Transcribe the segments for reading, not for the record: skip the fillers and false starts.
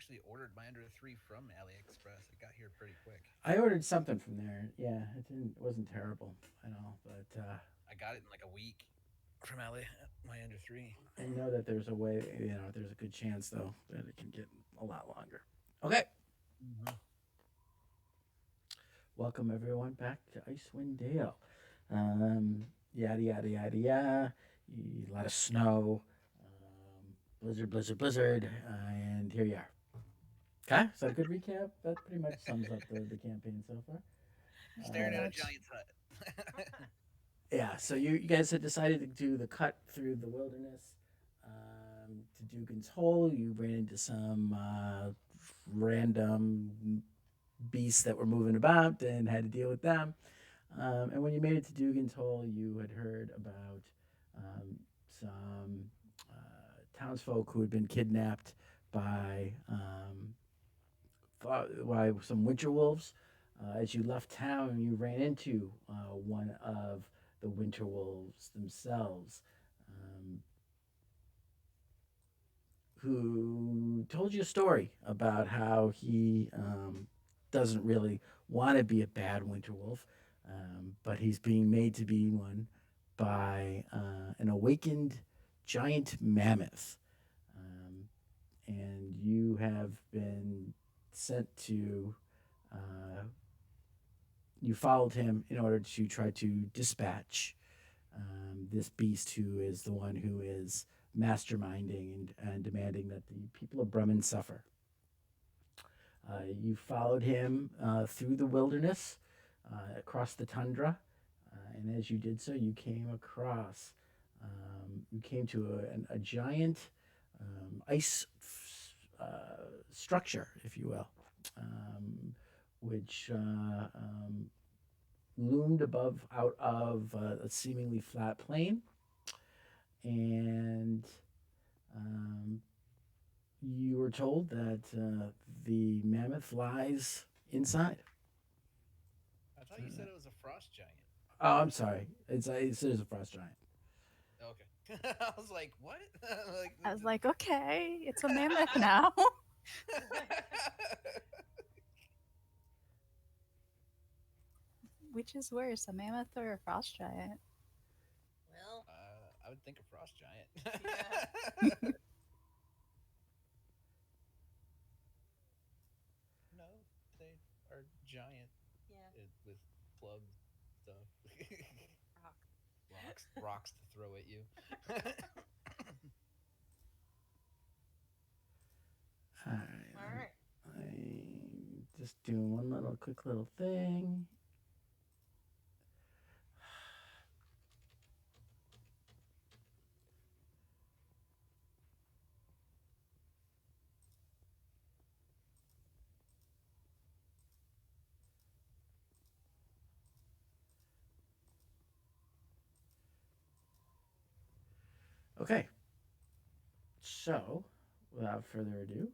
actually ordered my under three from AliExpress. It got here pretty quick. I ordered something from there. Yeah, it wasn't terrible at all, but I got it in like a week from Ali. My under three. I know that there's a way. There's a good chance though that it can get a lot longer. Okay, Mm-hmm. welcome everyone back to Icewind Dale. Yada yada yada yada. A lot of snow, blizzard, blizzard, blizzard, and here you are. Okay, is that a good recap? That pretty much sums up the campaign so far. Staring Pretty at a much. giant's hut. Yeah, so you guys had decided to do the cut through the wilderness to Dugan's Hole. You ran into some random beasts that were moving about and had to deal with them. And when you made it to Dugan's Hole, you had heard about some townsfolk who had been kidnapped by some winter wolves. As you left town, you ran into one of the winter wolves themselves, um, who told you a story about how he doesn't really want to be a bad winter wolf, but he's being made to be one by an awakened giant mammoth. Um, and you have been sent to uh, you followed him in order to try to dispatch this beast who is the one who is masterminding and demanding that the people of Bremen suffer. You followed him through the wilderness, across the tundra, and as you did so, you came to a giant ice structure, if you will, um, which loomed out of a seemingly flat plain, and um, you were told that the mammoth lies inside. I thought you said it was a frost giant. Oh, I'm sorry. It is a frost giant. Okay. I was like, what? Like, I was like, okay, it's a mammoth now. Which is worse, a mammoth or a frost giant? Well, I would think a frost giant. yeah. No, they are giant Yeah. with club stuff. Rock. Rocks to throw at you. All All right, right. I'm just doing one quick little thing. Okay, so without further ado,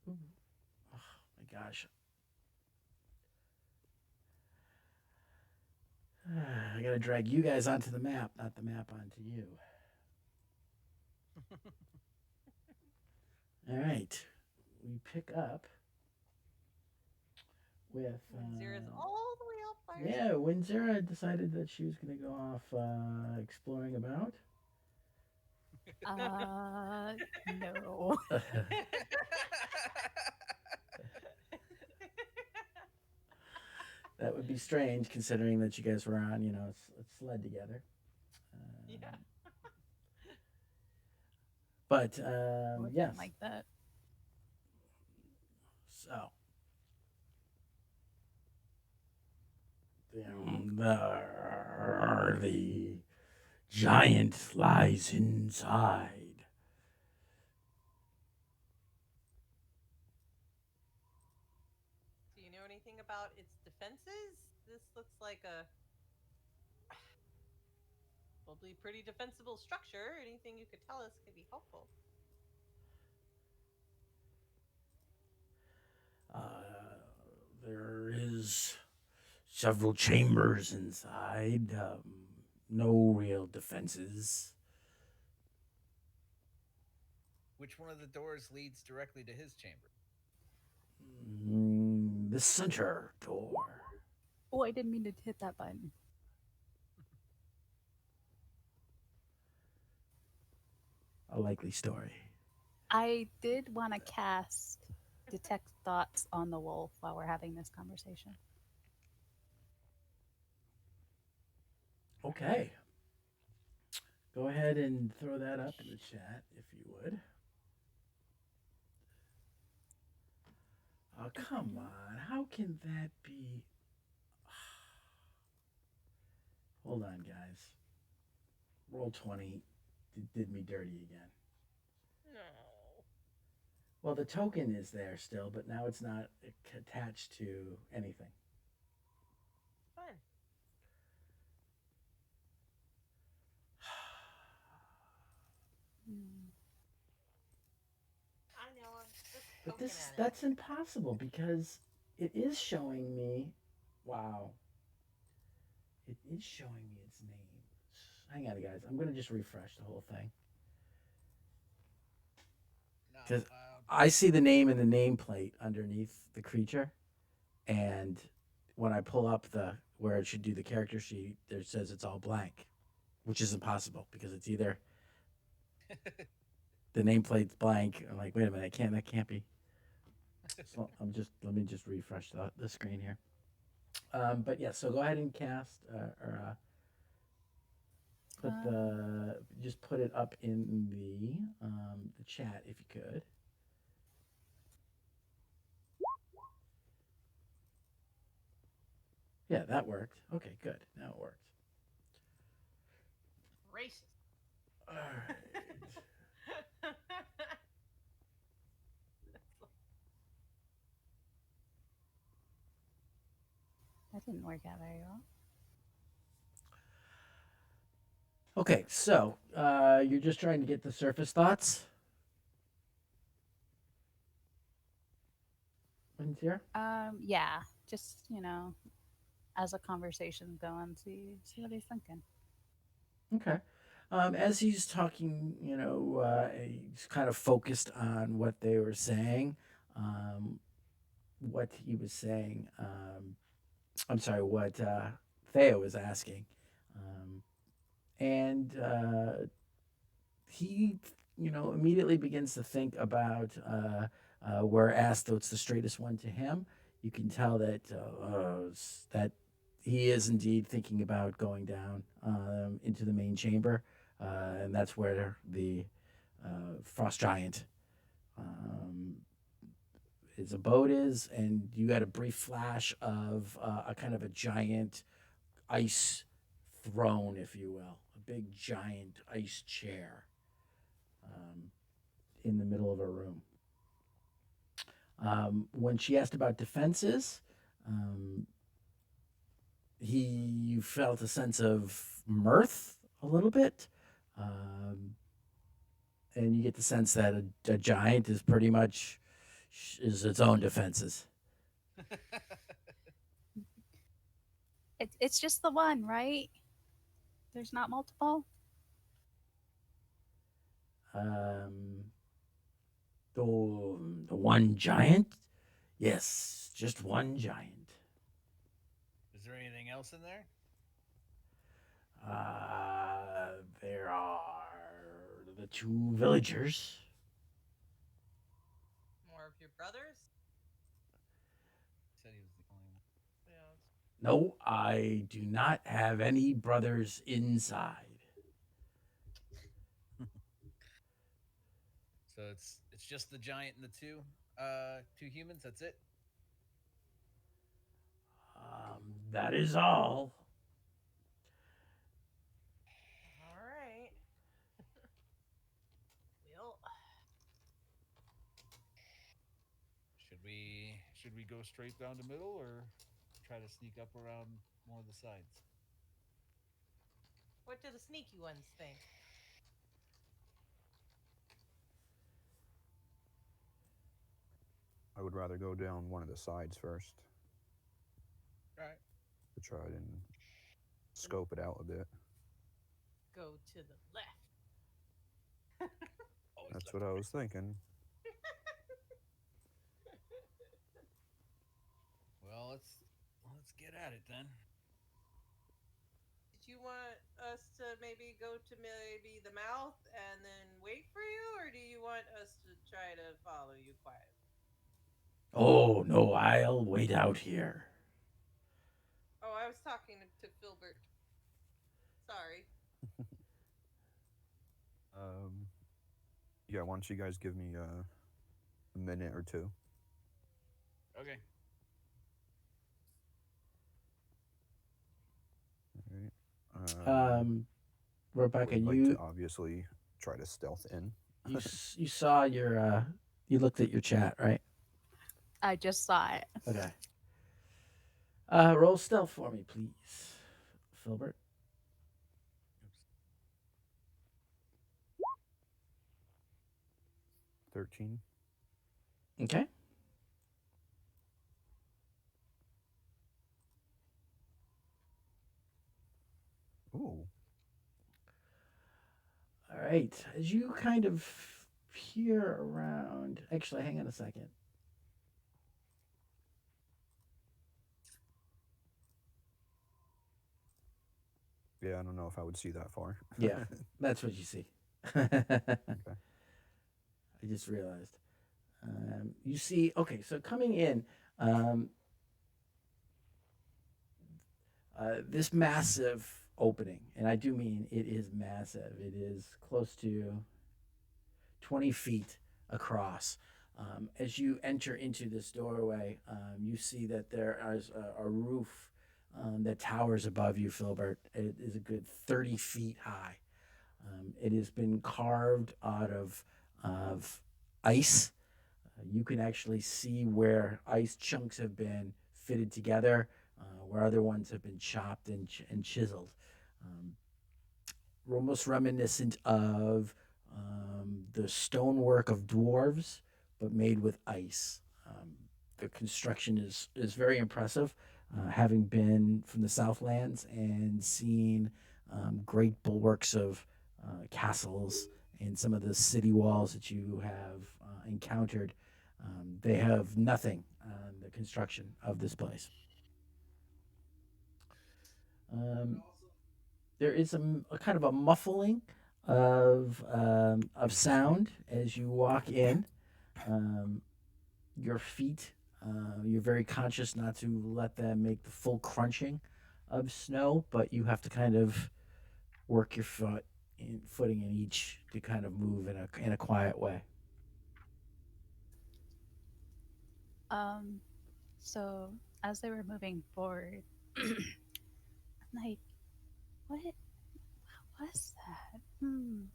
ooh, oh my gosh, I gotta drag you guys onto the map, not the map onto you. All right, we pick up with Windsor is all the way up by yeah, herself. Windsor decided that she was going to go off exploring about. Uh, no. That would be strange considering that you guys were on, a sled together. Yeah. Um, but Would have yes, been like that. so the giant lies inside. Do you know anything about its defenses? This looks like a probably pretty defensible structure. Anything you could tell us could be helpful. Uh, there is several chambers inside. No real defenses. Which one of the doors leads directly to his chamber? The center door. Oh, I didn't mean to hit that button. A likely story. I did want to cast detect thoughts on the wolf while we're having this conversation. Okay. Go ahead and throw that up in the chat if you would. Oh, come on. How can that be? Hold on, guys. Roll 20 did me dirty again. No. Well, the token is there still, but now it's not attached to anything. Fun. Hmm. I know. I'm just But poking this at it. that's impossible because it is showing me. Wow. It is showing me its name. Hang on, guys. I'm gonna just refresh the whole thing Not because allowed. I see the name in the nameplate underneath the creature, and when I pull up the where it should do the character sheet, there it says it's all blank, which is impossible because it's either the nameplate's blank. I'm like, wait a minute, that can't be. So let me just refresh the screen here. But yeah, so go ahead and cast or put the just put it up in the chat if you could. Yeah, that worked. Okay, good. Now it worked. Racist. All right. That didn't work out very well. Okay, so you're just trying to get the surface thoughts. Here. Yeah, just as a conversation's going, see what he's thinking. Okay. As he's talking, he's kind of focused on what they were saying. What he was saying. I'm sorry, what Thea was asking. And he, immediately begins to think about where asked what's the straightest one to him. You can tell that he is indeed thinking about going down into the main chamber, and that's where the frost giant um, his abode is. And you had a brief flash of a kind of a giant ice throne, if you will, a big giant ice chair um, in the middle of a room. When she asked about defenses, um, he felt a sense of mirth a little bit. Um, and you get the sense that a giant is pretty much is its own defenses. It's just the one, right? There's not multiple. Um, the one giant, yes, just one giant. Is there anything else in there? There are the two villagers. More of your brothers? He said he was the only one. Yeah. No, I do not have any brothers inside. So it's just the giant and the two humans. That's it. That is all. All right. Well, Should we go straight down the middle or try to sneak up around one of the sides? what do the sneaky ones think? I would rather go down one of the sides first All right. to try and scope it out a bit. Go to the left. Always That's That's what I was thinking. Well, let's get at it then. Did you want us to maybe go to maybe the mouth and then wait for you, or do you want us to try to follow you quietly? Oh, no, I'll wait out here. Oh, I was talking to Filbert. Sorry. Um, yeah, why don't you guys give me a minute or two? Okay. All right. Um, Rebecca, Would like to obviously try to stealth in. you saw your you looked at your chat, right? I just saw it. Okay. Roll stealth for me, please, Filbert. Oops. 13. Okay. Ooh. All right. As you kind of peer around, actually, hang on a second. Yeah, I don't know if I would see that far. Yeah, that's what you see. I Okay. just realized. You see, okay, so coming in, um, this massive opening, and I do mean it is massive. It is close to 20 feet across. As you enter into this doorway, you see that there is a roof that towers above you, Filbert. It is a good 30 feet high. It has been carved out of ice. You can actually see where ice chunks have been fitted together, where other ones have been chopped and chiseled. Um, Almost reminiscent of the stonework of dwarves, but made with ice. The construction is very impressive. Having been from the Southlands and seen great bulwarks of castles and some of the city walls that you have encountered, they have nothing on the construction of this place. Um, there is a kind of a muffling of sound as you walk in. Um, your feet, you're very conscious not to let them make the full crunching of snow, but you have to kind of work your footing in each to kind of move in a quiet way. Um, so as they were moving forward, I'm like, what was that? And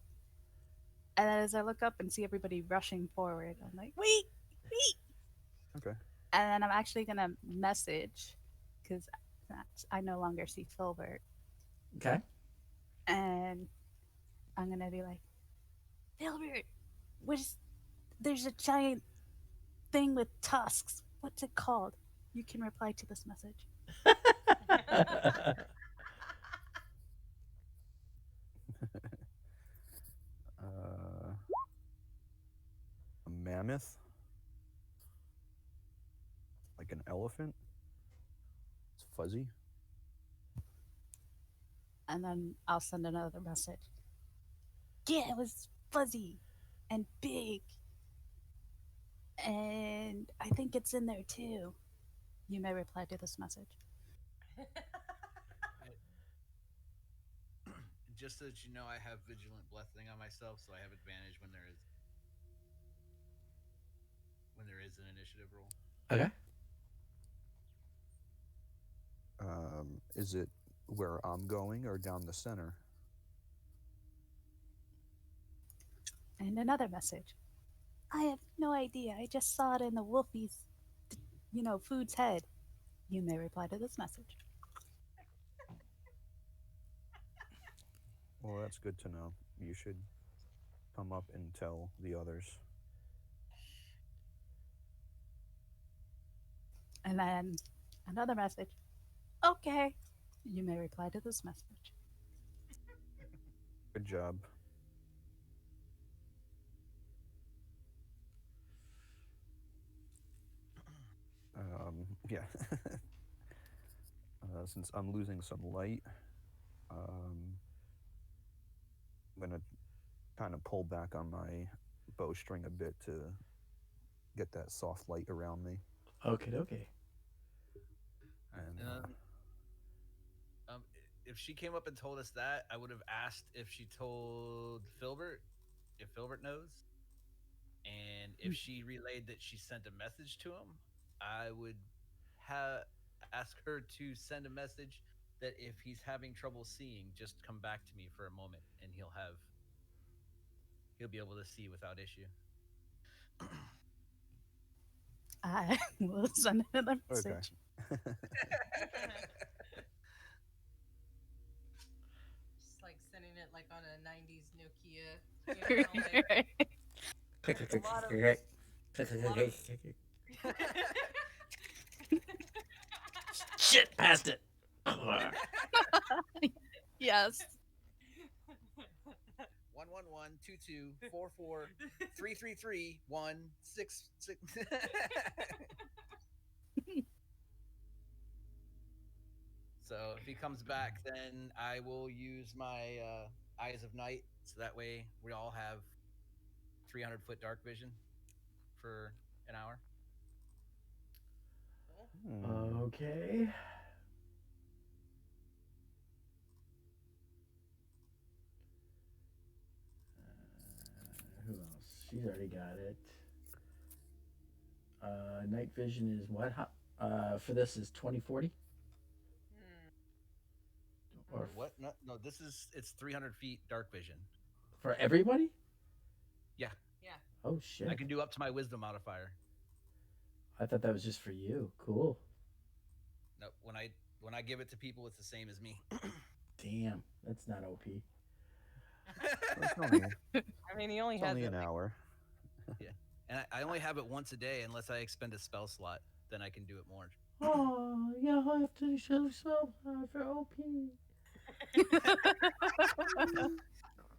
as I look up and see everybody rushing forward, I'm like, wait, wait. Okay. And then I'm actually gonna message because I no longer see Filbert, Okay. and I'm gonna be like, Filbert, where's there's a giant thing with tusks. What's it called? You can reply to this message. uh, a mammoth, like an elephant. It's fuzzy. And then I'll send another message. Yeah, it was fuzzy and big, and I think it's in there too. You may reply to this message. Just so that you know, I have vigilant blessing on myself, so I have advantage when there is an initiative roll. Okay. Is it where I'm going or down the center? And another message. I have no idea. I just saw it in the Wolfie's, food's head. You may reply to this message. Well, that's good to know. You should come up and tell the others. And then another message. Okay. You may reply to this message. Good job. Yeah. Since I'm losing some light, um, I'm gonna kind of pull back on my bowstring a bit to get that soft light around me, Okay, okay. All right. and If she came up and told us that, I would have asked if she told Filbert, if Filbert knows, and if she relayed that she sent a message to him, I would have ask her to send a message that if he's having trouble seeing, just come back to me for a moment, and he'll be able to see without issue. I will send another okay. message. Just like sending it like on a 90s Nokia, like Right. Click, click, a click, lot of click, click, a click, lot of click, click, click. Shit, passed it. Yes. 111-2244-333-166. So if he comes back, then I will use my eyes of night, so that way we all have 300-foot dark vision for an hour. cool. Hmm. Okay. Who else? She's already got it. Night vision is what? For this is 2040 Hmm. or For what? No, no. It's 300 feet dark vision. for everybody? Yeah, Yeah. Oh I shit! can do up to my wisdom modifier. I thought that was just for you. Cool. No, when I give it to people, it's the same as me. Damn, that's not OP. Well, I mean, he only it's has only it an like hour. Yeah, and I only have it once a day unless I expend a spell slot. Then I can do it more. Oh, yeah, I have to show so hard for OP.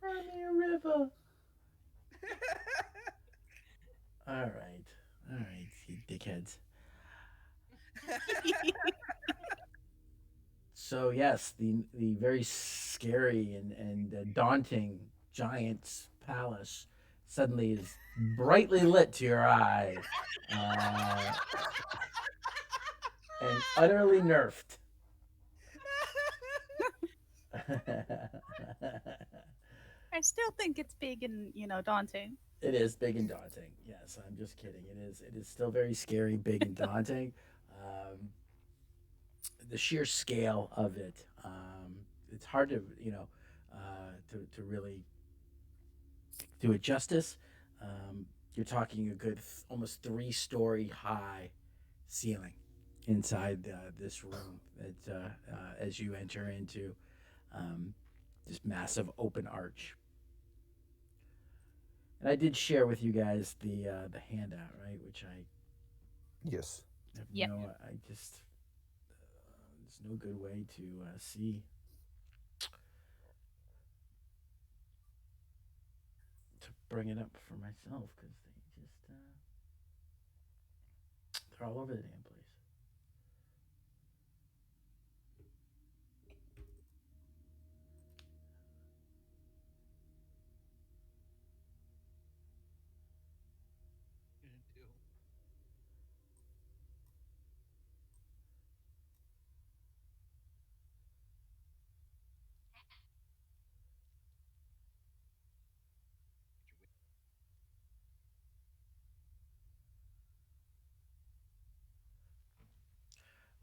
Cry me a river. All right, you dickheads. So yes, the very scary and daunting giant's palace suddenly is brightly lit to your eyes, uh, and utterly nerfed. I still think it's big and, daunting. It is big and daunting. Yes, I'm just kidding. It is. It is still very scary, big and daunting. Um, the sheer scale of it. It's hard to to really do it justice. You're talking a good almost 3-story high ceiling inside this room that as you enter into um, this massive open arch. And I did share with you guys the handout, right? Which I Yes. have Yeah. no, I just there's no good way to see to bring it up for myself because they just they're all over the damn place.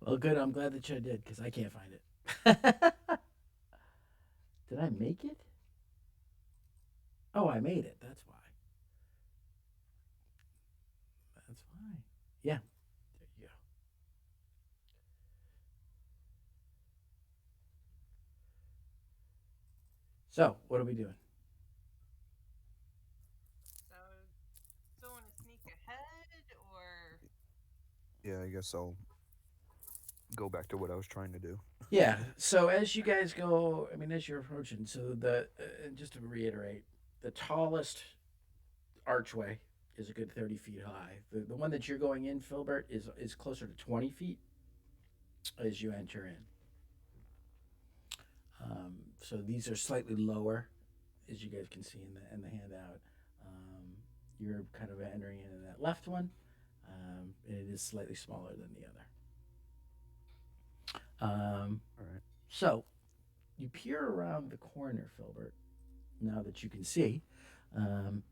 Well, good. I'm glad that you did because I can't find it. Did I make it? Oh, I made it. That's why. That's why. Yeah. There you go. So, what are we doing? so. Still want to sneak ahead, or Yeah, I guess I'll go back to what I was trying to do. Yeah. So as you guys go, I mean, as you're approaching, so just to reiterate, the tallest archway is a good 30 feet high. The one that you're going in, Filbert, is closer to 20 feet as you enter in. So these are slightly lower, as you guys can see in the handout. Um, you're kind of entering into that left one, and it is slightly smaller than the other. All right. So you peer around the corner, Filbert, now that you can see, um,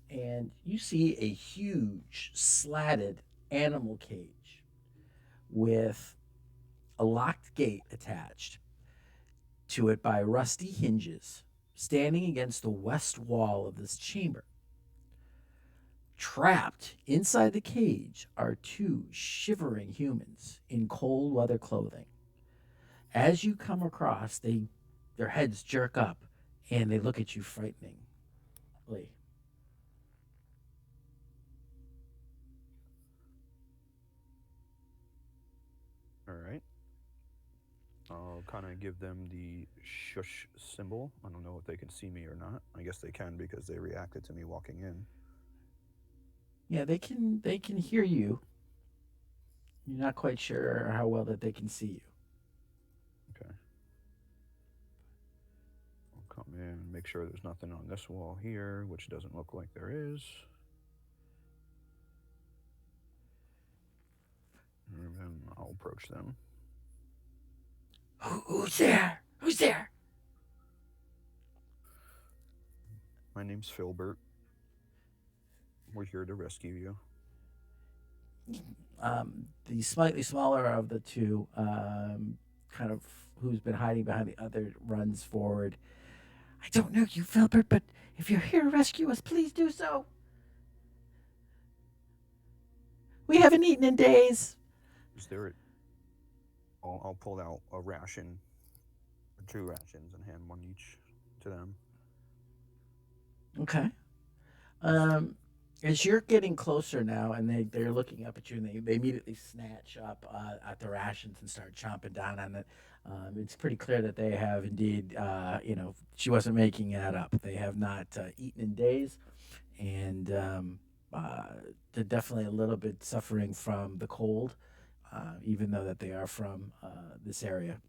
and you see a huge slatted animal cage with a locked gate attached to it by rusty hinges, standing against the west wall of this chamber. Trapped inside the cage are two shivering humans in cold weather clothing. As you come across, their heads jerk up and they look at you frighteningly. All right. I'll kind of give them the shush symbol. I don't know if they can see me or not. I guess they can because they reacted to me walking in. Yeah, they can hear you. You're not quite sure how well that they can see you. Okay. I'll come in and make sure there's nothing on this wall here, which doesn't look like there is. And then I'll approach them. Who's there? Who's there? My name's Filbert. We're here to rescue you. The slightly smaller of the two, kind of who's been hiding behind the other, runs forward. I don't know you, Filbert, but if you're here to rescue us, please do so. We haven't eaten in days. Is there a, I'll pull out a ration, or two rations, and hand one each to them. Okay. Um, as you're getting closer now, and they're looking up at you, and they immediately snatch up at the rations and start chomping down on it. It's pretty clear that they have indeed, she wasn't making that up. They have not eaten in days, and uh, they're definitely a little bit suffering from the cold, even though that they are from this area.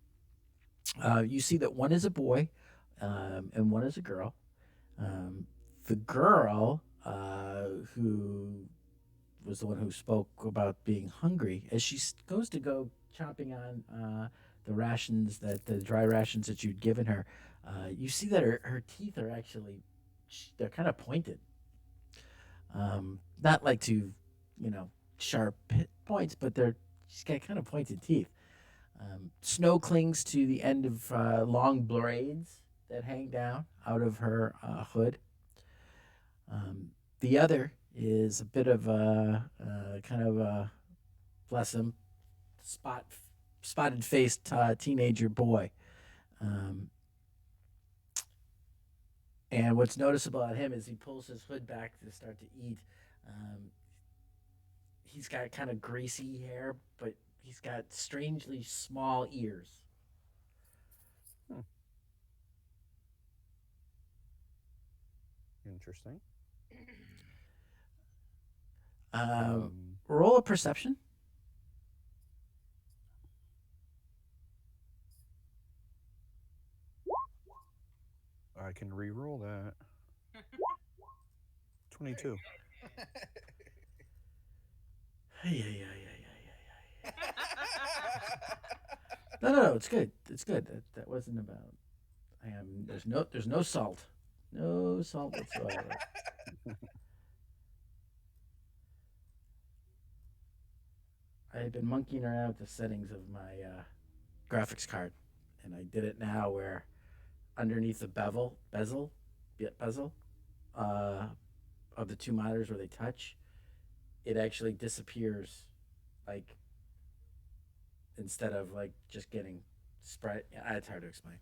You see that one is a boy, and one is a girl. Um, the girl, who was the one who spoke about being hungry, as she goes to go chomping on the rations, that the dry rations that you'd given her, you see that her teeth are actually, they're kind of pointed. Not like to, you know, sharp points, but she's got kind of pointed teeth. Snow clings to the end of long braids that hang down out of her hood. The other is a bit of a kind of a, bless him, spotted faced teenager boy. Um, and what's noticeable about him is he pulls his hood back to start to eat. Um, he's got kind of greasy hair, but he's got strangely small ears. Hmm. Interesting. Roll a perception. I can re-roll that. 22. Yeah, yeah, yeah, yeah, yeah. No, it's good. It's good. That wasn't about. I am. There's no salt. No salt whatsoever. I had been monkeying around with the settings of my graphics card, and I did it now where underneath the bezel, uh, of the two monitors where they touch, it actually disappears, like instead of like just getting spread. Yeah, it's hard to explain.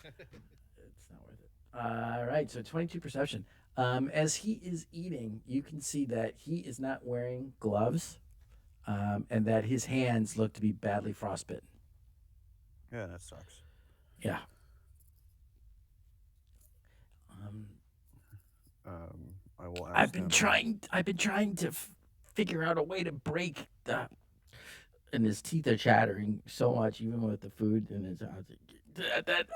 It's not worth it. All right, so 22 perception. As he is eating, you can see that he is not wearing gloves, and that his hands look to be badly frostbitten. Yeah, that sucks. Yeah. Um, I will I've ask been them. trying. I've been trying to figure out a way to break the. And his teeth are chattering so much, even with the food in his mouth. That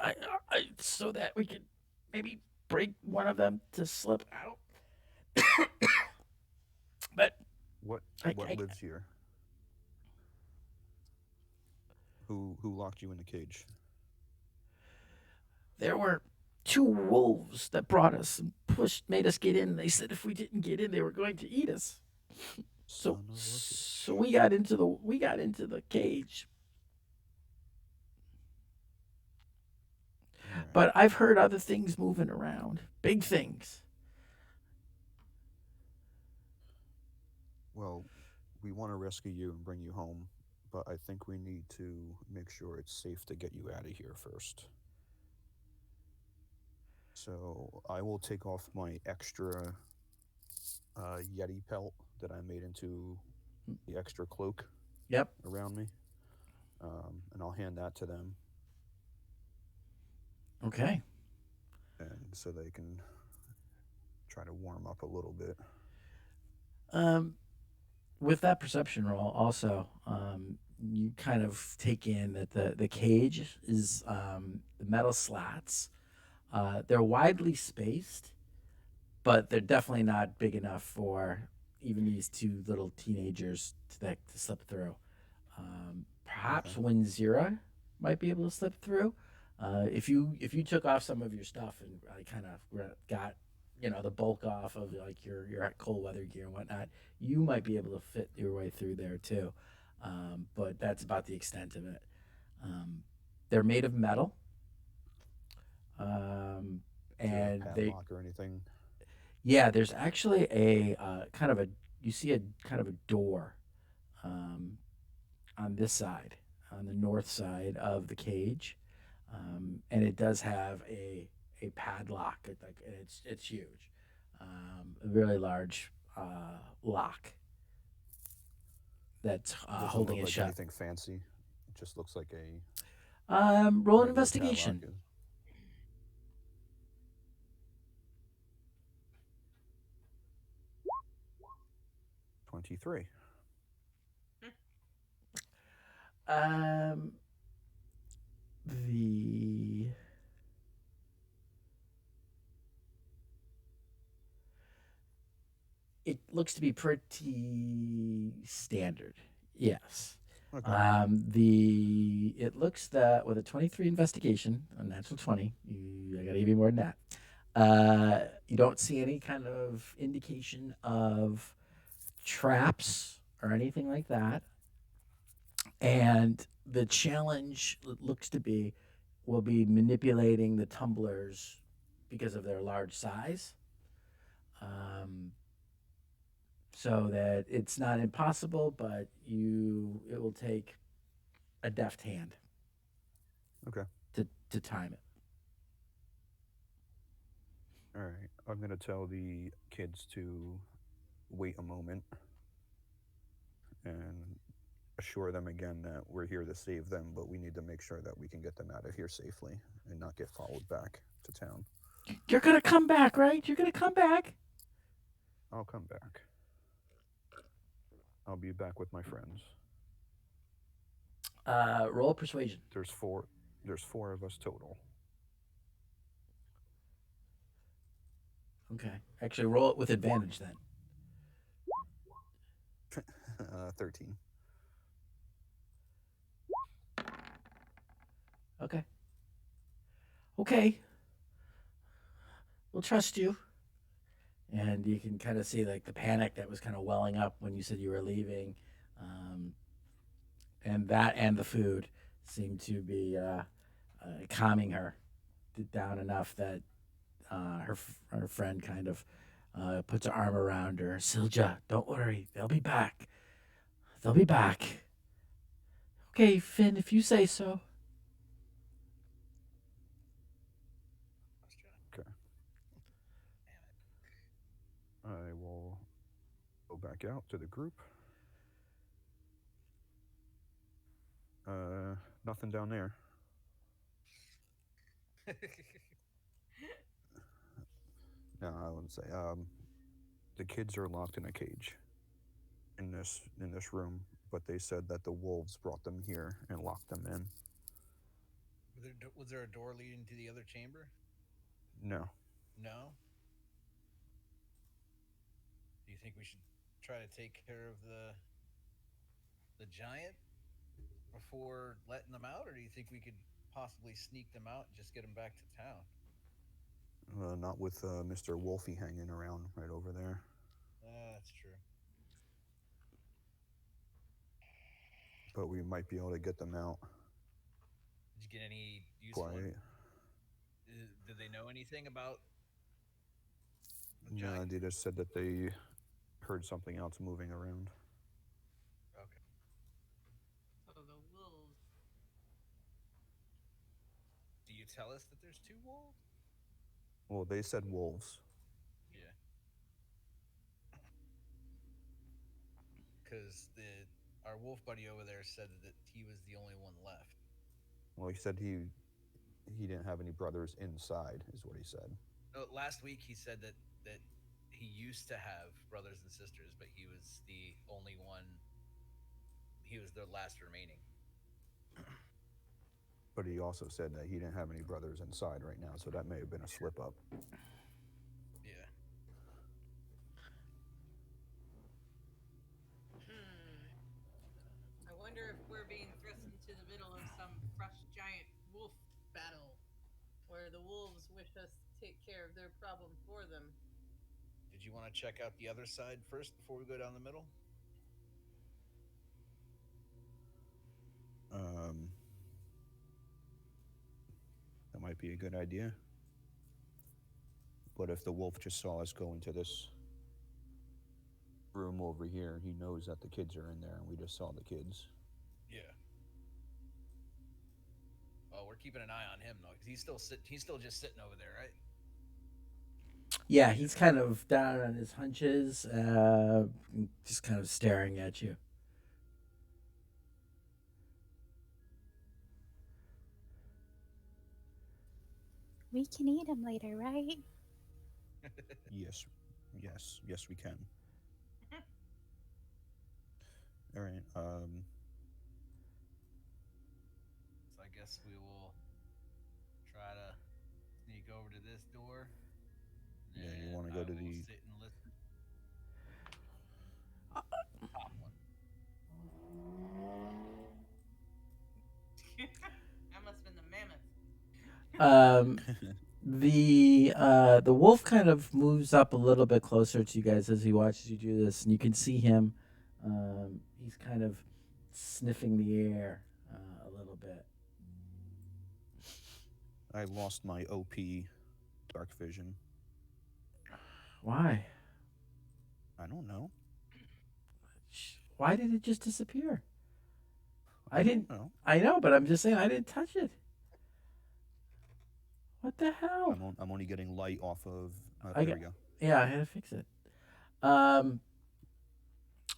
so that we can maybe break one of them to slip out. But What what I, lives here? Who locked you in the cage? there were two wolves that brought us and made us get in. They said if we didn't get in, they were going to eat us. So, Son of a so bitch. we got into the cage. All right. But I've heard other things moving around, big things. Well, we want to rescue you and bring you home, but I think we need to make sure it's safe to get you out of here first. So I will take off my extra Yeti pelt that I made into the extra cloak Yep. around me, and I'll hand that to them, Okay. and so they can try to warm up a little bit. Um, with that perception roll, also, you kind of take in that the cage is the metal slats. They're widely spaced, but they're definitely not big enough for even these two little teenagers to slip through. Okay. Perhaps Winzira might be able to slip through. If you took off some of your stuff and kind of got the bulk off of like your cold weather gear and whatnot, you might be able to fit your way through there too. But that's about the extent of it. Um, they're made of metal, um, Is there a and they padlock or anything? yeah. There's actually a kind of a you see a kind of a door um, on this side, on the north side of the cage, and it does have a padlock. It's huge, a really large lock that's It doesn't holding look it like shut. anything fancy. It just looks like a Roll an regular padlock. investigation. 23. Um, the it looks to be pretty standard. Yes. Okay. The it looks that with a 23 investigation, a natural 20, I gotta give you more than that. You don't see any kind of indication of traps or anything like that. And the challenge looks to be will be manipulating the tumblers because of their large size. Um, so that it's not impossible, but it will take a deft hand Okay. to time it. All right. I'm going to tell the kids to wait a moment and assure them again that we're here to save them, but we need to make sure that we can get them out of here safely and not get followed back to town. You're gonna come back, right? You're gonna come back. I'll come back. I'll be back with my friends. Roll persuasion. There's four. There's four of us total. Okay. Actually, roll it with advantage then. 13. Okay. Okay. We'll trust you. And you can kind of see like the panic that was kind of welling up when you said you were leaving, um, and that and the food seemed to be calming her down enough that her friend kind of puts her arm around her. Silja, don't worry, they'll be back. They'll be back. Okay, Finn, if you say so. Okay. I will go back out to the group. Nothing down there. No, I wouldn't say. The kids are locked in a cage in this room, but they said that the wolves brought them here and locked them in. Was there a door leading to the other chamber? No. No. Do you think we should try to take care of the giant before letting them out, or do you think we could possibly sneak them out and just get them back to town? Not with Mr. Wolfie hanging around right over there. That's true. But we might be able to get them out Did you get any useful? quiet. Did they know anything about the No, giant? they just said that they heard something else moving around. Okay. So the wolves. Do you tell us that there's two wolves? Well, they said wolves. Yeah. Because the our wolf buddy over there said that he was the only one left. Well, he said he didn't have any brothers inside, is what he said. Last week he said that he used to have brothers and sisters, but he was the only one. He was the last remaining. But he also said that he didn't have any brothers inside right now, so that may have been a slip up. Yeah. I wonder if we're being thrust into the middle of some frost giant wolf battle, where the wolves wish us to take care of their problem for them. Did you want to check out the other side first before we go down the middle? Um, that might be a good idea. But if the wolf just saw us go into this room over here, he knows that the kids are in there, and we just saw the kids. Yeah. Oh, we're keeping an eye on him though, because he's still just sitting over there, right? Yeah, he's kind of down on his hunches, just kind of staring at you. We can eat him later, right? Yes, yes, we can. All right. So I guess we will try to sneak over to this door. Yeah, you And want to I go to will the. sit and listen. Top one. That must have been the mammoth. Um, the wolf kind of moves up a little bit closer to you guys as he watches you do this, and you can see him. He's kind of sniffing the air a little bit. I lost my OP dark vision. Why? I don't know. Why did it just disappear? I don't didn't. know. I know, but I'm just saying I didn't touch it. What the hell? I'm only getting light off of. I There got. we go. Yeah, I had to fix it. Um.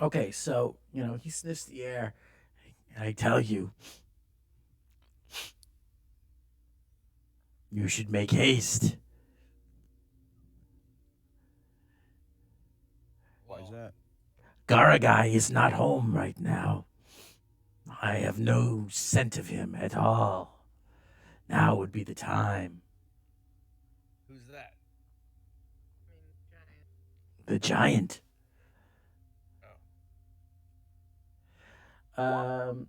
Okay, so he sniffs the air. I tell you, you should make haste. Why is that? Garagai is not home right now. I have no scent of him at all. Now would be the time. Who's that? I mean, giant. The giant. Oh.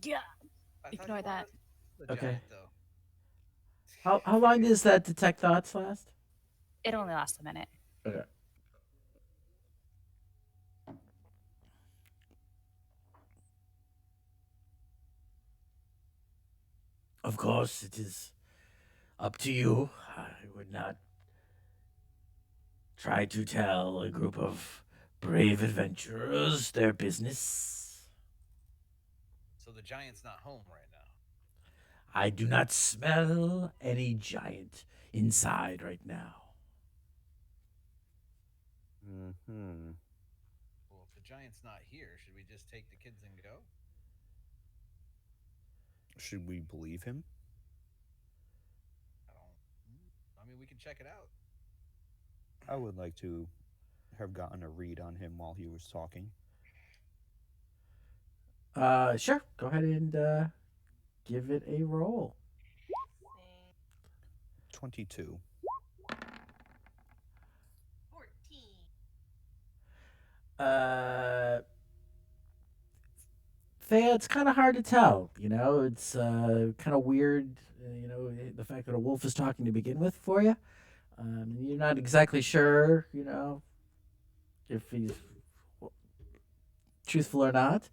Yeah. I thought Ignore you that. wanted the Okay. giant, though. How long does that detect thoughts last? It only lasts a minute. Okay. Of course, it is up to you. I would not try to tell a group of brave adventurers their business. So the giant's not home right now. I do not smell any giant inside right now. Hmm. Well, if the giant's not here, should we just take the kids and go? Should we believe him? I don't. I mean, we can check it out. I would like to have gotten a read on him while he was talking. Sure. Go ahead and give it a roll. Same. 22. 14. Uh, Thea, it's kind of hard to tell. It's kind of weird. The fact that a wolf is talking to begin with for you. You're not exactly sure. If he's truthful or not.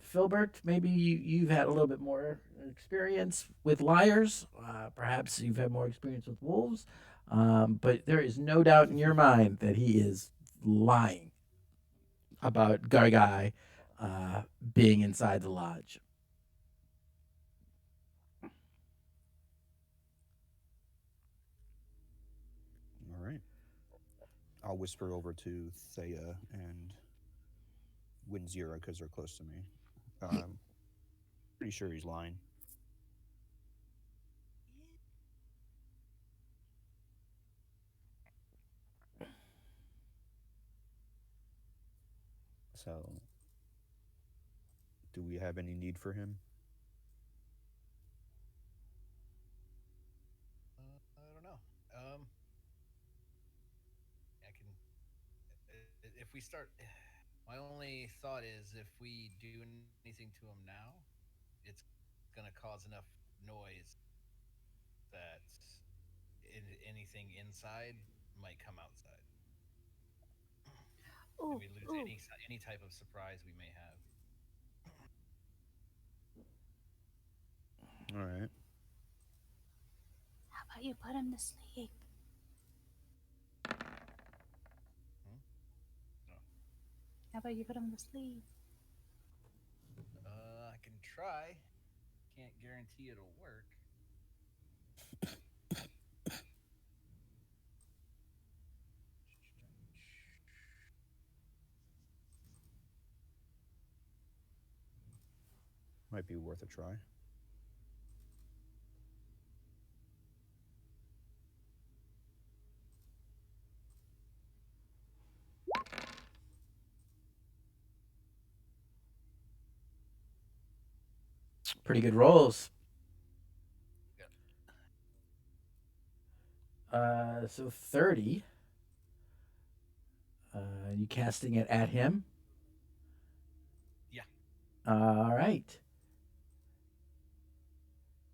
Filbert, maybe you've had a little bit more experience with liars. Perhaps you've had more experience with wolves. But there is no doubt in your mind that he is lying about Gargai being inside the lodge. All right. I'll whisper over to Thea and Winzira because they're close to me. I'm pretty sure he's lying. So, do we have any need for him? I don't know. I can if we start. My only thought is if we do anything to him now, it's gonna cause enough noise that anything inside might come outside, and Ooh, we lose ooh. any type of surprise we may have. All right. How about you put him to sleep? Hmm? No. How about you put him to sleep? I can try. Can't guarantee it'll work. Might be worth a try. Pretty good rolls. Yep. So 30. You casting it at him? Yeah. All right.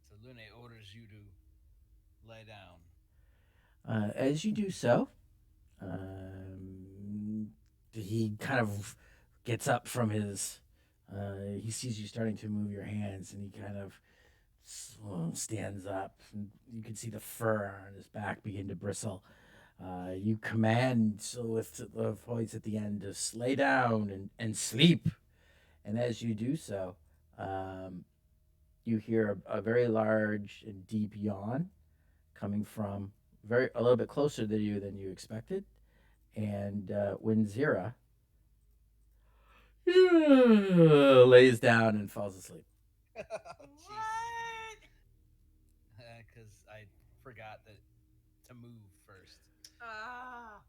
So Lune orders you to lay down. As you do so, um, he kind of gets up from his. He sees you starting to move your hands, and he kind of stands up. And you can see the fur on his back begin to bristle. You command so with the voice at the end to lay down and sleep. And as you do so, um, you hear a very large and deep yawn coming from a little bit closer to you than you expected. And Winzira lays down and falls asleep. Oh, Jesus. What? Because I forgot that to move first. Ah.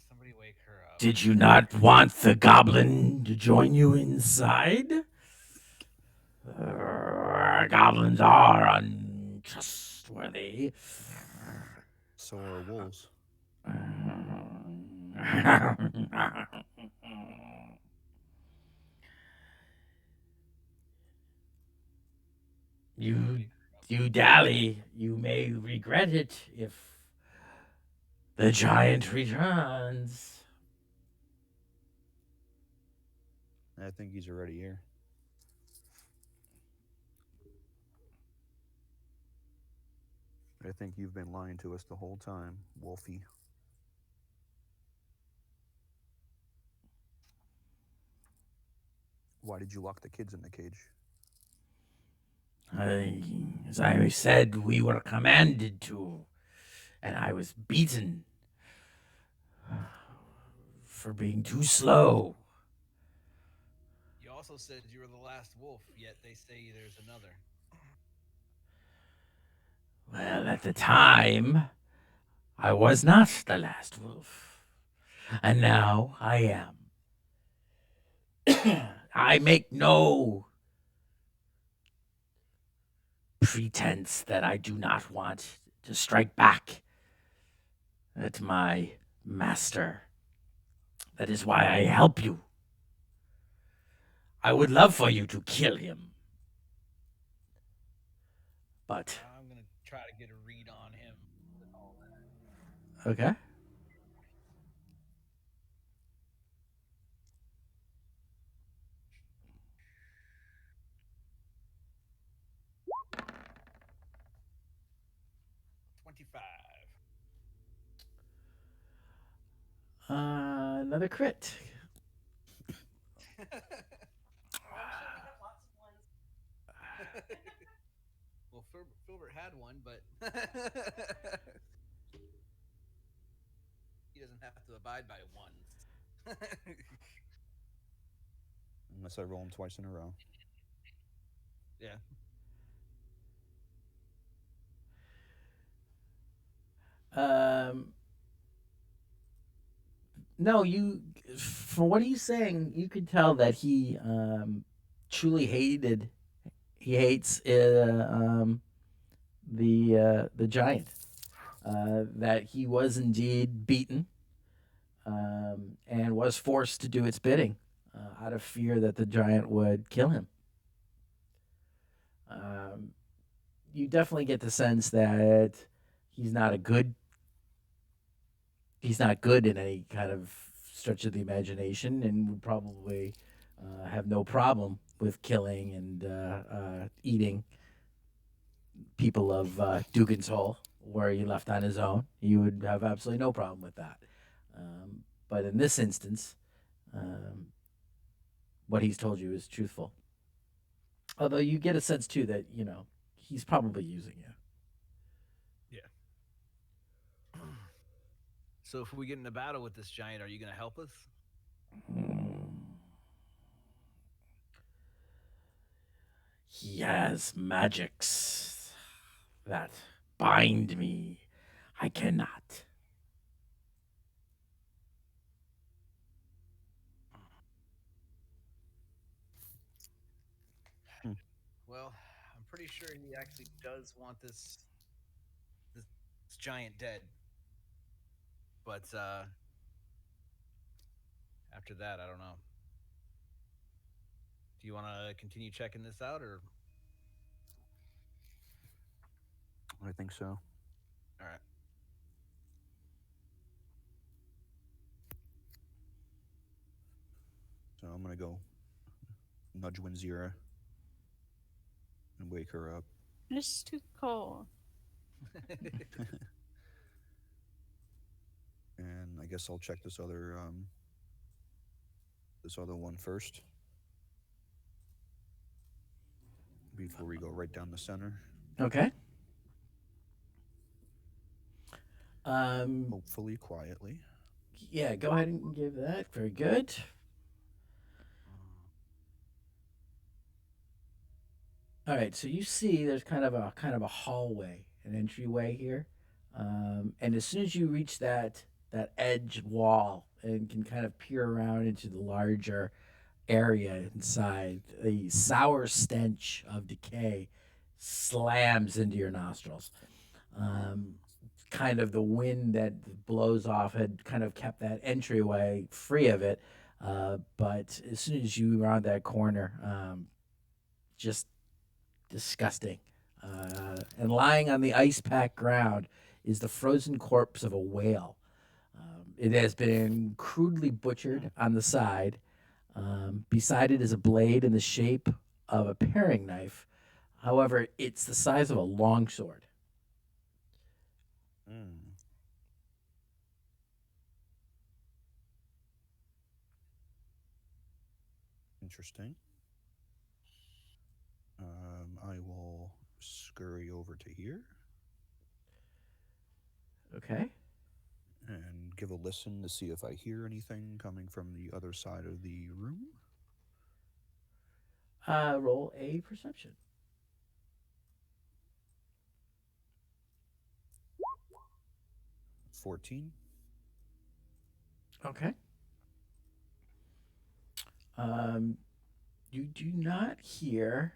Somebody wake her up. Did you not want the goblin to join you inside? Goblins are untrustworthy. So are wolves. Somebody you wake her up. you dally, you may regret it if the giant returns. I think he's already here. I think you've been lying to us the whole time, Wolfie. Why did you lock the kids in the cage? As I said, we were commanded to, and I was beaten for being too slow. You also said you were the last wolf, yet they say there's another. Well, at the time, I was not the last wolf. And now I am. I make no pretense that I do not want to strike back at my master. That is why I help you. I would love for you to kill him. But, I'm gonna try to get a read on him with all that. okay. 25. Another crit. Oh, I'm sure we have lots of ones. Well, Filbert had one, but he doesn't have to abide by ones. Unless I roll them twice in a row. Yeah. Um, no, you. From what he's saying, you can tell that he truly hated. He hates the giant. That he was indeed beaten and was forced to do its bidding out of fear that the giant would kill him. Um, you definitely get the sense that he's not a good he's not good in any kind of stretch of the imagination and would probably have no problem with killing and eating people of Dugan's Hole, where he left on his own. He would have absolutely no problem with that. But in this instance, um, what he's told you is truthful. Although you get a sense too that he's probably using you. Yeah. So if we get in a battle with this giant, are you gonna help us? Hmm. He has magics that bind me. I cannot. Hmm. Well, I'm pretty sure he actually does want this giant dead. But after that, I don't know. Do you want to continue checking this out, or I think so. all right? So I'm gonna go nudge Winzira and wake her up. It's too cold. And I guess I'll check this other one first before we go right down the center. Okay. Um, Hopefully quietly. yeah, go ahead and give that. Very good. All right, so you see there's kind of a hallway, an entryway here. And as soon as you reach that edge wall and can kind of peer around into the larger area inside, the sour stench of decay slams into your nostrils. Um, Kind of the wind that blows off had kind of kept that entryway free of it. But as soon as you round that corner, just disgusting. And lying on the ice packed ground is the frozen corpse of a whale. It has been crudely butchered on the side. Beside it is a blade in the shape of a paring knife. However, it's the size of a longsword. Mm, interesting. I will scurry over to here Okay. and give a listen to see if I hear anything coming from the other side of the room. Roll a perception. 14. Okay. Um, you do not hear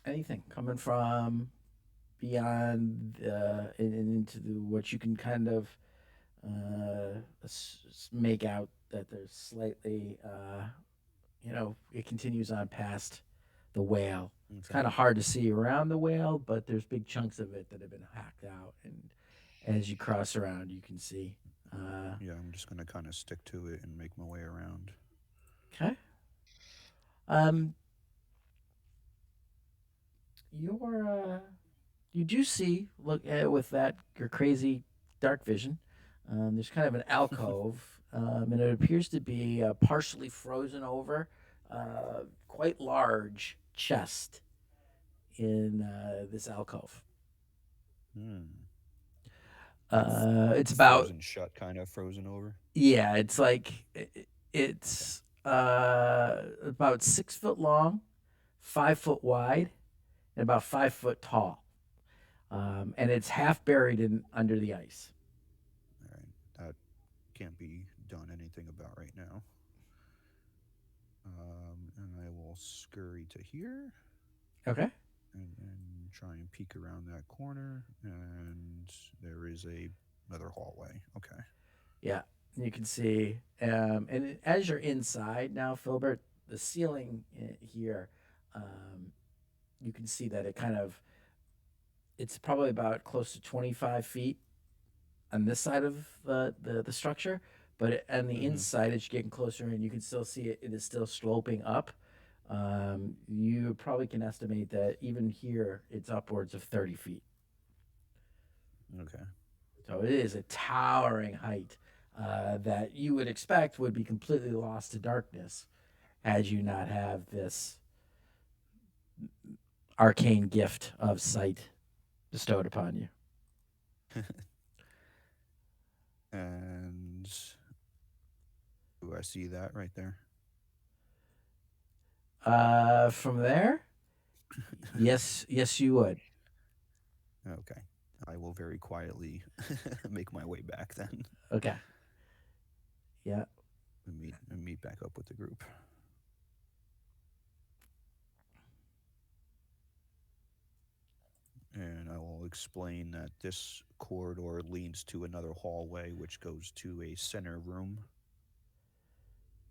anything coming from beyond and into what you can kind of make out that there's slightly, it continues on past the whale. It's Okay. kind of hard to see around the whale, but there's big chunks of it that have been hacked out. And as you cross around, you can see. Yeah, I'm just gonna kind of stick to it and make my way around. Okay. Um, you're you do see look with that your crazy dark vision. There's kind of an alcove, and it appears to be a partially frozen over, quite large chest in this alcove. Hmm. It's about Frozen shut, kind of frozen over. yeah, it's like it's about 6 foot long, 5 foot wide, and about 5 foot tall. And it's half buried in under the ice. All right, that can't be done anything about right now. And I will scurry to here Okay. and try and peek around that corner. And there is another hallway. Okay. Yeah, you can see, and as you're inside now, Filbert, the ceiling here, um, you can see that it's probably about close to 25 feet on this side of the structure, but on the Mm-hmm. inside, as you're getting closer in, you can still see it. It is still sloping up. You probably can estimate that even here, it's upwards of 30 feet. Okay. So it is a towering height that you would expect would be completely lost to darkness had you not have this arcane gift of sight bestowed upon you. And do I see that right there? From there, yes, you would. Okay. I will very quietly make my way back then Okay. Yeah. and meet back up with the group. And I will explain that this corridor leads to another hallway, which goes to a center room,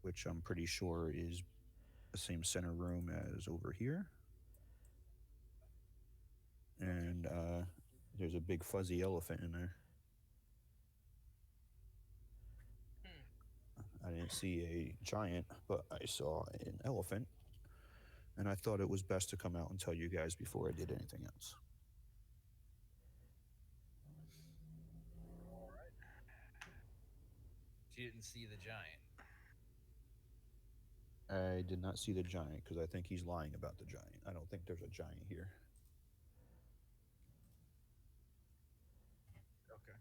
which I'm pretty sure is the same center room as over here. And there's a big fuzzy elephant in there. Hmm. I didn't see a giant, but I saw an elephant, and I thought it was best to come out and tell you guys before I did anything else. All right. She didn't see the giant. I did not see the giant because I think he's lying about the giant. I don't think there's a giant here. Okay.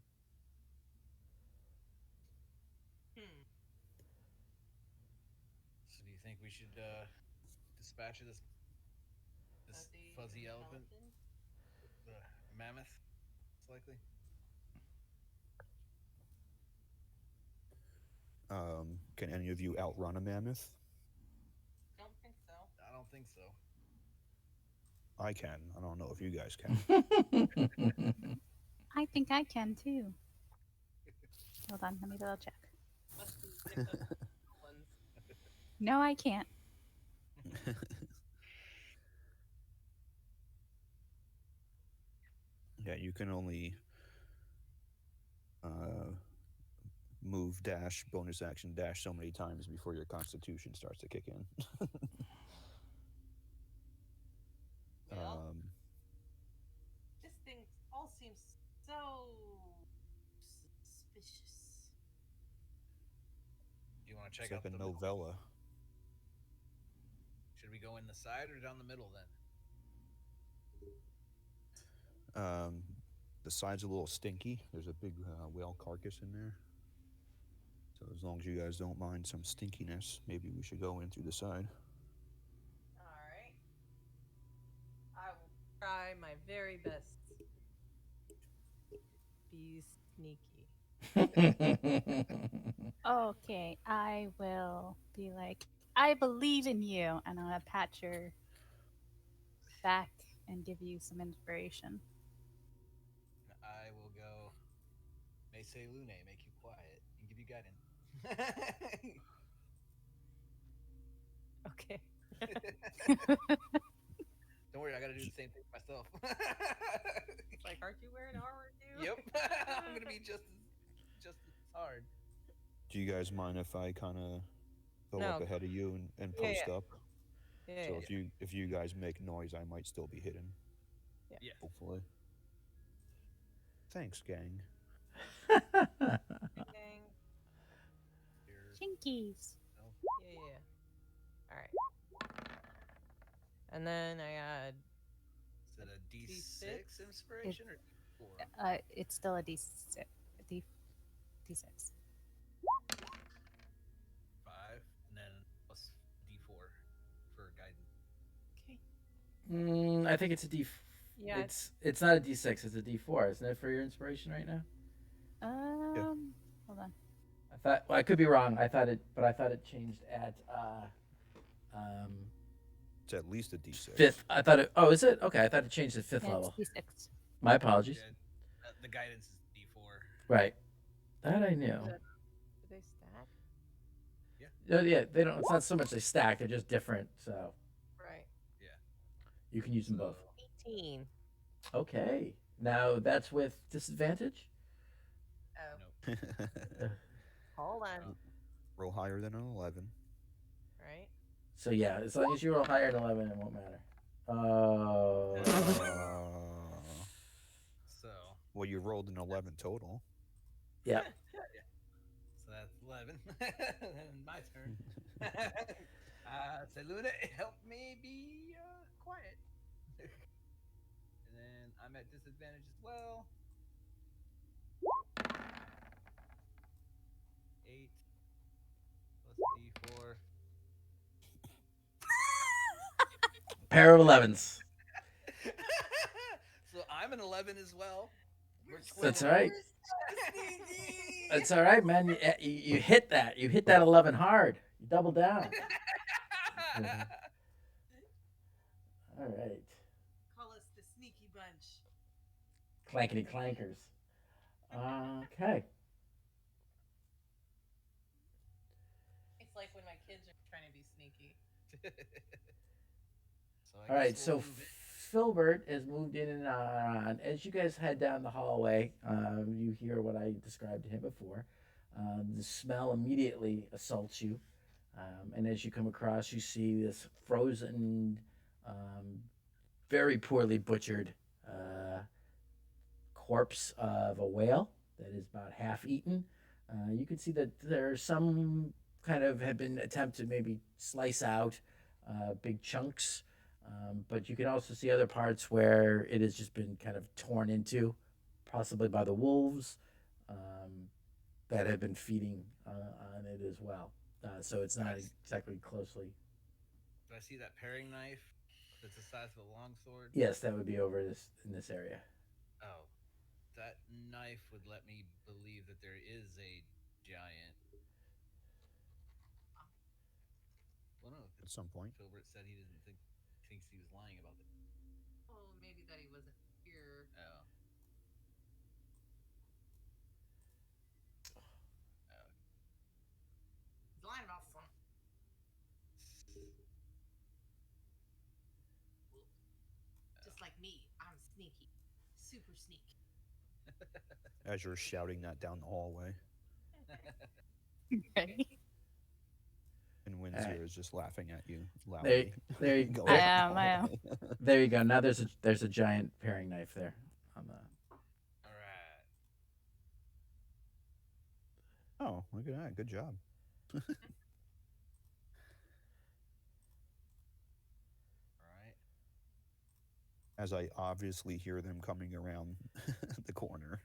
Hmm. So do you think we should dispatch of this The fuzzy elephant, elephant? the mammoth, most likely? Can any of you outrun a mammoth? Don't think so. I don't think so. I can. I don't know if you guys can. I think I can too. Hold on, let me double check. Must be different ones. No, I can't. Yeah, you can only uh, move, dash, bonus action, dash so many times before your constitution starts to kick in. Well, um, this thing all seems so suspicious. Do you want to check it's out like a the middle? novella. Should we go in the side or down the middle then? Um, the side's a little stinky. There's a big whale carcass in there. So as long as you guys don't mind some stinkiness, maybe we should go in through the side. try my very best. Be sneaky. Okay, I will be like, I believe in you, and I'm gonna pat your back and give you some inspiration. And I will go. May say Lune, make you quiet and give you guidance. Okay. Don't worry, I got to do the same thing myself. It's like, aren't you wearing armor too? Yep, I'm gonna be just as hard. Do you guys mind if I kind of go up No. ahead of you and Yeah, post up? yeah, yeah, So yeah, if you guys make noise, I might still be hidden. yeah. Yeah, Hopefully. Thanks, gang. Ding, ding. here. Chinkies. No, Yeah, yeah, yeah. All right. And then I add is it a D6. D6 It, inspiration or D4? it's still a D6. D D6. 5, and then plus D4 for guidance. Okay. I think it's a D. Yeah. It's not a D6. It's a D4, isn't it, for your inspiration right now? Yeah. Hold on. I thought. Well, I could be wrong. I thought it changed at um It's at least a D6. fifth. I thought it. Oh, is it? Okay, I thought it changed at fifth Yeah, it's level. D6. My apologies. Yeah, the guidance is D4. Right. That I knew. Do they stack? Yeah, Yeah, they don't. It's not so much they stack; they're just different. So Right. yeah. you can use them both. So 18. Okay. Now that's with disadvantage. Oh, no, hold on. no. Roll higher than an 11. Right. So yeah, as long as you roll higher than 11, it won't matter. Oh. So Well, you rolled an 11 total. Yeah. so that's 11. And my turn. Say Luna, help me be quiet. And then I'm at disadvantage as well. 8 plus D4. Pair of 11s. So I'm an 11 as well. We're That's twins. all right. That's all right, man. You hit that. You hit that 11 hard. You double down. All right. Call us the sneaky bunch. Clankety clankers. Okay. It's like when my kids are trying to be sneaky. So I All guess right. we'll So move it. Filbert has moved in and on. As you guys head down the hallway, you hear what I described to him before. The smell immediately assaults you. And as you come across, you see this frozen, um, very poorly butchered corpse of a whale that is about half eaten. You can see that there's some kind of have been attempted to maybe slice out big chunks, but you can also see other parts where it has just been kind of torn into, possibly by the wolves that have been feeding on it as well. So it's not exactly closely. Do I see that paring knife that's the size of a longsword? Yes, that would be over this in this area. Oh, that knife would let me believe that there is a giant. Well, no, At some point. Filbert said he didn't think thinks he was lying about it. Oh, maybe that he wasn't here. Oh, oh. He's lying about something. Just like me, I'm sneaky. Super sneaky. As you're shouting that down the hallway, Right. and All right. Windsor is just laughing at you There, loudly. there, Going I there, down the am. I am. hallway. there you go. Now there's a giant paring knife there on the. All right. Oh, look at that. Good job. All right. As I obviously hear them coming around the corner,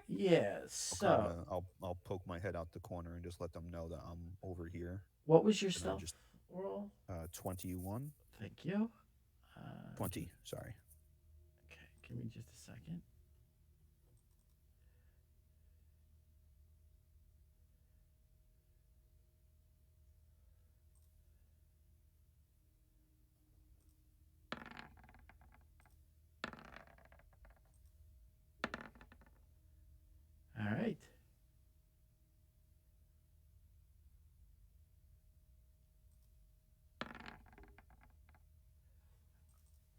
Yeah. I'll So, kind of I'll poke my head out the corner and just let them know that I'm over here. what was your And I stealth just roll? 21, Thank you. 20. Sorry. Give me just a second. All right.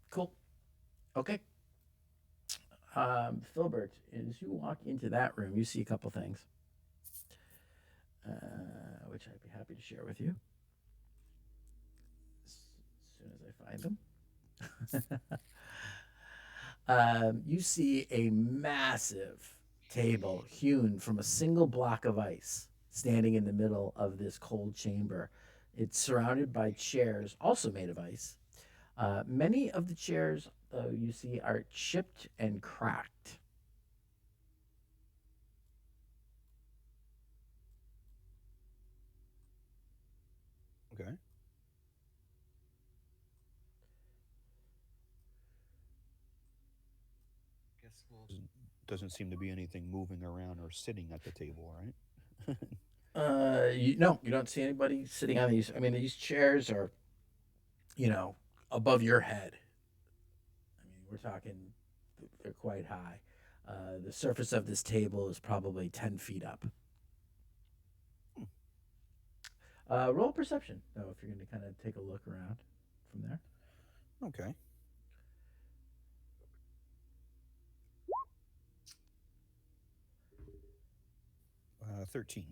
Cool. Okay. Filbert, as you walk into that room, you see a couple things, which I'd be happy to share with you as soon as I find them. You see a massive table hewn from a single block of ice standing in the middle of this cold chamber. It's surrounded by chairs, also made of ice. Many of the chairs, though, you see are chipped and cracked. Okay. Guess we'll. Doesn't seem to be anything moving around or sitting at the table, right? No, you don't see anybody sitting on these. I mean, these chairs are, above your head. I mean, we're talking, they're quite high. The surface of this table is probably 10 feet up. Roll perception, though, if you're going to kind of take a look around from there. Okay. 13.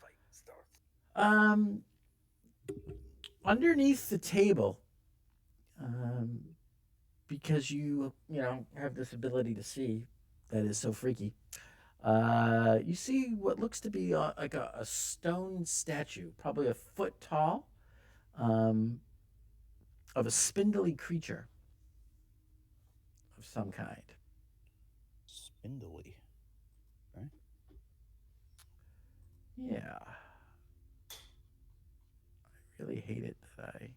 Fight starts. Um, Underneath the table, um, because you have this ability to see that is so freaky. You see what looks to be like a stone statue, probably a foot tall, um, of a spindly creature of some kind. Spindly. Okay. Yeah, I really hate it that I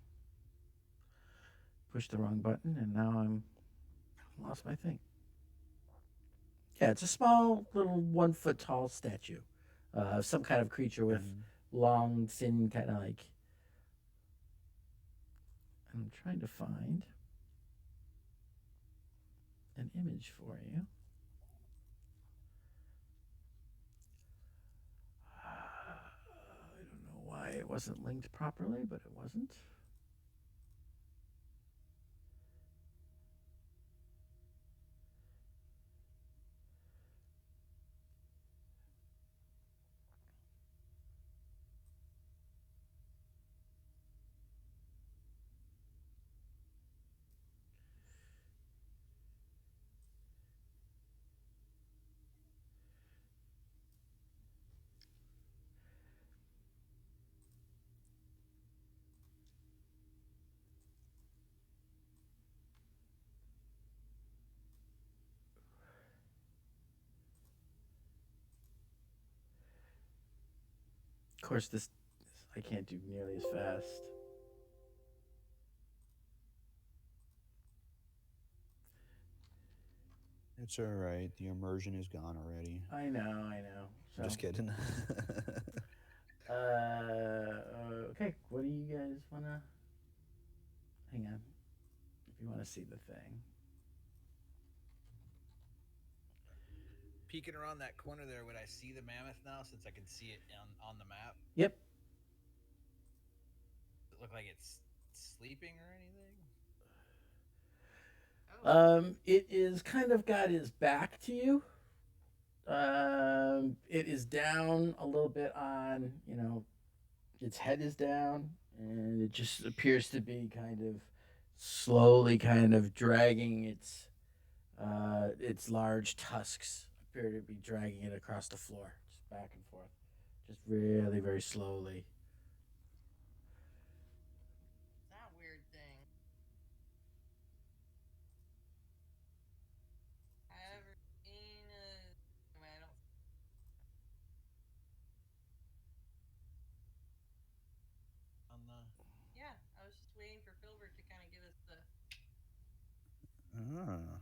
pushed the wrong button and now I'm lost my thing. Yeah, it's a small little 1 foot tall statue of some kind of creature with And long, thin, kind of like. I'm trying to find an image for you. I don't know why it wasn't linked properly, but it wasn't. Of course, this I can't do nearly as fast. it's all right. The immersion is gone already. I know, I know. I'm just kidding. Okay. What do you guys wanna? Hang on. If you want to see the thing. Peeking around that corner there, would I see the mammoth now since I can see it on the map? Yep. Does it look like it's sleeping or anything? Oh, It is kind of got his back to you. It is down a little bit on, its head is down, and it just appears to be kind of slowly kind of dragging its large tusks appear to be dragging it across the floor, just back and forth, just really very slowly. that weird thing. I ever seen a. I don't. On the Yeah, I was just waiting for Filbert to kind of give us the. Ah.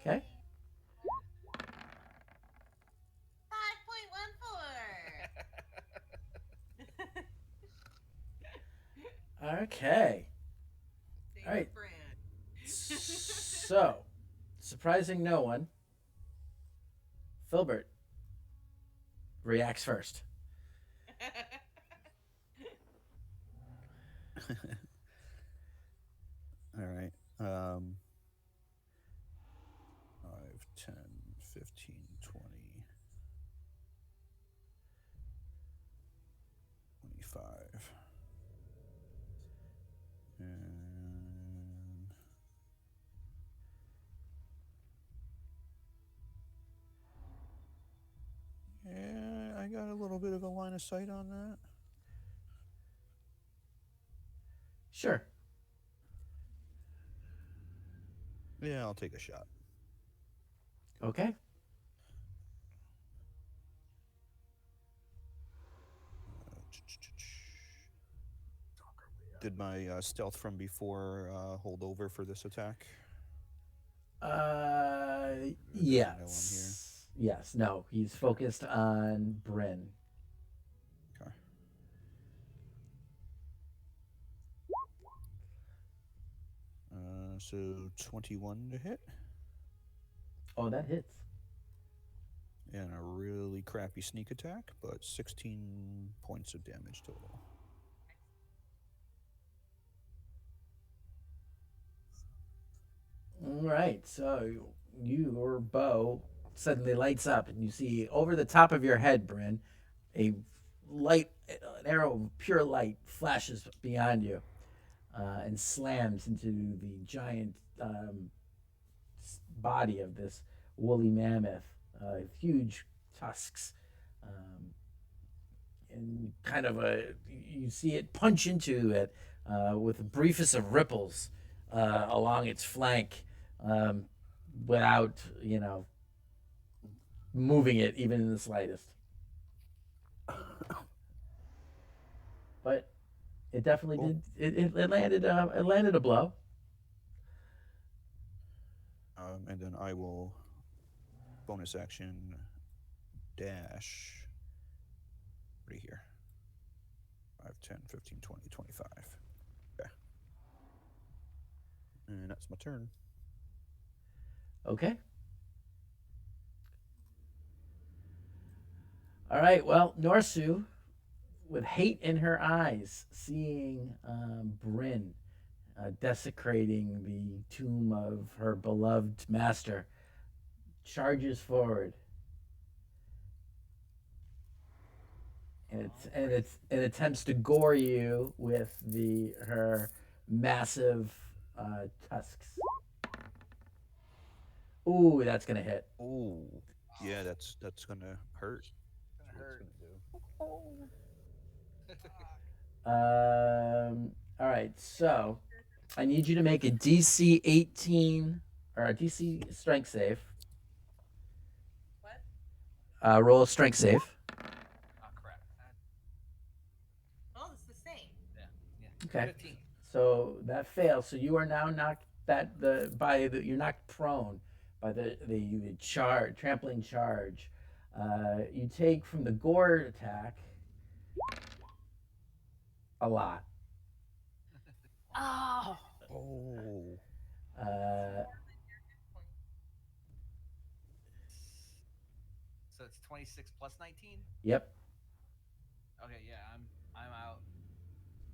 Okay. 5.14. Okay. All Save a right. friend. So, surprising no one, Filbert reacts first. All right. 5, 10, 15, 20, 25. And yeah, I got a little bit of a line of sight on that. Sure. Yeah, I'll take a shot. Okay. Did my stealth from before hold over for this attack? Or does he know I'm here? Yes. Yes. No, he's focused on Bryn. Okay. So 21 to hit, Oh, that hits. and a really crappy sneak attack, but 16 points of damage total. All right. So your bow suddenly lights up, and you see over the top of your head, Bryn, a light, an arrow of pure light flashes beyond you and slams into the giant body of this woolly mammoth, huge tusks, um, and kind of you see it punch into it with the briefest of ripples along its flank, um, without moving it even in the slightest. But it definitely Cool. did. It landed. It landed a blow. And then I will bonus action dash right here. 5, 10, 15, 20, 25. Okay. And that's my turn. Okay. All right. Well, Norsu, with hate in her eyes, seeing Bryn desecrating the tomb of her beloved master, charges forward, and attempts to gore you with the her massive tusks. Ooh, that's gonna hit. Oh, yeah, that's gonna hurt. Gonna That's what it's hurt. gonna do. All right, so I need you to make a DC 18 or a DC strength save. What? Roll a strength save. Oh crap. Oh, it's the same. Yeah. Yeah. Okay. 15. So that fails. So you are now knocked you're knocked prone by the trampling charge. You take from the gore attack a lot. Oh, Oh, Uh, So it's 26 plus 19. yep. Okay, yeah, I'm out.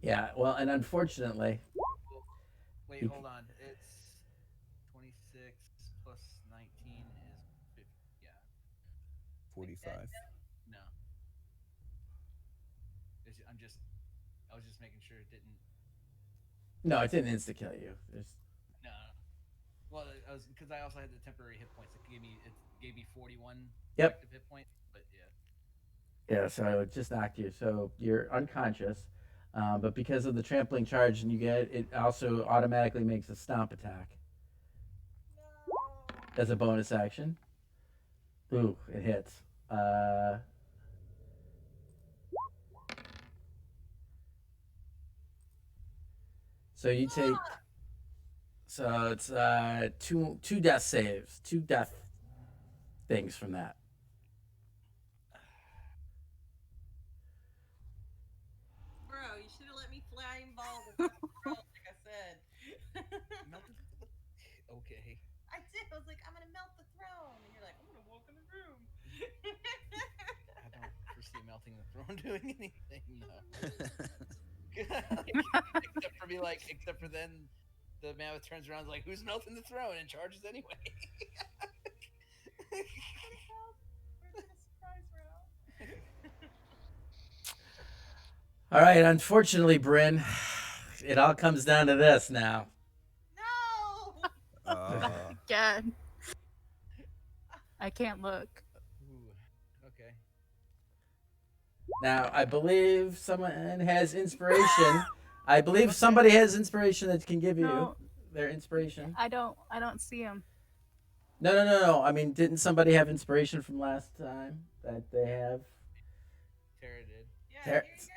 Yeah. Well, and unfortunately, Well, wait, bec- hold on. It's 26 plus 19 is 50. Yeah. 45. No. I'm just I was just making sure it didn't. no, it didn't insta kill you. No. Well, I was because I also had the temporary hit points. It gave me 41 Yep. effective hit points, but yeah. Yeah. So it just knocked you. So you're unconscious. But because of the trampling charge, and you get it also automatically makes a stomp attack No. as a bonus action. Ooh, it hits. So you take Ah! So it's two death saves, two death things from that. Bro, you should have let me flying ball the fucking throne, like I said. Melted. Okay. I did. I was like, I'm gonna melt the throne, and you're like, I'm gonna walk in the room. I don't foresee melting the throne doing anything. No. Except for then, the mammoth turns around and is like, "Who's melting the throne?" and charges anyway. We're gonna surprise round. All right, unfortunately, Bryn, it all comes down to this now. No. Again. I can't look. Ooh. Okay. Now, I believe someone has inspiration. I believe somebody has inspiration that can give you No, their inspiration. I don't. I don't see him. No. I mean, didn't somebody have inspiration from last time that they have? Tara did. Yeah, Ter- here you go.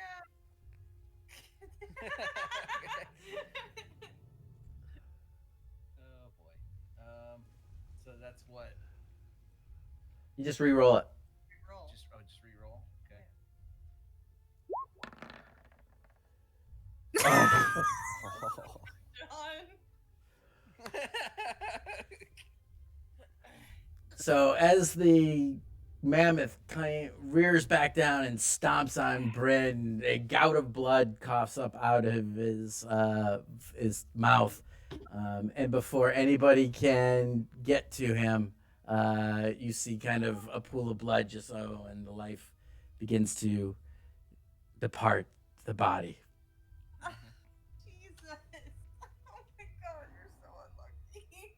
Oh boy. So that's what. you just re-roll it. Roll. Just re-roll. Okay. Oh. Done. So as the mammoth kind of rears back down and stomps on Bryn, a gout of blood coughs up out of his mouth, and before anybody can get to him, you see kind of a pool of blood just so, and the life begins to depart the body. Jesus. Oh my god, you're so unlucky.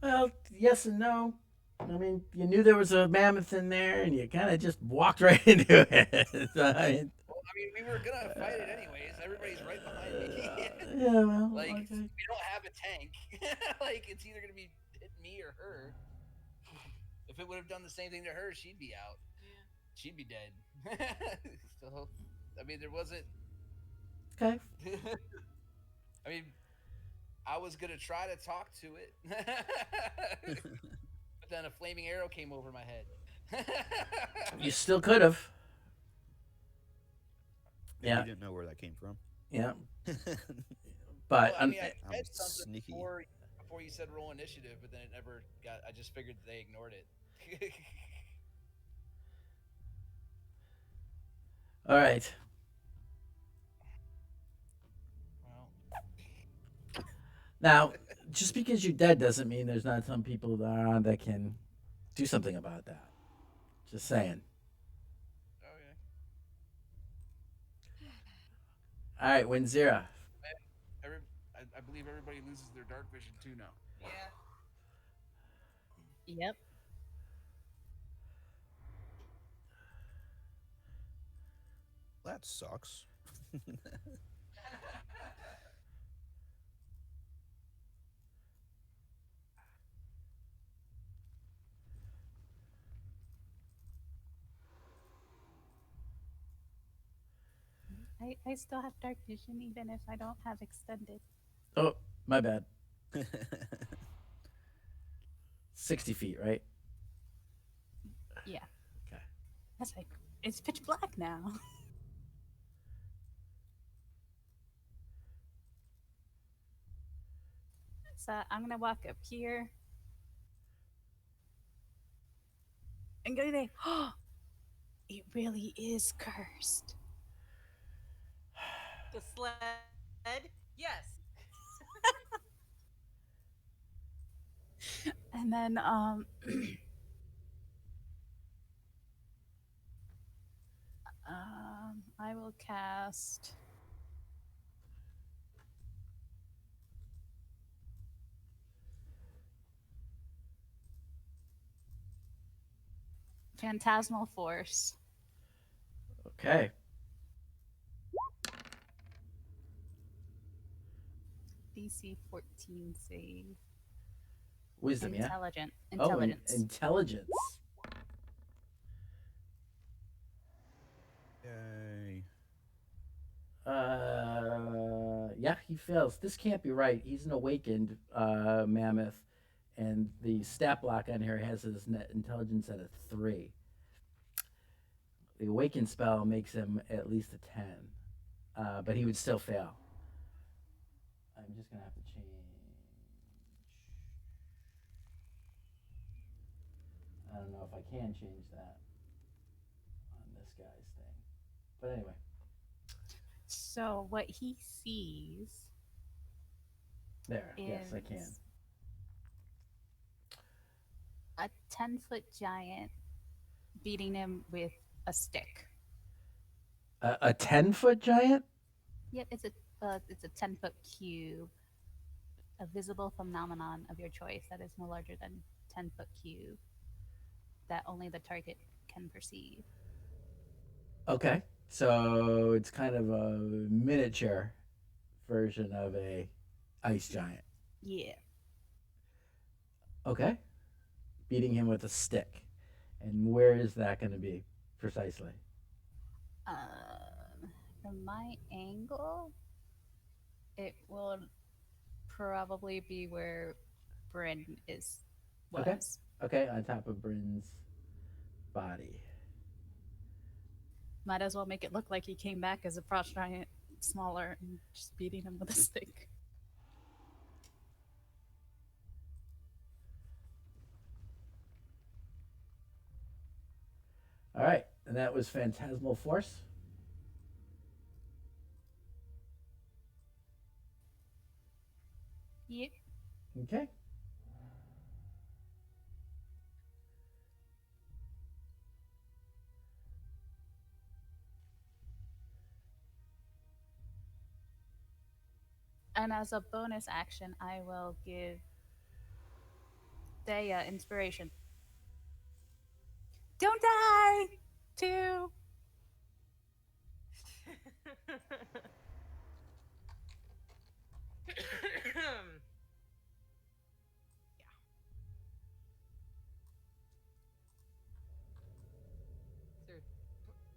Well, yes and no. I mean, you knew there was a mammoth in there, and you kind of just walked right into it. I mean, Well, I mean, we were gonna fight it anyways. Everybody's right behind me. yeah, well, Like, okay. we don't have a tank. Like, it's either gonna be hit me or her. If it would have done the same thing to her, she'd be out. Yeah. She'd be dead. So, I mean, there wasn't. Okay. I mean, I was gonna try to talk to it, but then a flaming arrow came over my head. You still could have. You Yeah, didn't know where that came from. yeah. Well, But I mean, I I'm said something sneaky. before you said roll initiative, but then it never got. I just figured they ignored it. all right. Well, Now, just because you're dead doesn't mean there's not some people that are on that can do something about that. Just saying. okay. All right, Winzira. Every, I believe everybody loses their dark vision too now. Yeah. Yep. That sucks. I still have dark vision even if I don't have extended. Oh, my bad. 60 feet, right? Yeah. Okay. That's like it's pitch black now. So I'm gonna walk up here and go there. Oh, it really is cursed. The sled? Yes. And then I will cast Phantasmal Force. Okay. DC 14 save. Wisdom, yeah? Intelligence. Oh, intelligence. Yay. Yeah, he fails. This can't be right. He's an awakened mammoth, and the stat block on here has his net intelligence at a 3. The awakened spell makes him at least a 10, but he would still fail. I'm just gonna have to change. I don't know if I can change that on this guy's thing, but anyway. So what he sees There. Yes, I can. is a 10-foot giant beating him with a stick. A 10-foot giant. Yep, it's a 10-foot cube, a visible phenomenon of your choice that is no larger than 10-foot cube that only the target can perceive. Okay. So it's kind of a miniature version of a ice giant. Yeah. Okay. Beating him with a stick. And where is that going to be precisely? From my angle, it will probably be where Bryn is Okay. was. Okay, on top of Bryn's body. Might as well make it look like he came back as a frost giant, smaller, and just beating him with a stick. All right. And that was Phantasmal Force. Yep. Okay. And as a bonus action, I will give Daya inspiration. Don't die! Two. Is there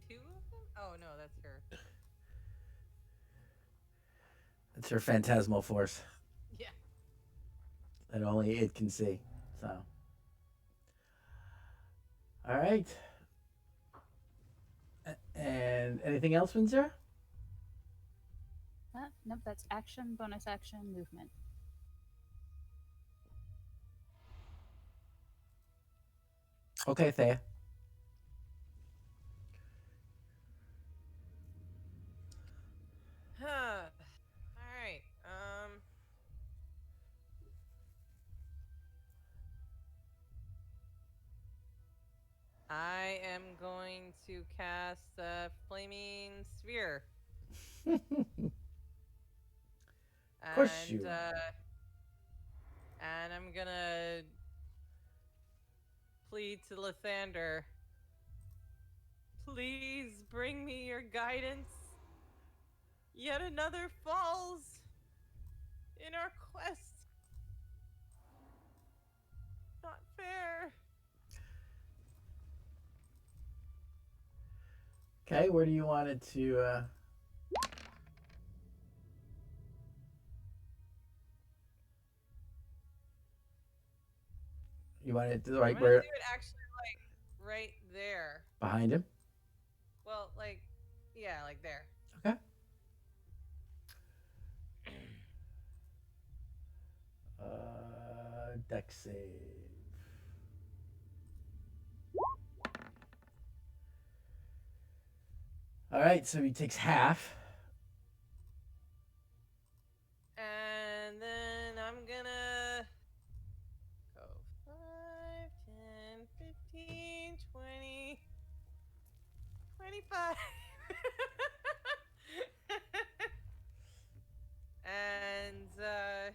two of them? Oh no, that's her. It's her Phantasmal Force Yeah. that only it can see. So. All right. And anything else, Windsor? Nope, that's action, bonus action, movement. Okay, Thea. Huh. All right. I am going to cast a flaming sphere, Of course and you are. I'm gonna plead to Lathander. Please bring me your guidance. Yet another falls in our quest. Not fair. Okay, where do you want it to? You want it to I'm right gonna do where it actually like right there. behind him? Well, like, yeah, like there. Okay. Deck save. All right, so he takes half. And then I'm gonna go 5, 10, 15, 20, 25. And oh,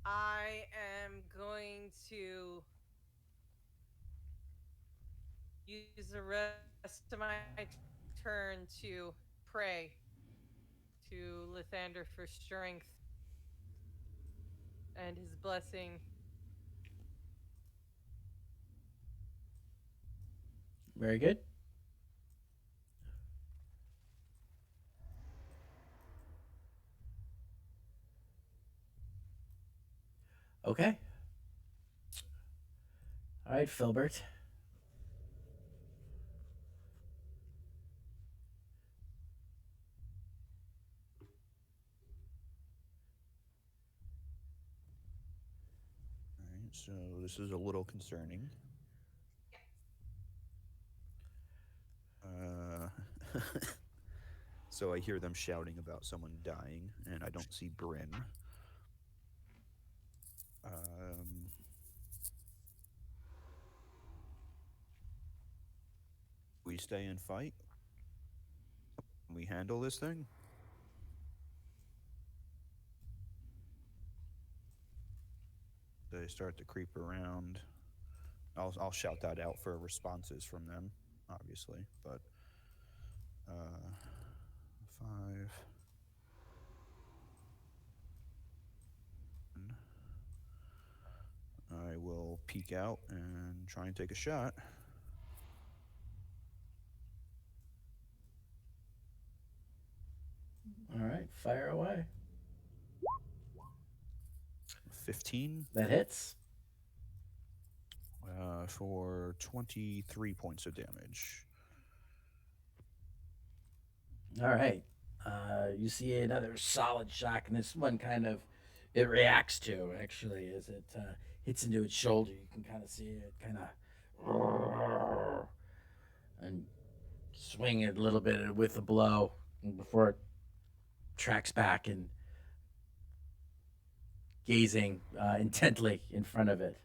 I am going to use the rest of my turn to pray to Lathander for strength and his blessing. Very good. Okay. All right, Filbert. All right, so this is a little concerning. Uh, so I hear them shouting about someone dying, and I don't see Bryn. Um, we stay and fight. We handle this thing. They start to creep around. I'll shout that out for responses from them, obviously. But 5. I will peek out and try and take a shot. All right, fire away. 15 That hits. for 23 points of damage. All right. You see another solid shock, and this one kind of it reacts to actually as it hits into its shoulder. You can kind of see it kind of and swing it a little bit with the blow before it tracks back and gazing intently in front of it.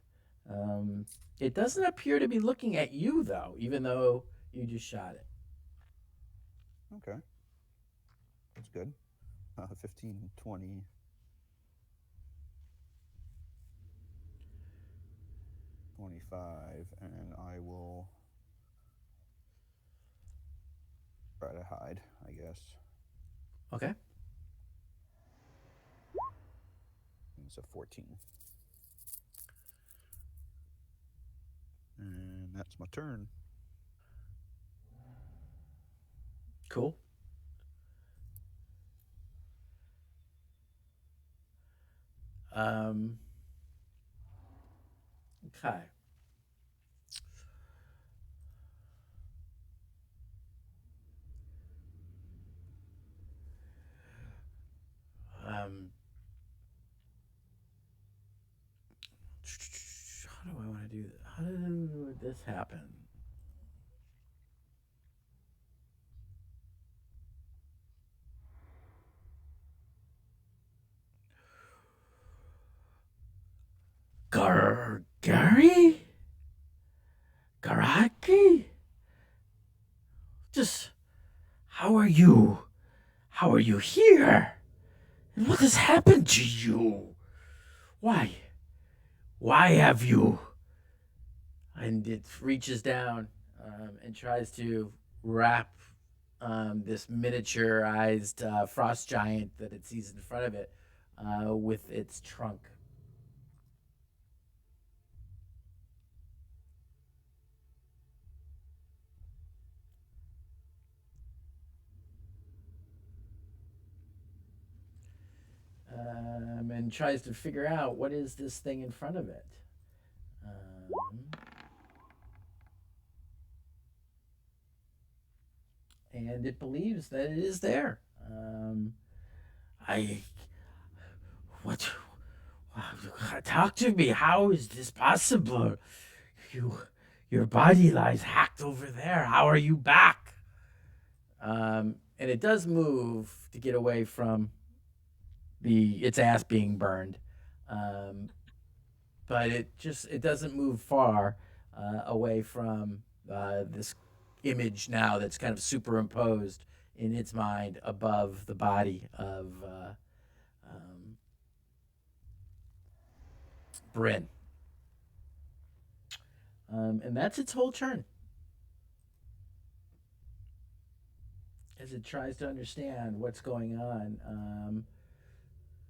It doesn't appear to be looking at you though, even though you just shot it. Okay. That's good. 15, 20. $25, and I will try to hide, I guess. Okay. And it's a 14. And that's my turn. Cool. Um, okay. Um, how do I want to do that? How did this happen? Gary? Garaki? Just how are you? How are you here? And what has happened to you? Why? Why have you? And it reaches down and tries to wrap this miniaturized frost giant that it sees in front of it with its trunk. And tries to figure out what is this thing in front of it. And it believes that it is there. I. What? Talk to me. How is this possible? You, your body lies hacked over there. How are you back? And it does move to get away from its ass being burned, um, but it doesn't move far away from this image now that's kind of superimposed in its mind above the body of Bryn. And that's its whole turn. As it tries to understand what's going on,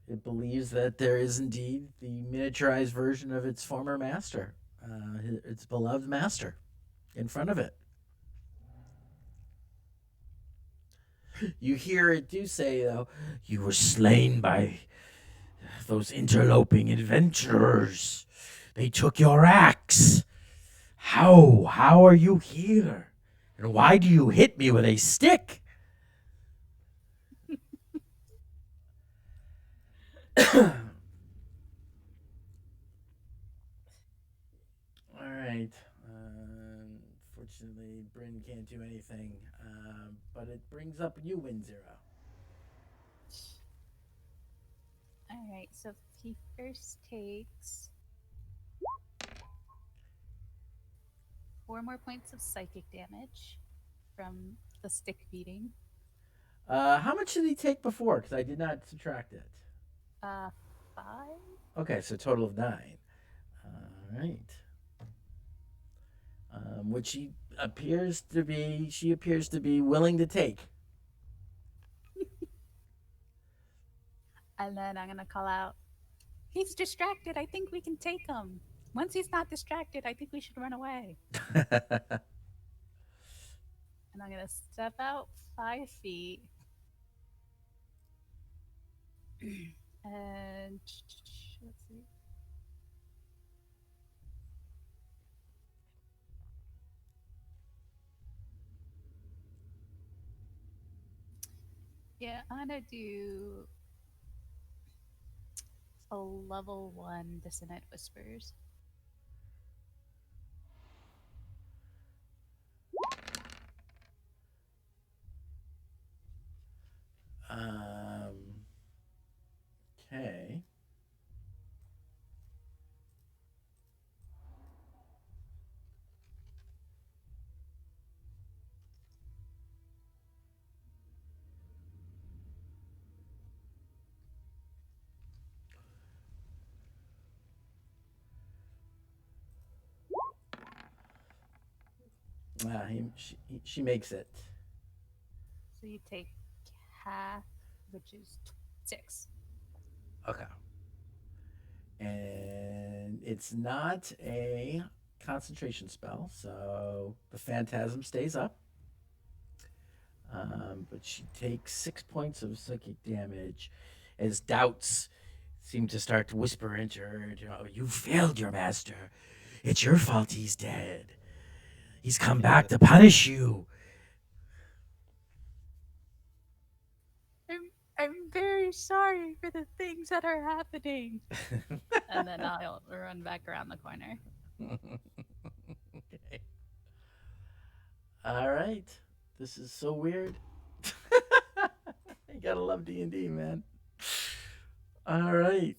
it believes that there is indeed the miniaturized version of its former master, its beloved master, in front of it. You hear it do say, though, you were slain by those interloping adventurers. They took your axe. How? How are you here? And why do you hit me with a stick? All right. Fortunately, Bryn can't do anything, but it brings up you, Win Zero. All right, so he first takes 4 more points of psychic damage from the stick beating. How much did he take before? Because I did not subtract it. 5. Okay, so total of 9. All right. Which she appears to be willing to take. And then I'm gonna call out, he's distracted. I think we can take him. Once he's not distracted, I think we should run away. And I'm gonna step out 5 feet. And let's see. Yeah, I'm gonna do a level 1 dissonant whispers. um, okay. She makes it. So you take half, which is 6. Okay. And it's not a concentration spell, so the phantasm stays up. But she takes 6 points of psychic damage as doubts seem to start to whisper into her. Oh, you failed your master. It's your fault he's dead. He's come back to punish you. I'm very sorry for the things that are happening. And then I'll run back around the corner. Okay. All right. This is so weird. You gotta love D&D, man. All right.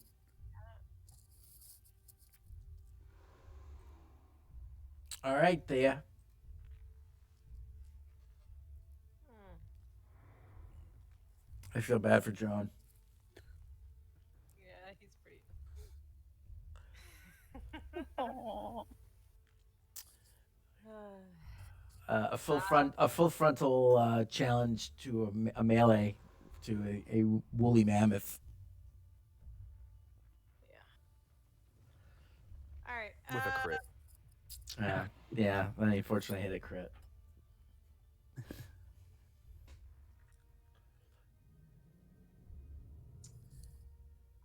All right, Thea. Hmm. I feel bad for Joan. Yeah, he's pretty. Oh. A full frontal challenge to a melee to a woolly mammoth. Yeah. All right. With a crit. Yeah. I unfortunately hit a crit.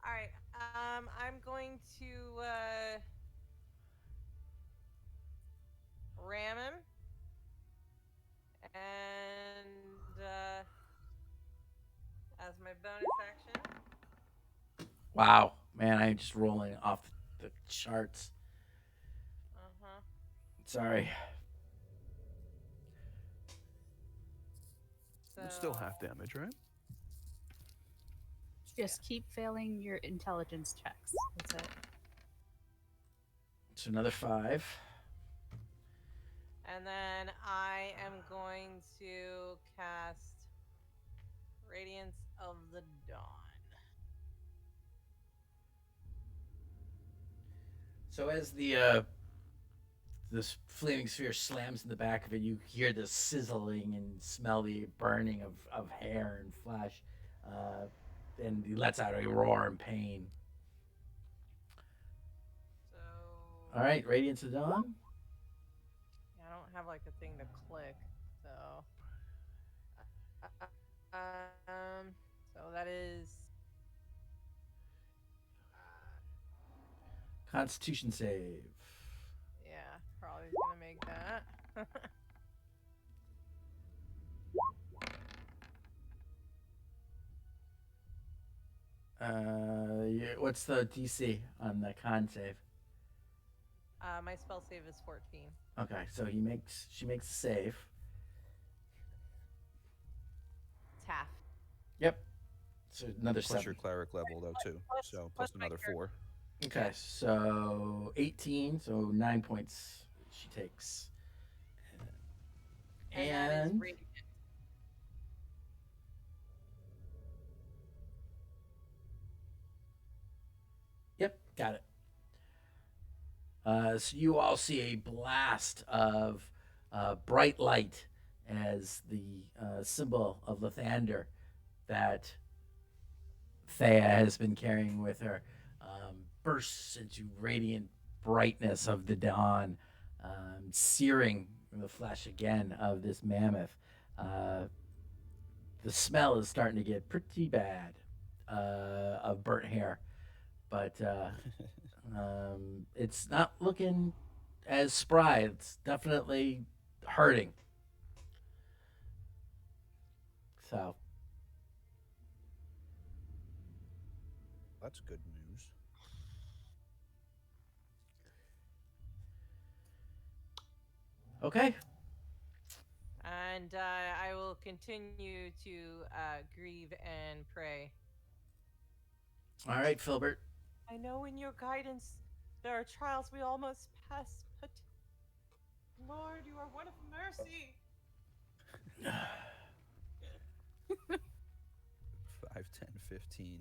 All right. I'm going to ram him, and as my bonus action. Wow, man, I'm just rolling off the charts. Uh huh. Sorry. So It's still half damage, right? Just keep failing your intelligence checks. That's it. It's another 5. and then I am going to cast Radiance of the Dawn. So as the this flaming sphere slams in the back of it, you hear the sizzling and smell the burning of hair and flesh, and he lets out a roar in pain. So All right, Radiance of Dawn. I don't have like a thing to click, so So that is Constitution save. yeah, probably gonna make that. What's the DC on the con save? My spell save is 14. Okay, so she makes a save. It's half. Yep. So another Plus your 7. cleric level though too. So Plus plus my another character. 4. Okay, so 18, so 9 points she takes. And that is And radiant. yep, got it. So you all see a blast of bright light as the symbol of Lathander that Thea has been carrying with her bursts into radiant brightness of the dawn, searing the flesh again of this mammoth. Uh, the smell is starting to get pretty bad of burnt hair, but it's not looking as spry. It's definitely hurting. So, That's good news. okay. And I will continue to grieve and pray. All right, Filbert. I know in your guidance there are trials we all must pass, but Lord, you are one of mercy. 5, 10, 15.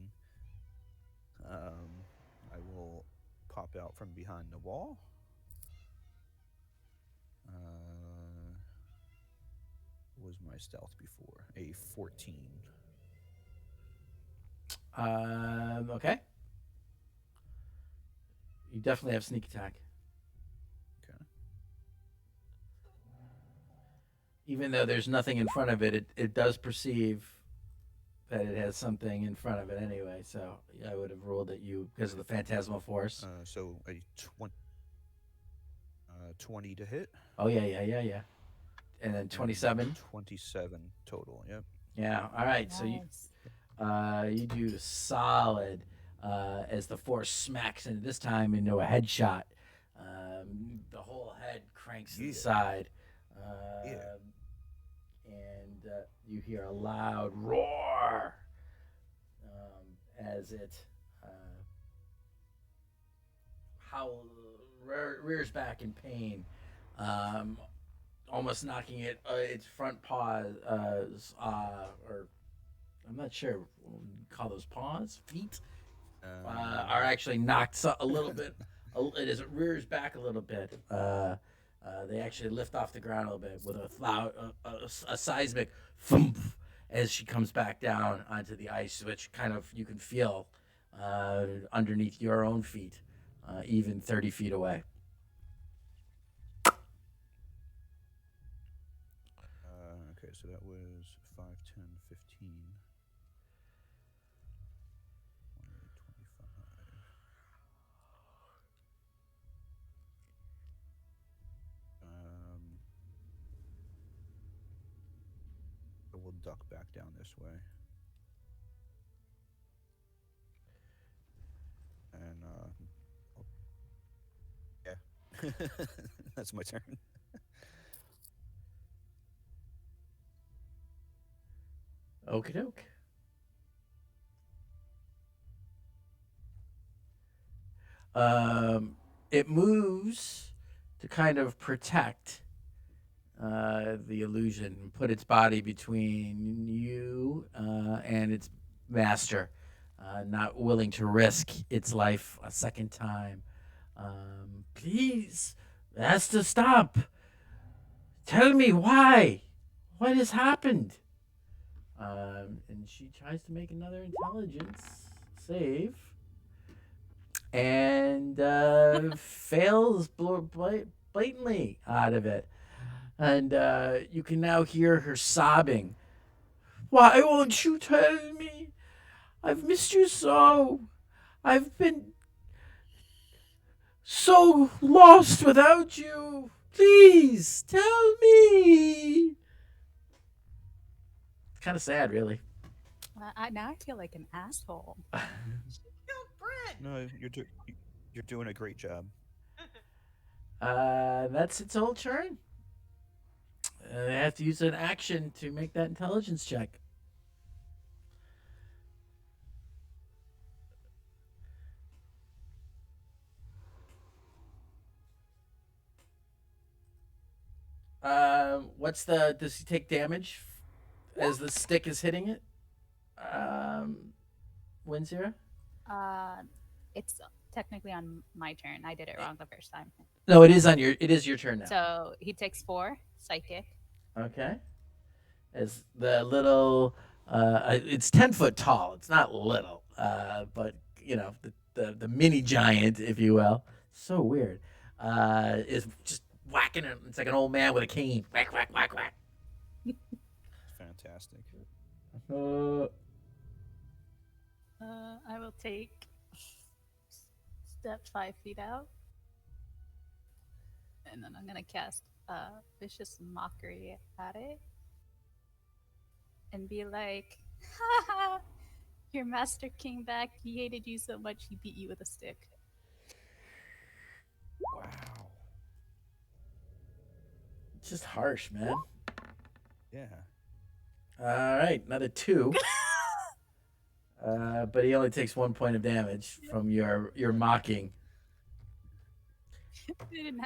I will pop out from behind the wall. What was my stealth before? A 14. Okay. You definitely have sneak attack. Okay. Even though there's nothing in front of it, it does perceive that it has something in front of it anyway. So I would have ruled that you, because of the phantasmal force. So a 20 to hit. Oh, yeah. And then 27. 27 total. Yep. Yeah. All right. So Nice. you do solid as the force smacks into this time into a headshot. The whole head cranks Yeah. inside. Yeah. And you hear a loud roar as it howl, rears back in pain, almost knocking its front paws, or I'm not sure what we call those paws, feet, are actually knocked a little bit. As it rears back a little bit, they actually lift off the ground a little bit with a seismic thump as she comes back down onto the ice, which kind of you can feel underneath your own feet, even 30 feet away. Okay, so that was 5, 10, 15, 20, 25. So we'll duck back down this way. And yeah, that's my turn. Okie doke. It moves to kind of protect the illusion, put its body between you and its master, not willing to risk its life a second time. Please, it has to stop. Tell me why. What has happened? And she tries to make another intelligence save and fails blatantly out of it. And you can now hear her sobbing. Why won't you tell me? I've missed you so. I've been so lost without you. Please tell me. It's kind of sad, really. Now I feel like an asshole. Killed Brent. No, you're doing a great job. That's its whole turn. I have to use an action to make that intelligence check. What's the? Does he take damage as the stick is hitting it? Winzira? Uh, it's technically on my turn. I did it wrong the first time. No, it is on your. It is your turn now. So he takes 4 psychic. Okay. As the little, it's 10 foot tall. It's not little, but the mini giant, if you will. So weird. Is just whacking it. It's like an old man with a cane. Whack, whack, whack, whack. Fantastic. Uh, I will take step 5 feet out, and then I'm gonna cast vicious mockery at it, and be like, "Ha, your master came back. He hated you so much he beat you with a stick." Wow. it's just harsh, man. Yeah. All right, another 2. But he only takes 1 point of damage from your mocking.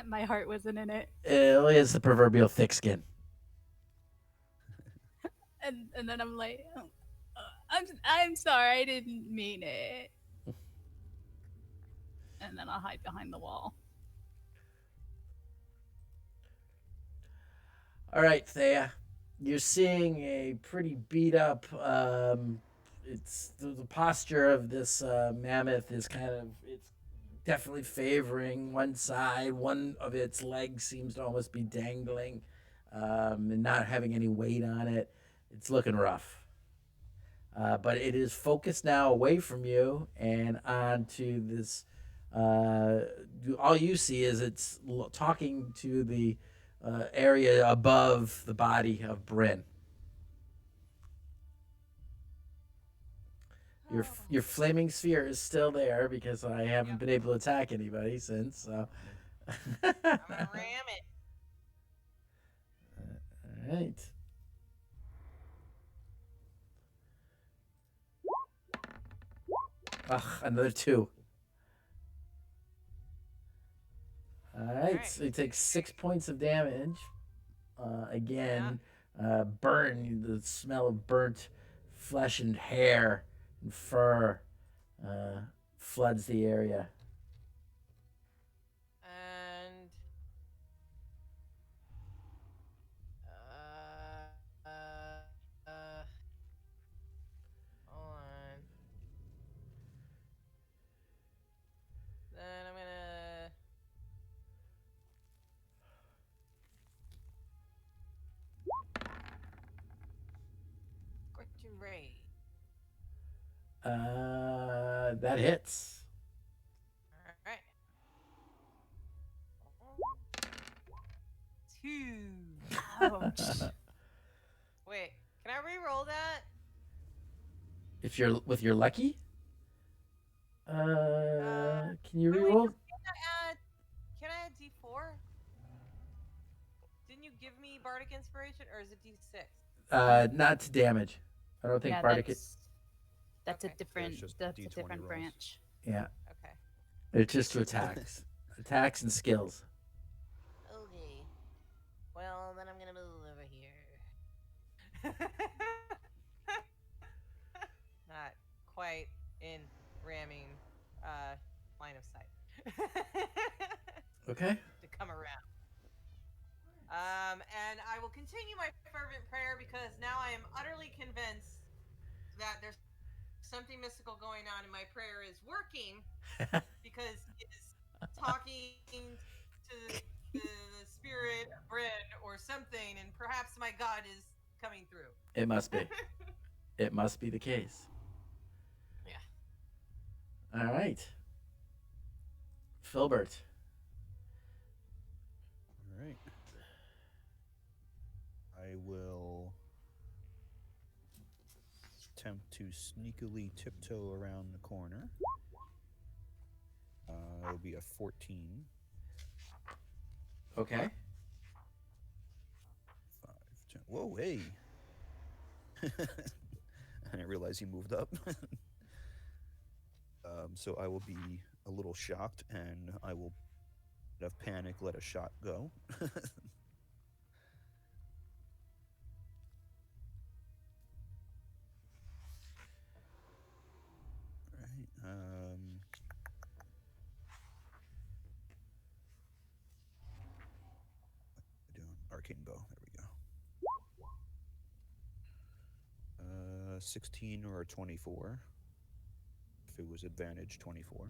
My heart wasn't in it, It only has the proverbial thick skin. and then I'm like, I'm sorry, I didn't mean it. And then I'll hide behind the wall. All right, Thea. You're seeing a pretty beat up. It's the posture of this mammoth is kind of it's definitely favoring one side. One of its legs seems to almost be dangling, and not having any weight on it. It's looking rough. But it is focused now away from you and onto this. Uh, all you see is it's talking to the area above the body of Bryn. Your flaming sphere is still there because I haven't been able to attack anybody since. So. I'm gonna ram it. All right. Ugh, another 2. All right, so he takes 6 points of damage. Again, burn, the smell of burnt flesh and hair and fur floods the area. And hold on. Then I'm gonna scorching ray. That hits. All right. 2. Ouch. Wait, can I re-roll that? If you're with your lucky, can you Wait, reroll? can I add D4? Didn't you give me bardic inspiration, or is it D6? Not to damage. I don't think Yeah, Bardic. that's Okay. a different just that's a D20 different rolls. branch. Yeah, Okay. it's just to attacks, attacks and skills. Okay. Well, then I'm gonna move over here. Not quite in ramming line of sight. Okay. To come around. And I will continue my fervent prayer because now I am utterly convinced that there's something mystical going on and my prayer is working because it is talking to the spirit of Bryn or something, and perhaps my god is coming through. It must be. It must be the case. Yeah. All right, Filbert. All right. I will attempt to sneakily tiptoe around the corner. It'll be a 14. Okay. 5, 10. Whoa, hey. I didn't realize he moved up. So I will be a little shocked and I will, out of panic, let a shot go. Right. Doing arcane bow. There we go. 16 or a 24. If it was advantage, 24.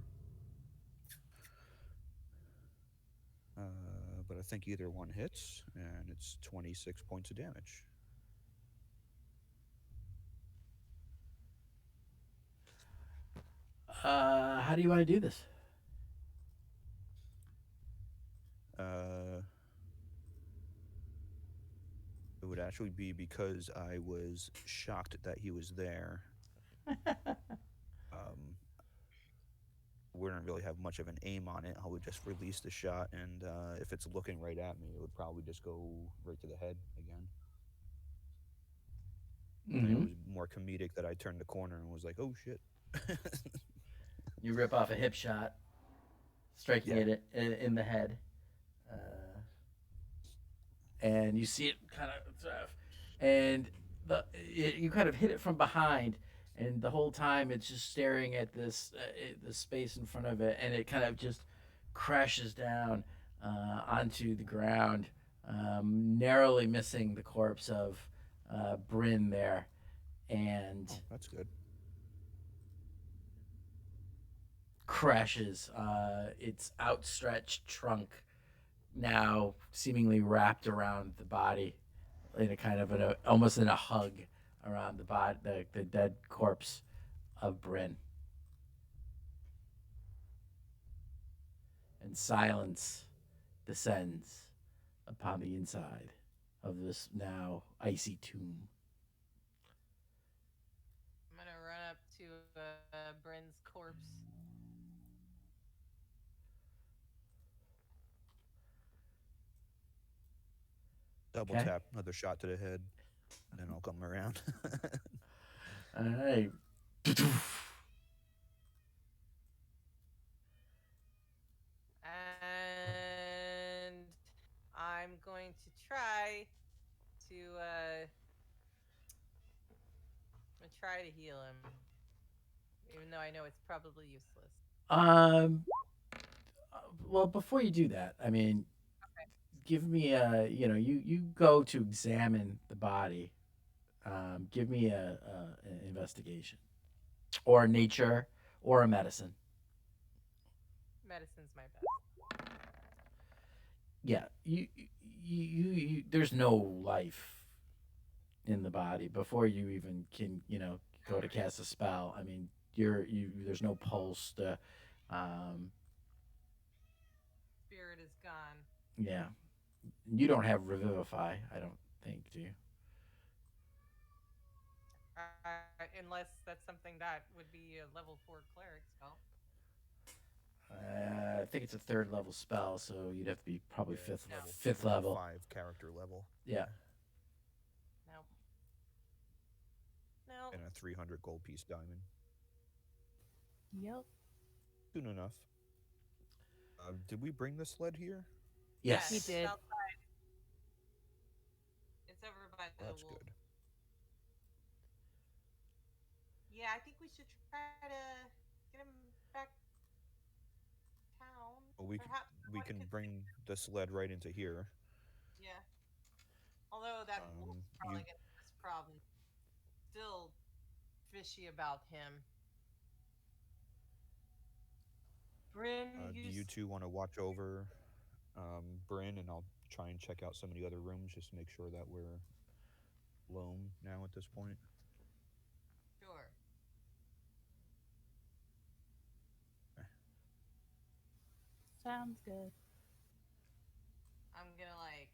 But I think either one hits, and it's 26 points of damage. How do you want to do this? Uh, it would actually be because I was shocked that he was there. Um, wouldn't really have much of an aim on it. I would just release the shot, and if it's looking right at me, it would probably just go right to the head again. And it Mm-hmm. was more comedic that I turned the corner and was like, "Oh shit!" You rip off a hip shot, striking Yeah. it in the head, uh, and you see it kind of, and you kind of hit it from behind, and the whole time it's just staring at this space in front of it, and it kind of just crashes down onto the ground, narrowly missing the corpse of Bryn there, and Oh, that's good. crashes its outstretched trunk, now seemingly wrapped around the body in a kind of almost in a hug around the dead corpse of Bryn. And silence descends upon the inside of this now icy tomb. I'm gonna run up to Bryn's corpse. Double Okay. tap, another shot to the head, and then I'll come around. All right. And I'm going to try to I'm gonna try to heal him, even though I know it's probably useless. um. Well, before you do that, I mean, Okay. give me a. You go to examine the body. Give me an investigation, or nature, or a medicine. Medicine's my best. Yeah, you there's no life in the body before you even can go to cast a spell. I mean, there's no pulse. Um, Spirit is gone. yeah, you don't have revivify. I don't think, do you? Unless that's something that would be a level 4 cleric spell. I think it's a third level spell, so you'd have to be probably Yeah, it's fifth No. fifth level. 5 character level. Yeah. No. No. And a 300 gold piece diamond. Yep. Soon enough. Did we bring the sled here? Yes. Yes. We It's did. outside. It's over by the That's wolf. good. Yeah, I think we should try to get him back town. Well, Perhaps we someone can could. bring the sled right into here. Yeah. Although that wolf's probably You gonna have this problem. Still fishy about him. Bryn, do you two want to watch over Bryn, and I'll try and check out some of the other rooms just to make sure that we're alone now at this point. Sounds good. I'm gonna like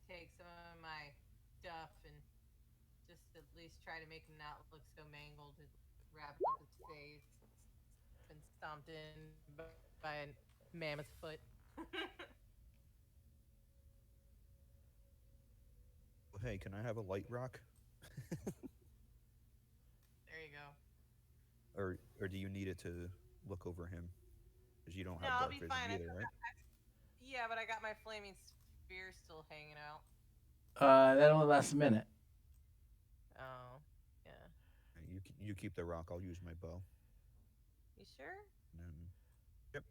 take some of my stuff and just at least try to make him not look so mangled and wrap up his face. It's been stomped in by a mammoth foot. Well, hey, can I have a light rock? There you go. Or do you need it to look over him? Because you don't No, have I'll dark be vision fine. either, right? Yeah, but I got my flaming spear still hanging out. That only lasts a minute. Oh, yeah. You keep the rock. I'll use my bow. You sure? And then, yep,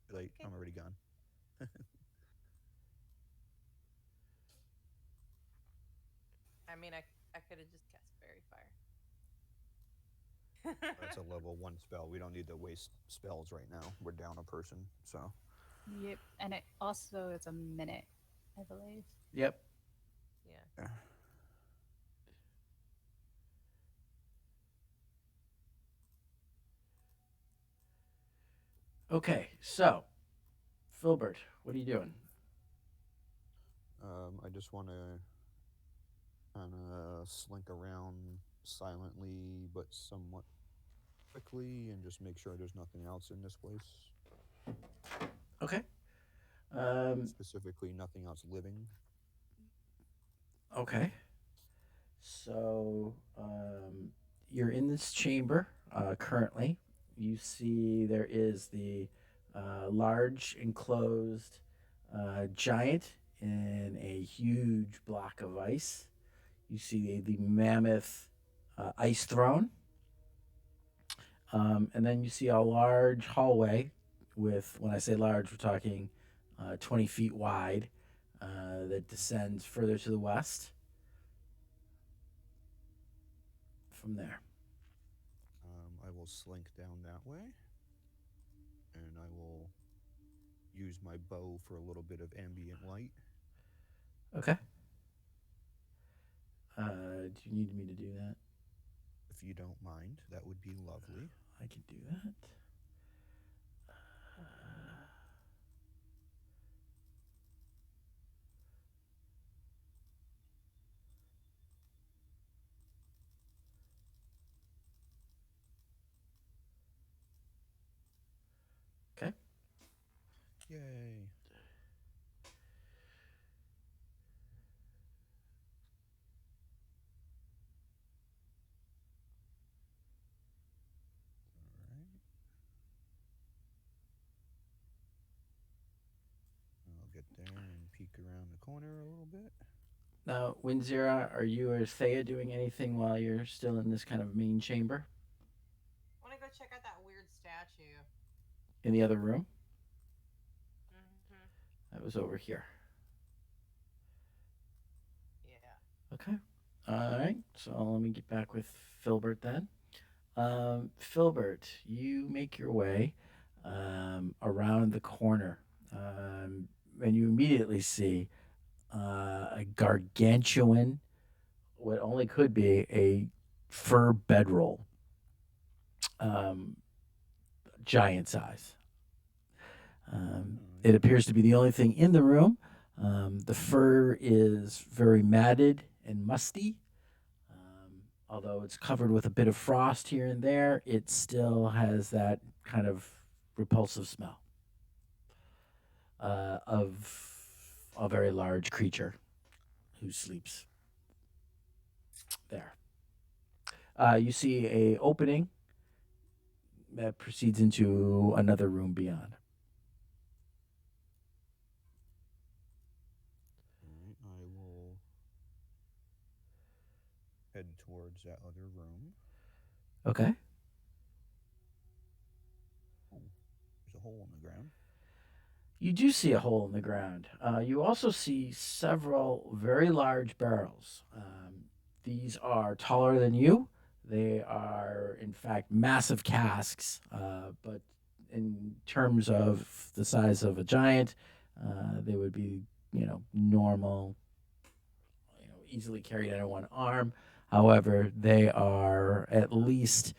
too late. Okay. I'm already gone. I mean, I could have just cast fairy fire. That's a level 1 spell. We don't need to waste spells right now. We're down a person, so. Yep. And it also is a minute, I believe. Yep. Yeah. Yeah. Okay, so Filbert, what are you doing? I just want to kind of slink around silently but somewhat quickly and just make sure there's nothing else in this place. Okay. Um, Specifically, nothing else living. okay. So you're in this chamber currently. You see there is the large enclosed giant in a huge block of ice. You see the mammoth ice throne. And then you see a large hallway with, when I say large, we're talking 20 feet wide that descends further to the west from there. I will slink down that way, and I will use my bow for a little bit of ambient light. Okay. Do you need me to do that? If you don't mind, that would be lovely. I can do that. Okay. Yay. All right. I'll get there and peek around the corner a little bit. Now, Winzira, are you or Thea doing anything while you're still in this kind of main chamber I want to go check out that weird statue. in the other room? Mm-hmm. That was over here. Yeah. Okay. All right. So let me get back with Filbert then. Filbert, you make your way around the corner, and you immediately see a gargantuan, what only could be a fur bedroll, um, giant size. It appears to be the only thing in the room. The fur is very matted and musty. Although it's covered with a bit of frost here and there, it still has that kind of repulsive smell of a very large creature who sleeps there. You see a opening that proceeds into another room beyond. All right. I will head towards that other room. Okay. Oh, there's a hole in the ground. You do see a hole in the ground. You also see several very large barrels. These are taller than you. They are, in fact, massive casks, but in terms of the size of a giant, they would be, normal, easily carried under one arm. However, they are at least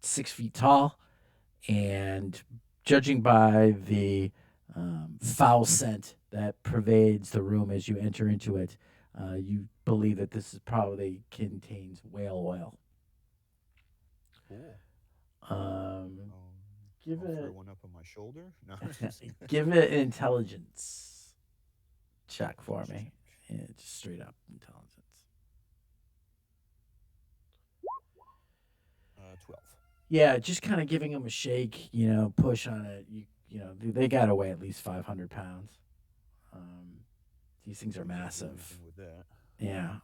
6 feet tall And judging by the foul scent that pervades the room as you enter into it, you believe that this is probably contains whale oil. Cool. Um, Um, give I'll throw it one up on my shoulder. No. give it an intelligence check for Intelligence me. check. Yeah, just straight up intelligence. 12. Yeah, just kind of giving them a shake, push on it. They got to weigh at least 500 pounds. Um, these things are Can't do massive. anything with that. Yeah.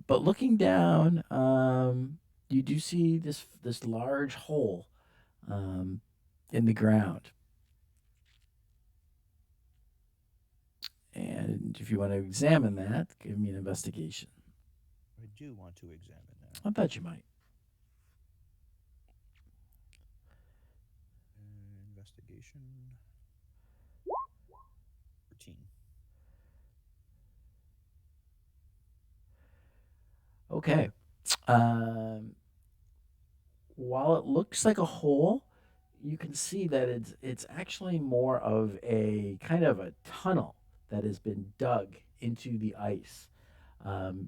But looking down, you do see this large hole um, in the ground. And if you want to examine that, give me an investigation. I do want to examine that. I bet you might. Investigation 13. Okay. Um, while it looks like a hole, you can see that it's actually more of a kind of a tunnel that has been dug into the ice.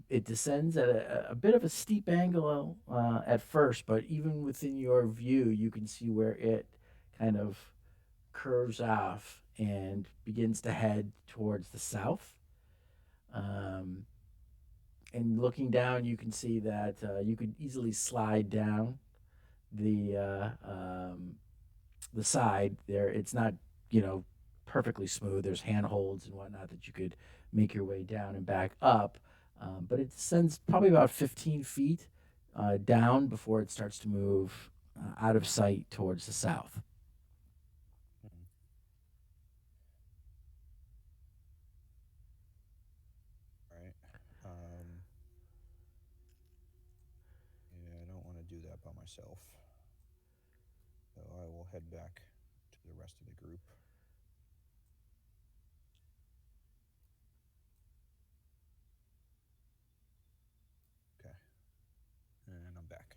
It descends at a bit of a steep angle at first, but even within your view, you can see where it kind of curves off and begins to head towards the south. Um, and looking down, you can see that you could easily slide down the uh, um, the side there. It's not, you know, perfectly smooth. There's handholds and whatnot that you could make your way down and back up. But it descends probably about 15 feet down before it starts to move out of sight towards the south. Hmm. All right. Yeah, I don't want to do that by myself. So I will head back to the rest of the group. Okay. And I'm back.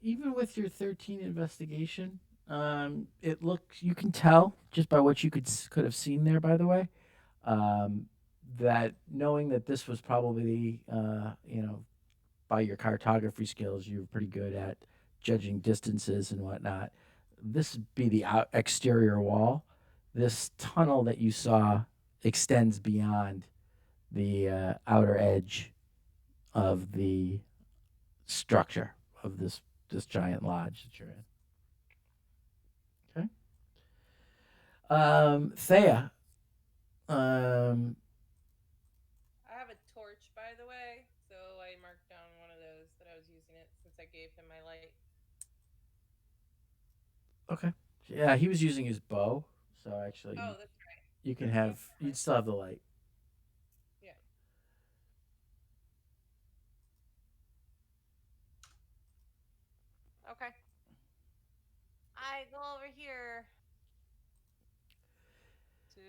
Even with your 13 investigation, it looks, you can tell just by what you could have seen there, by the way, um, that knowing that this was probably, by your cartography skills, you're pretty good at judging distances and whatnot. This would be the exterior wall. This tunnel that you saw extends beyond the outer edge of the structure of this giant lodge that you're in. Okay. Thea. Um, I have a torch, by the way, so I marked down one of those that I was using it since I gave him my light. okay. Yeah, he was using his bow, so actually, Oh, that's right. you can Okay, have never you'd mind. still have the light. Yeah. Okay. I go over here to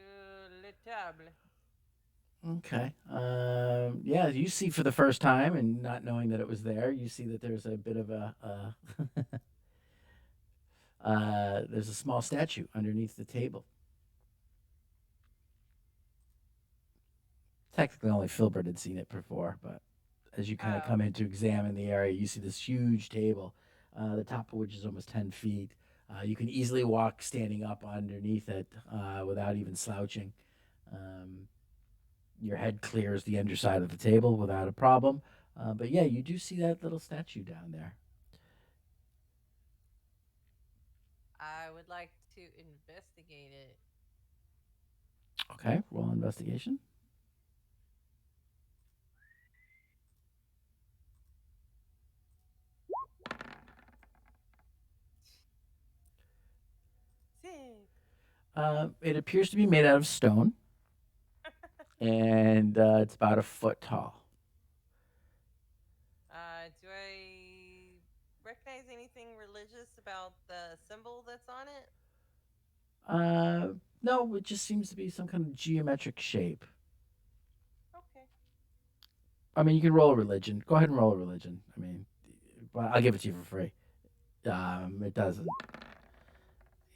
le table. Okay. Yeah, you see for the first time and not knowing that it was there, you see that there's a bit of there's a small statue underneath the table. Technically, only Filbert had seen it before, but as you kind of Oh, come in to examine the area, you see this huge table, the top of which is almost 10 feet. You can easily walk standing up underneath it without even slouching. Um, your head clears the underside of the table without a problem. But yeah, you do see that little statue down there. I would like to investigate it. Okay, roll investigation. Sick. It appears to be made out of stone, and it's about a foot tall. Do I recognize anything religious about the symbol that's on it? Uh, no, it just seems to be some kind of geometric shape. Okay. I mean, you can roll a religion. Go ahead and roll a religion. I mean, well, I'll give it to you for free. It doesn't.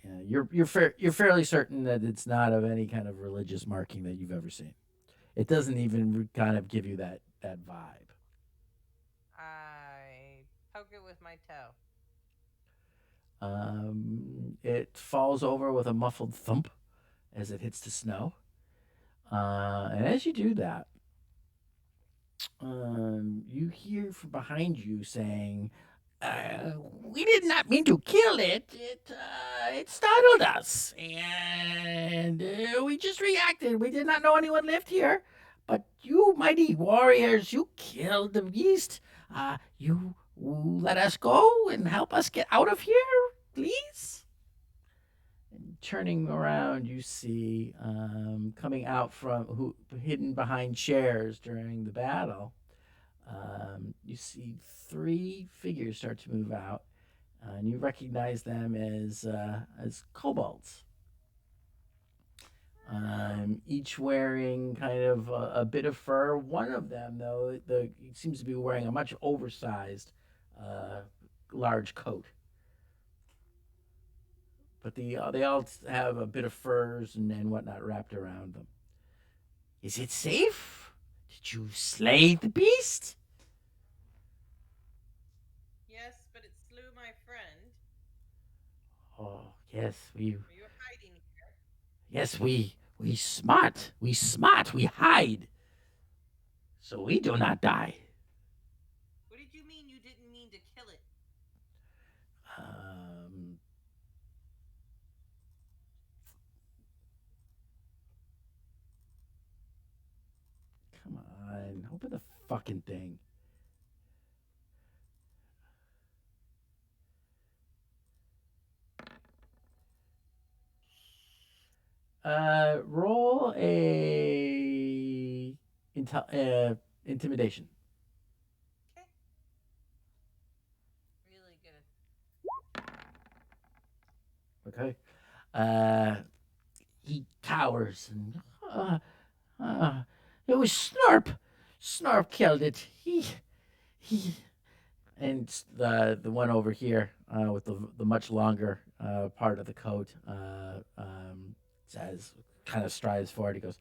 Yeah, you're fairly certain that it's not of any kind of religious marking that you've ever seen. It doesn't even kind of give you that vibe. I poke it with my toe. It falls over with a muffled thump as it hits the snow. And as you do that, you hear from behind you saying, "We did not mean to kill it. It startled us, and we just reacted. We did not know anyone lived here. But you mighty warriors, you killed the beast. You let us go and help us get out of here, please." And turning around, you see coming out from who hidden behind chairs during the battle. You see three figures start to move out, and you recognize them as kobolds. Each wearing kind of a bit of fur. One of them, though, seems to be wearing a much oversized, uh, large coat. But they all have a bit of furs and whatnot wrapped around them. Is it safe? Did you slay the beast? Yes, but it slew my friend. Oh yes, Are you hiding here? we smart. We smart. We hide, so we do not die. What did you mean you didn't mean to kill it? Um, Come on, open the fucking thing. Roll a intimidation. Okay. Really good. Okay. Uh, he cowers and uh, it was Snarp. Snarp killed it. He and the one over here with the much longer part of the coat says, kind of strides forward. He goes,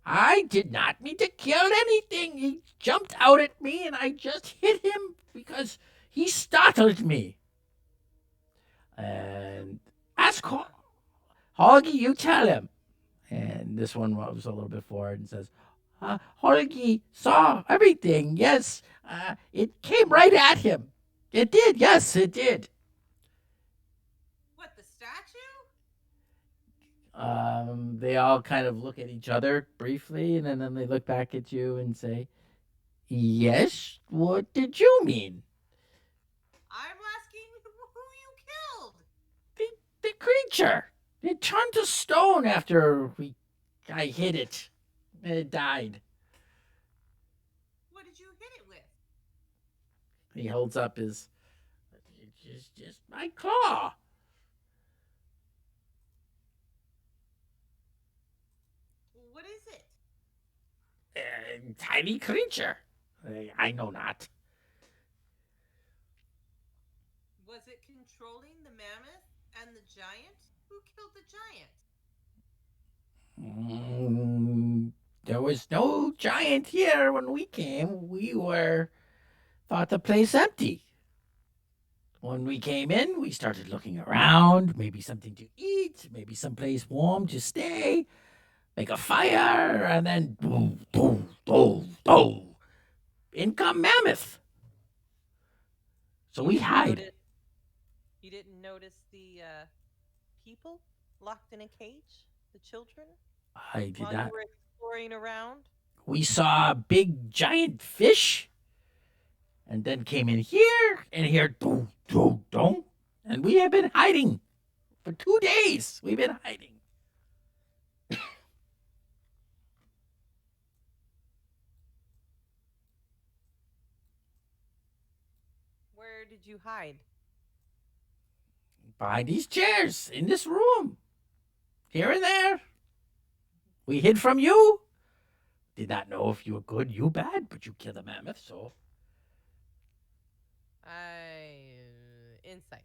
"I did not mean to kill anything. He jumped out at me, and I just hit him because he startled me." And ask Hoggy, you tell him. And this one moves a little bit forward and says, Holgi saw everything. Yes, it came right at him. It did. Yes, it did. What, the statue? They all kind of look at each other briefly, and then they look back at you and say, "Yes, what did you mean?" I'm asking who you killed. The, the creature. It turned to stone after I hit it. And it died. What did you hit it with? He holds up his. It's just my claw. What is it? Tiny creature. I know not. Was it controlling the mammoth and the giant? Who killed the giant? There was no giant here when we came. We were thought the place empty. When we came in, we started looking around. Maybe something to eat. Maybe someplace warm to stay. Make a fire, and then boom, boom, boom, boom. In come mammoth. So we hide. You didn't notice the people locked in a cage? The children? I did While not. you were exploring around? We saw a big giant fish, and then came in here, and here, doo, doo, doo, and we have been hiding for 2 days. We've been hiding. Where did you hide? Behind these chairs, in this room, here and there. We hid from you. Did not know if you were good, you bad, but you killed a mammoth, so. Insight.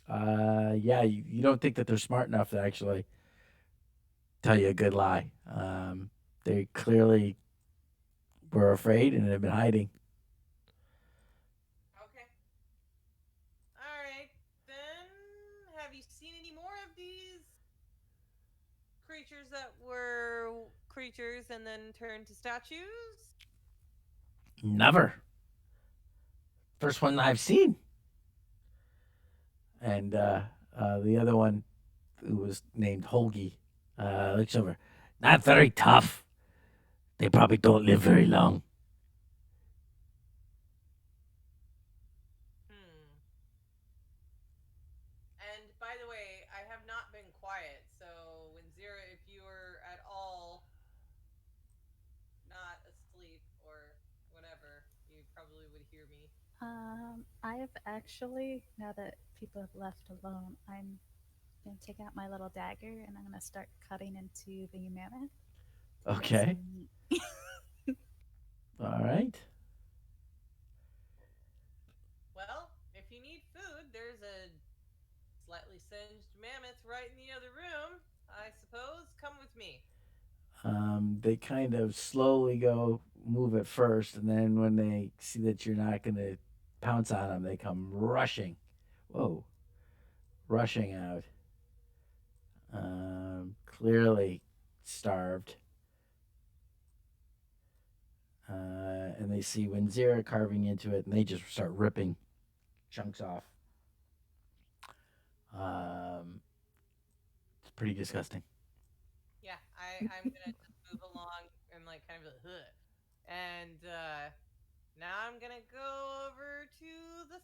Yeah, you don't think that they're smart enough to actually tell you a good lie. They clearly were afraid and have been hiding. Okay. All right. Then, have you seen any more of these creatures that were creatures and then turned to statues? Never. First one I've seen. And the other one, who was named Holgi, looks over. Not very tough. They probably don't live very long. Hmm. And by the way, I have not been quiet, so when Zira, if you were at all not asleep or whatever, you probably would hear me. I've actually, now that people have left alone, I'm gonna take out my little dagger and I'm gonna start cutting into the mammoth to make Okay. some meat. All right. Well, if you need food, there's a slightly singed mammoth right in the other room. I suppose. Come with me. They kind of slowly go move at first, and then when they see that you're not going to pounce on them, they come rushing. Whoa, rushing out. Clearly starved. And they see Winzira carving into it, and they just start ripping chunks off. It's pretty disgusting. Yeah, I'm gonna just move along and like kind of like, and now I'm gonna go over to the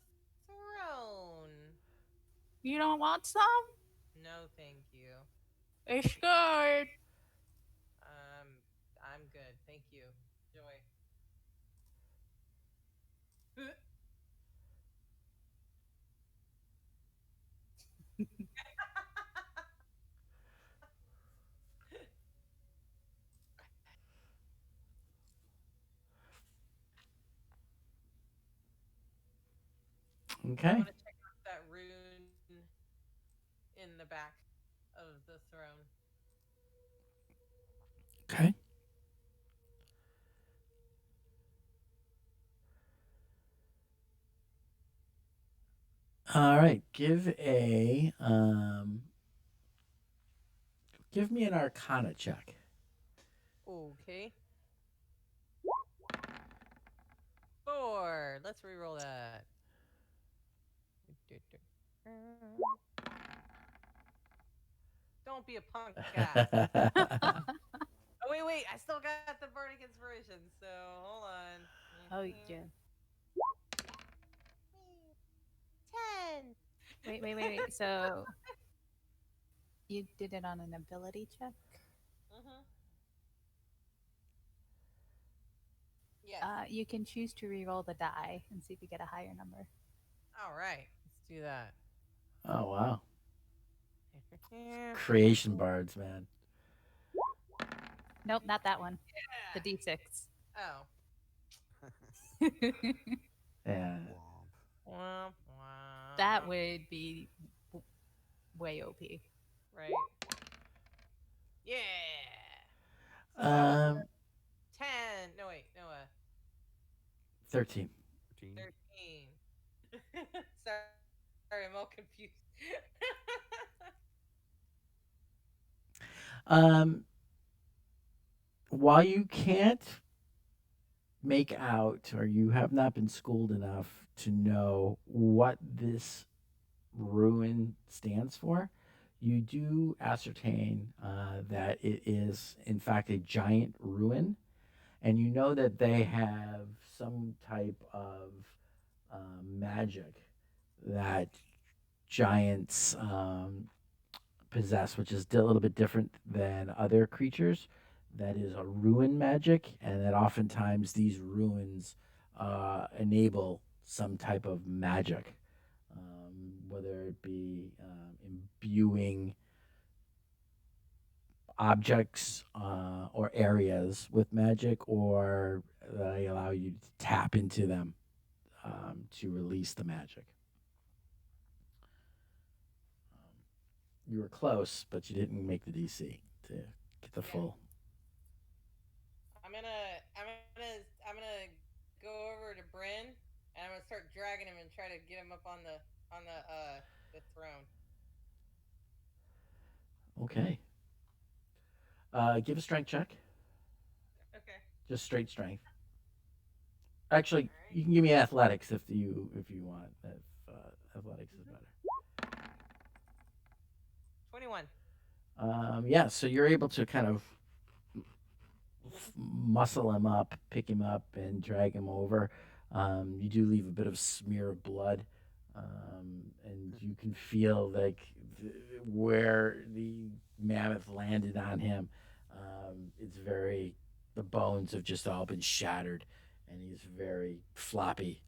throne. You don't want some? No, thank you. It's good. Um, I'm good, thank you. Joy. I Okay. want to check out that rune in the back of the throne. Okay. All right. Give me an Arcana check. Okay. 4. Let's re-roll that. Don't be a punk ass. Oh wait, I still got the bardic inspiration. So hold on. Oh yeah. 10. Wait. So you did it on an ability check? Mm-hmm. Yes. You can choose to re-roll the die and see if you get a higher number. All right. Let's do that. Oh wow. Creation bards, man. Nope, not that one. The Yeah. D6. Oh. Yeah. Womp. Womp That womp. would be w- way OP. Right. Yeah. So that was Um, 10. No wait. No. 13. 13. 13. Sorry, I'm all confused. Um, while you can't make out, or you have not been schooled enough to know what this ruin stands for, you do ascertain that it is, in fact, a giant ruin. And you know that they have some type of magic that giants possess, which is a little bit different than other creatures. That is a ruin magic, and that oftentimes these ruins enable some type of magic, whether it be imbuing objects or areas with magic, or they allow you to tap into them to release the magic. you were close, but you didn't make the DC to get the Yeah. full. I'm gonna go over to Bryn and I'm gonna start dragging him and try to get him up on the throne. Okay. Give a strength check. Okay. Just straight strength. Actually, All right. you can give me athletics if you want. If athletics is Mm-hmm. better. 21. Yeah, so you're able to kind of muscle him up, pick him up, and drag him over. You do leave a bit of smear of blood, and you can feel like where the mammoth landed on him. It's very the bones have just all been shattered, and he's very floppy.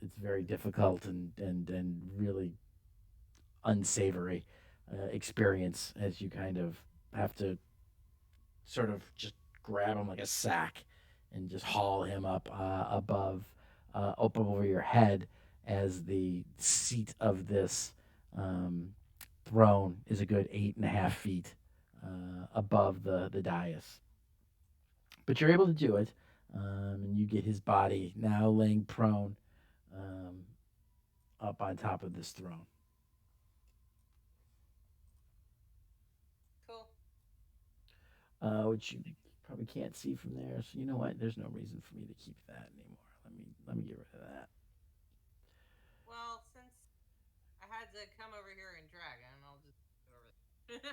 It's very difficult and really unsavory experience as you kind of have to sort of just grab him like a sack and just haul him up over your head as the seat of this um, throne is a good 8.5 feet above the dais. But you're able to do it, and you get his body now laying prone um, up on top of this throne. Cool. Which you probably can't see from there. So you know what? There's no reason for me to keep that anymore. Let me get rid of that. Well, since I had to come over here and drag him, I'll just go over there.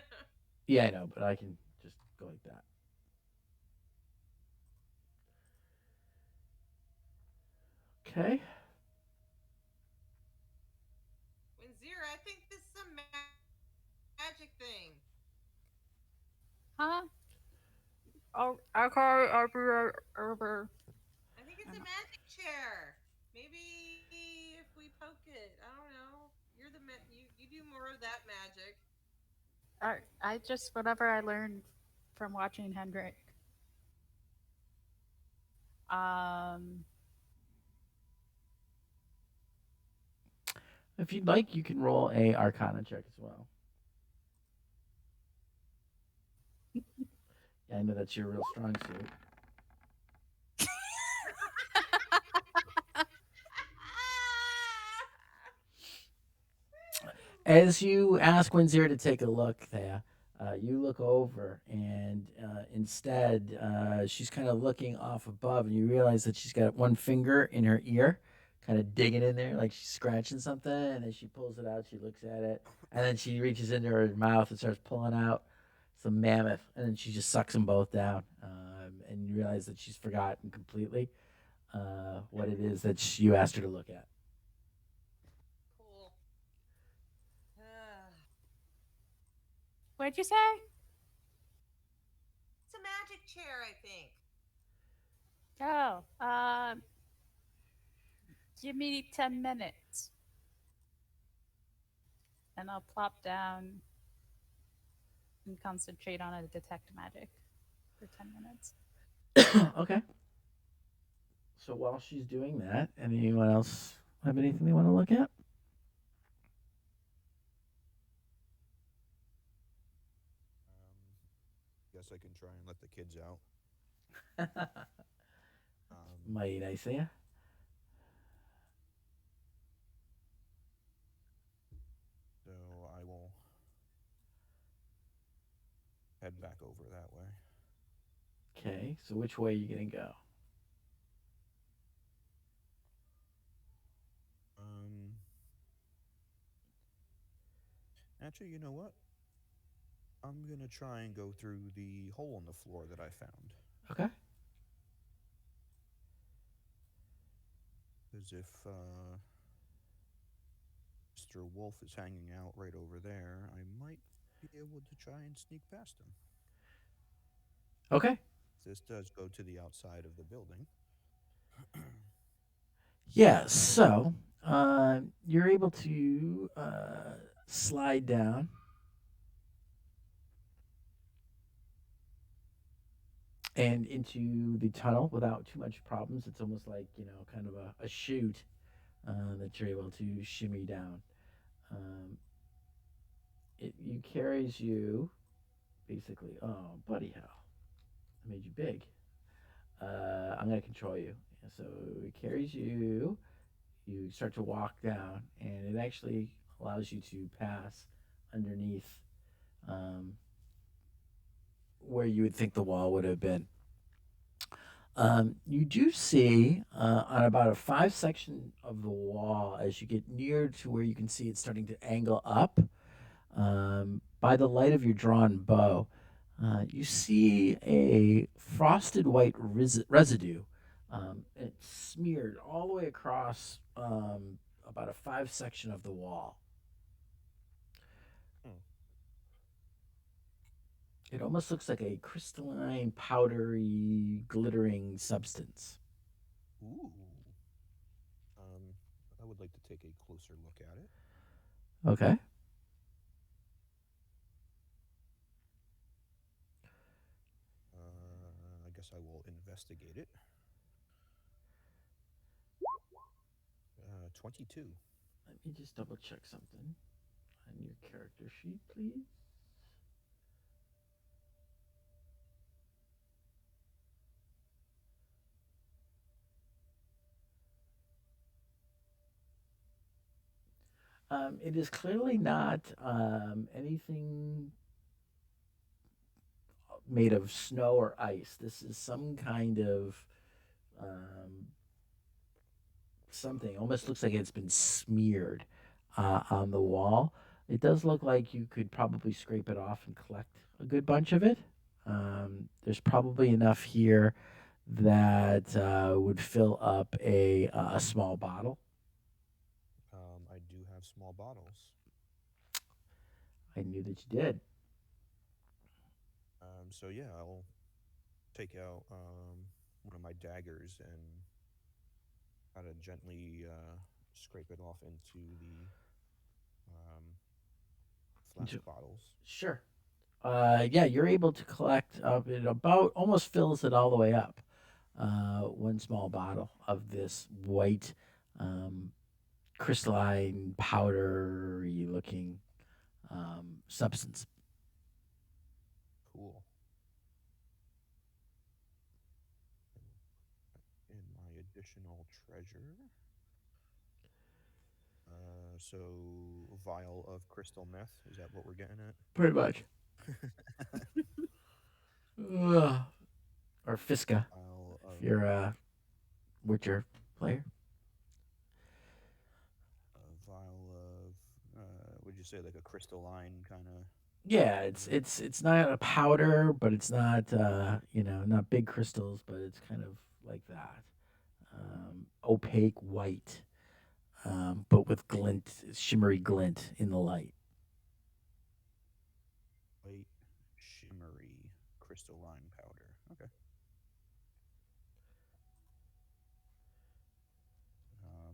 Yeah, I know, but I can just go like that. Okay. Winzir, I think this is a magic thing. Huh? Oh, okay, I'll be right over. I think it's a I'm- magic chair. Maybe if we poke it, I don't know. You do more of that magic. I just whatever I learned from watching Hendrik. Um, If you'd like, you can roll a Arcana check as well. Yeah, I know that's your real strong suit. As you ask Winzir to take a look, Thea, you look over, and instead, she's kind of looking off above, and you realize that she's got one finger in her ear, kind of digging in there, like she's scratching something, and then she pulls it out, she looks at it, and then she reaches into her mouth and starts pulling out some mammoth, and then she just sucks them both down, and you realize that she's forgotten completely what it is that you asked her to look at. Cool. what'd you say? It's a magic chair, I think. Oh, give me 10 minutes, and I'll plop down and concentrate on a detect magic for 10 minutes. Okay. So while she's doing that, anyone else have anything they want to look at? Guess I can try and let the kids out. Mighty nice of you. So I will head back over that way. Okay, so which way are you gonna go? Um, Actually, you know what? I'm gonna try and go through the hole in the floor that I found. Okay. Because if Mr. Wolf is hanging out right over there, I might be able to try and sneak past him. Okay. This does go to the outside of the building. Yeah. So you're able to slide down and into the tunnel without too much problems. It's almost like kind of a chute that you're able to shimmy down. Um, you carries you basically. Oh, buddy, hell, I made you big. I'm gonna control you. So it carries you. You start to walk down, and it actually allows you to pass underneath um, where you would think the wall would have been. You do see on about a five section of the wall as you get near to where you can see it starting to angle up by the light of your drawn bow. You see a frosted white residue. It's smeared all the way across about a five section of the wall. Hmm. It almost looks like a crystalline, powdery, glittering substance. Ooh. Um, I would like to take a closer look at it. Okay. I guess I will investigate it. 22. Let me just double check something on your character sheet, please. It is clearly not anything made of snow or ice. This is some kind of um, something. Almost looks like it's been smeared on the wall. It does look like you could probably scrape it off and collect a good bunch of it. There's probably enough here that would fill up a small bottle. I do have small bottles. I knew that you did. So yeah, I'll take out one of my daggers and try to gently scrape it off into the um, flask bottles. Sure. Yeah, you're able to collect up. It about almost fills it all the way up. One small bottle of this white, um, crystalline, powdery looking substance. Cool. In my additional treasure. So vial of crystal meth. Is that what we're getting at? Pretty much. Ugh. Or Fiska, Vial if of you're a Witcher player. a vial of. Would you say like a crystalline kind of? Yeah, it's not a powder, but it's not not big crystals, but it's kind of like that. Opaque white, but with glint, shimmery glint in the light. White, shimmery, crystalline powder. Okay.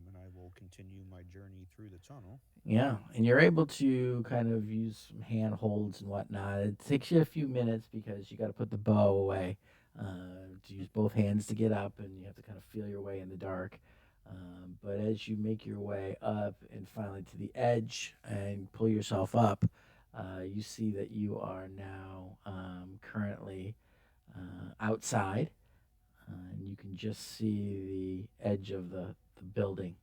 And I will continue my journey through the tunnel. Yeah, and you're able to kind of use some hand holds and whatnot. It takes you a few minutes because you got to put the bow away, to use both hands to get up, and you have to kind of feel your way in the dark. But as you make your way up and finally to the edge and pull yourself up, you see that you are now currently outside, and you can just see the edge of the building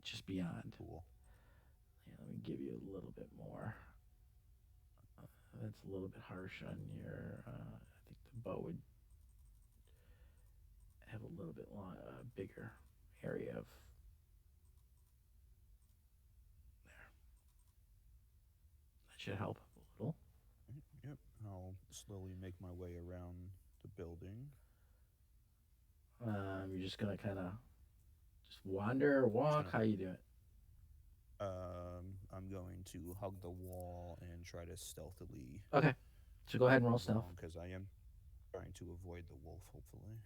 just beyond. Cool. Yeah, let me give you a little bit more. That's a little bit harsh on your. I think the bow would have a little bit bigger area of. That should help a little. Yep. I'll slowly make my way around the building. You're just gonna kind of just wander or Just walk. gonna. How you do it? I'm going to hug the wall and try to stealthily Okay, so go ahead and roll move stealth. along because I am trying to avoid the wolf. Hopefully.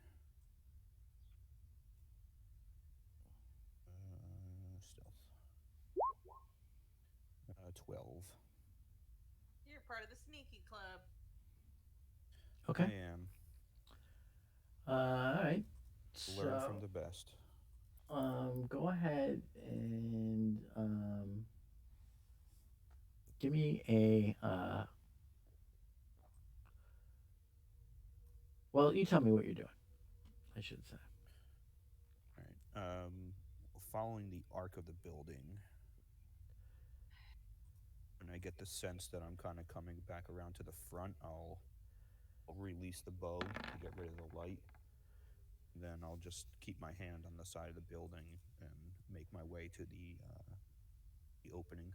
Stealth. 12. You're part of the sneaky club. Okay. I am. All right. Learn So from the best. go ahead and Give me a. Well, you tell me what you're doing. I should say. All right. Following the arc of the building, when I get the sense that I'm kind of coming back around to the front, I'll release the bow to get rid of the light. Then I'll just keep my hand on the side of the building and make my way to the opening.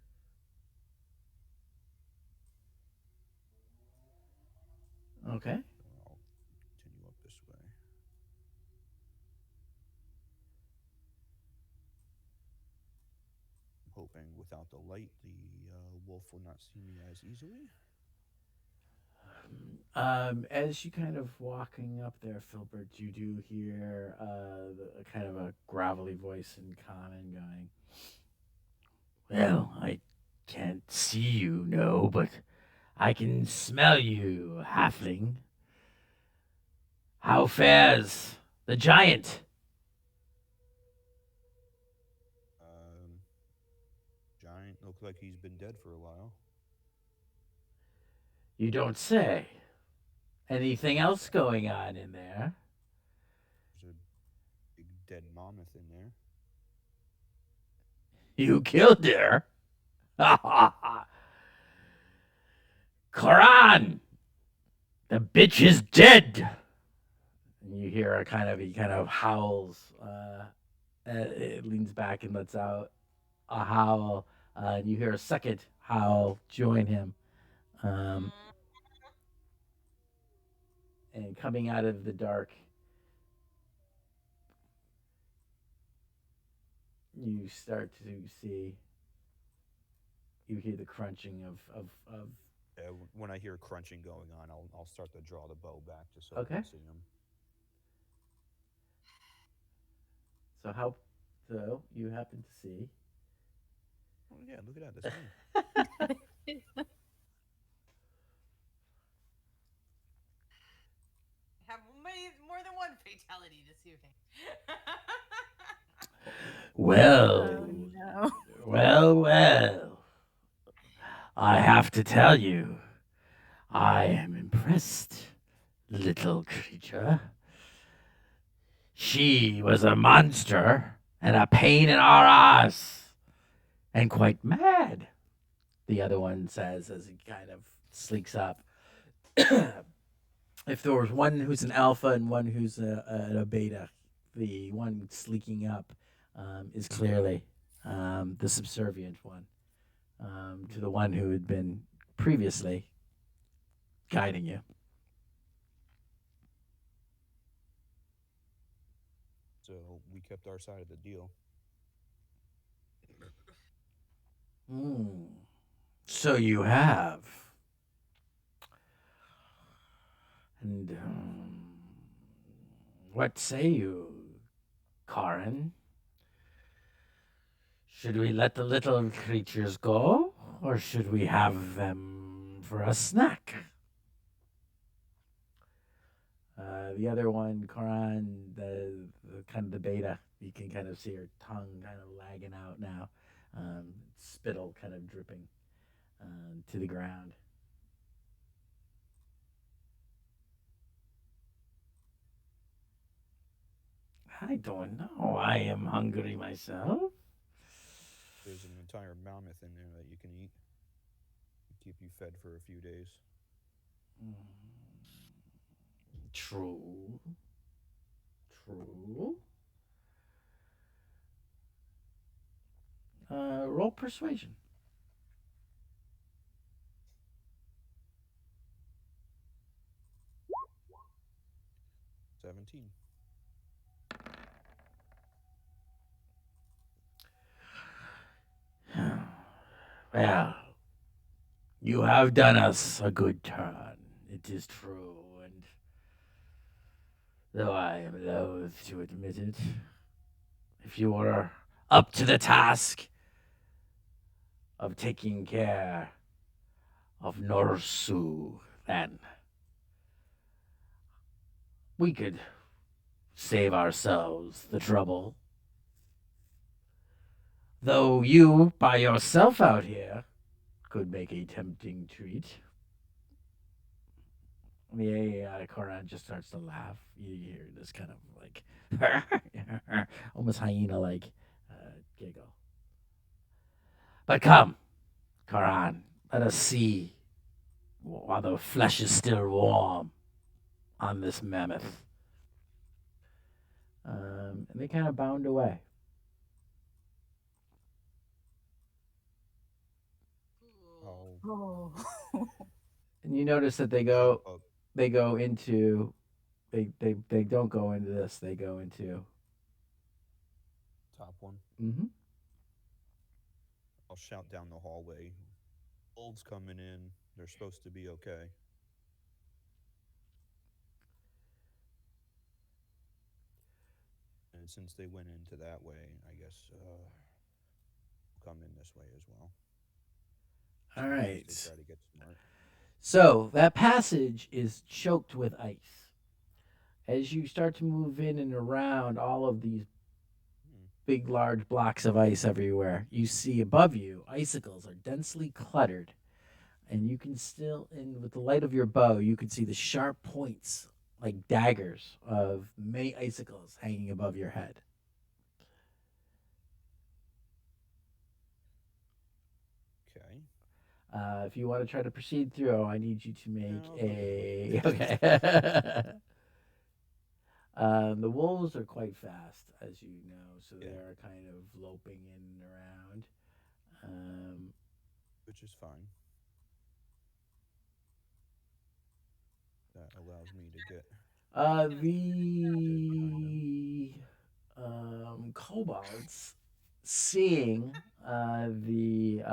Okay. So I'll continue up this way. I'm hoping without the light, the wolf will not see me as easily. As you kind of walking up there, Filbert, you do hear kind of a gravelly voice in common going, "Well, I can't see you, no, but I can smell you, halfling. How fares the giant?" Um, Giant looks like he's been dead for a while. You don't say. Anything else going on in there? There's a big dead mammoth in there. You killed her? Koran! The bitch is dead! And you hear he kind of howls. It leans back and lets out a howl. And you hear a second howl join him. And coming out of the dark, you start to see, you hear the crunching of When I hear crunching going on, I'll start to draw the bow back just so Okay. I can see him. So you happen to see. Oh yeah, look at that. That's me. Have more than one fatality this evening. Well, Oh no. well. I have to tell you, I am impressed, little creature. She was a monster and a pain in our ass, and quite mad, the other one says as he kind of sleeks up. If there was one who's an alpha and one who's a beta, the one sleeking up is clearly the subservient one to the one who had been previously guiding you. So we kept our side of the deal. So you have. And what say you, Karin? Should we let the little creatures go, or should we have them for a snack? The other one, Karan, the kind of the beta, you can kind of see her tongue kind of lagging out now, spittle kind of dripping to the ground. I don't know. I am hungry myself. There's an entire mammoth in there that you can eat. Keep you fed for a few days. True. Roll persuasion. 17. Well, you have done us a good turn. It is true, and though I am loath to admit it, if you were up to the task of taking care of Norsu, then we could save ourselves the trouble. Though you, by yourself out here, could make a tempting treat. The Koran just starts to laugh. You hear this kind of like almost hyena like giggle. But come, Koran, let us see while the flesh is still warm on this mammoth. And they kind of bound away. Cool. I'll Oh. And you notice that jump up. they go into they don't go into this. They go into Top one. mm-hmm. I'll shout down the hallway. Wolves coming in. They're supposed to be okay. And since they went into that way, I guess come in this way as well. All In case they right. try to get smart. So that passage is choked with ice. As you start to move in and around all of these Hmm. big, large blocks of ice everywhere, you see above you icicles are densely cluttered, and you can still, and with the light of your bow, you can see the sharp points like daggers of many icicles hanging above your head. Okay. If you want to try to proceed through, I need you to make No, I'll go through. a okay. The wolves are quite fast, as you know, so Yeah, they're kind of loping in and around. Um, which is fine. That allows me to get to behind them. the kobolds, seeing the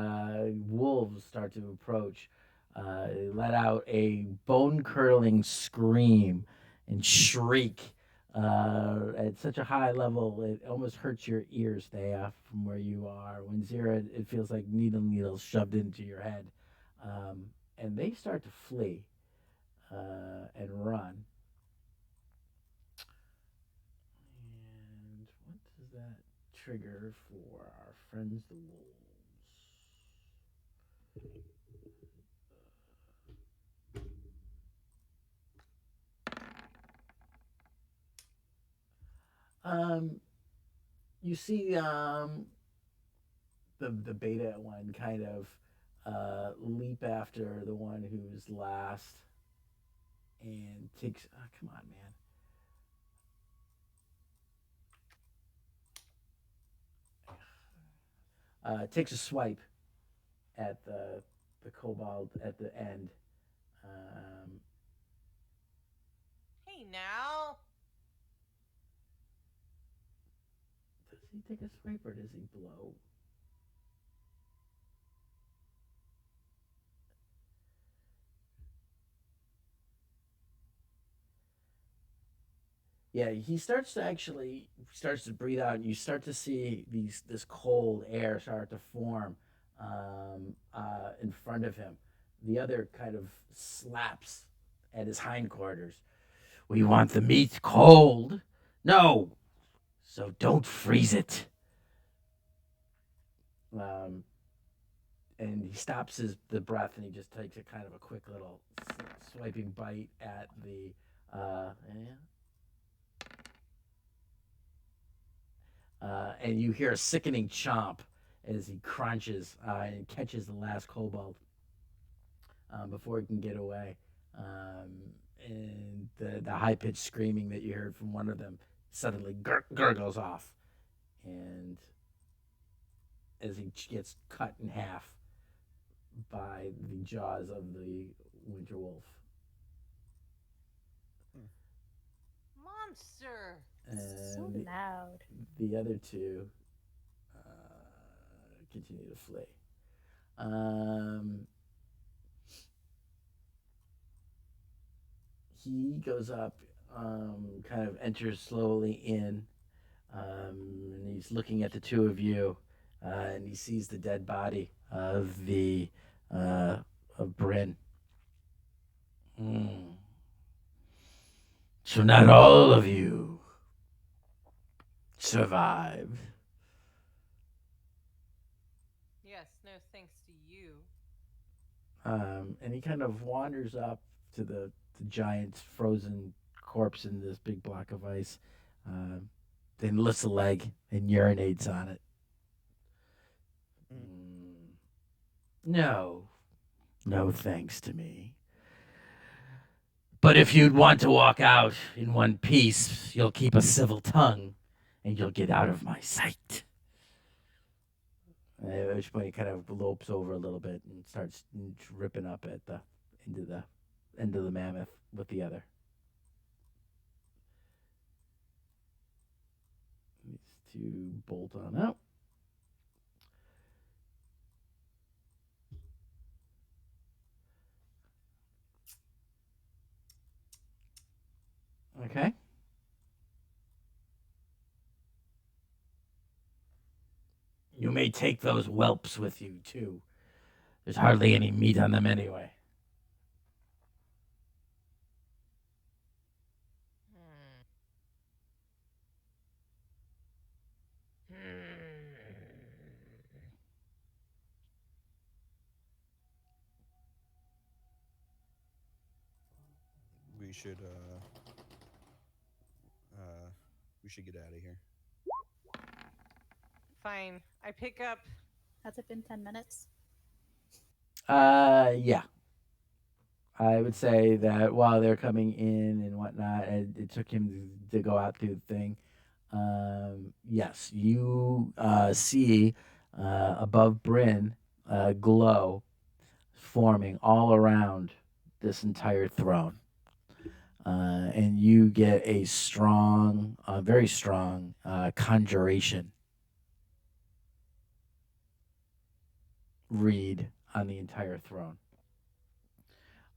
wolves start to approach, let out a bone curdling scream and shriek at such a high level it almost hurts your ears there from where you are. When Zira, it feels like needles shoved into your head. And they start to flee and run. And what does that trigger for our friends the wolves? Um, you see the beta one kind of leap after the one who's last and takes. Oh, come on, man. Takes a swipe at the kobold at the end. Um, Hey now. does he take a swipe or does he blow? Yeah, he starts to breathe out, and you start to see this cold air start to form in front of him. The other kind of slaps at his hindquarters. We want the meat cold. No, so don't freeze it. Um, and he stops the breath, and he just takes a kind of a quick little swiping bite at the yeah, and you hear a sickening chomp as he crunches and catches the last kobold before he can get away. And the high pitched screaming that you heard from one of them suddenly gurgles off, and as he gets cut in half by the jaws of the winter wolf. Hmm. Monster. So And loud. the other two continue to flee. Um, he goes up, kind of enters slowly in, and he's looking at the two of you, and he sees the dead body of the uh, of Bryn. Mm. So not all of you survived. Yes, no thanks to you. And he kind of wanders up to the giant's frozen corpse in this big block of ice, then lifts a leg and urinates on it. Mm. Mm, no, no thanks to me. But if you'd want to walk out in one piece, you'll keep a civil tongue and you'll get out of my sight. At which point he kind of lopes over a little bit and starts ripping up at the into the end of the mammoth with the other. These two bolt on out. Okay. You may take those whelps with you too. There's hardly any meat on them anyway. Hmm. Hmm. We should uh we should get out of here. Fine. I pick up. Has it been 10 minutes? Yeah. I would say that while they're coming in and whatnot, it took him to go out through the thing. Yes, you see above Bryn glow forming all around this entire throne. And you get a strong, very strong conjuration read on the entire throne.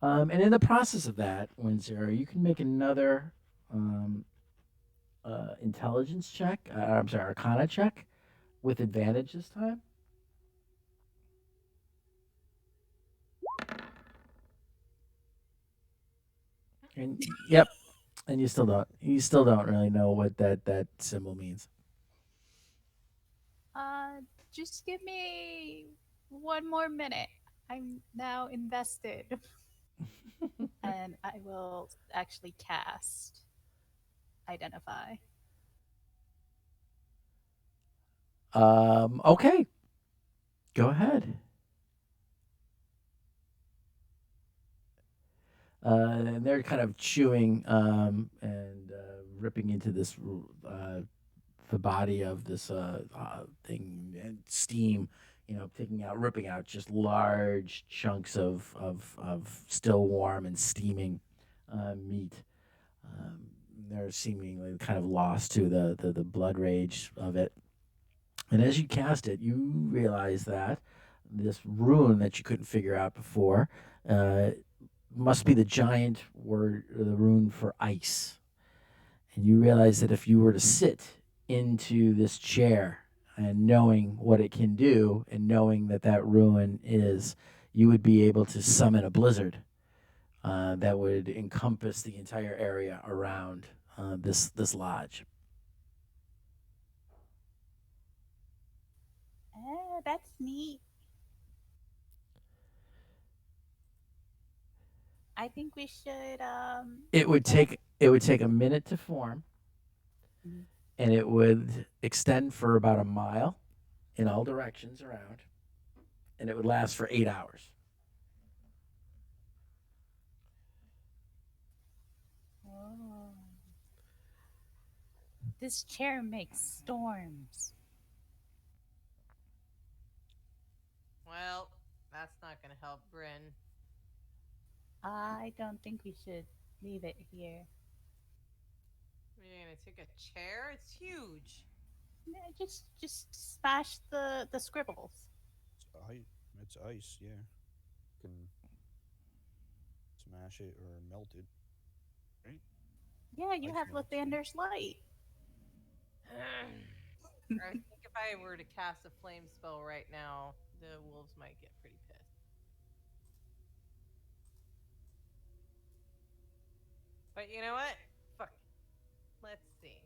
And in the process of that, Windsor, you can make another um, intelligence check. I'm sorry, Arcana check with advantage this time. And yep, and you still don't really know what that symbol means. Uh, just give me one more minute. I'm now invested. And I will actually cast Identify. Okay, go ahead. And they're kind of chewing and ripping into this the body of this thing and steam, taking out, ripping out just large chunks of still warm and steaming meat. Um, they're seemingly kind of lost to the blood rage of it. And as you cast it, you realize that this rune that you couldn't figure out before uh, must be the giant word, the rune for ice. And you realize that if you were to sit into this chair and knowing what it can do and knowing that that ruin is, you would be able to summon a blizzard that would encompass the entire area around this lodge. That's neat. I think we should cast. It would take a minute to form, Mhm. and it would extend for about a mile in all directions around, and it would last for 8 hours. Oh. This chair makes storms. Well, that's not going to help Bryn. I don't think we should leave it here. We're going to take a chair? It's huge. Yeah, just smash the scribbles. It's ice. It's ice. Yeah, can smash it or melt it. Right? Yeah, you Ice have melts. Yeah. Lathander's light. I think if I were to cast a flame spell right now, the wolves might get pretty pissed. But you know what? Fuck it. Let's see.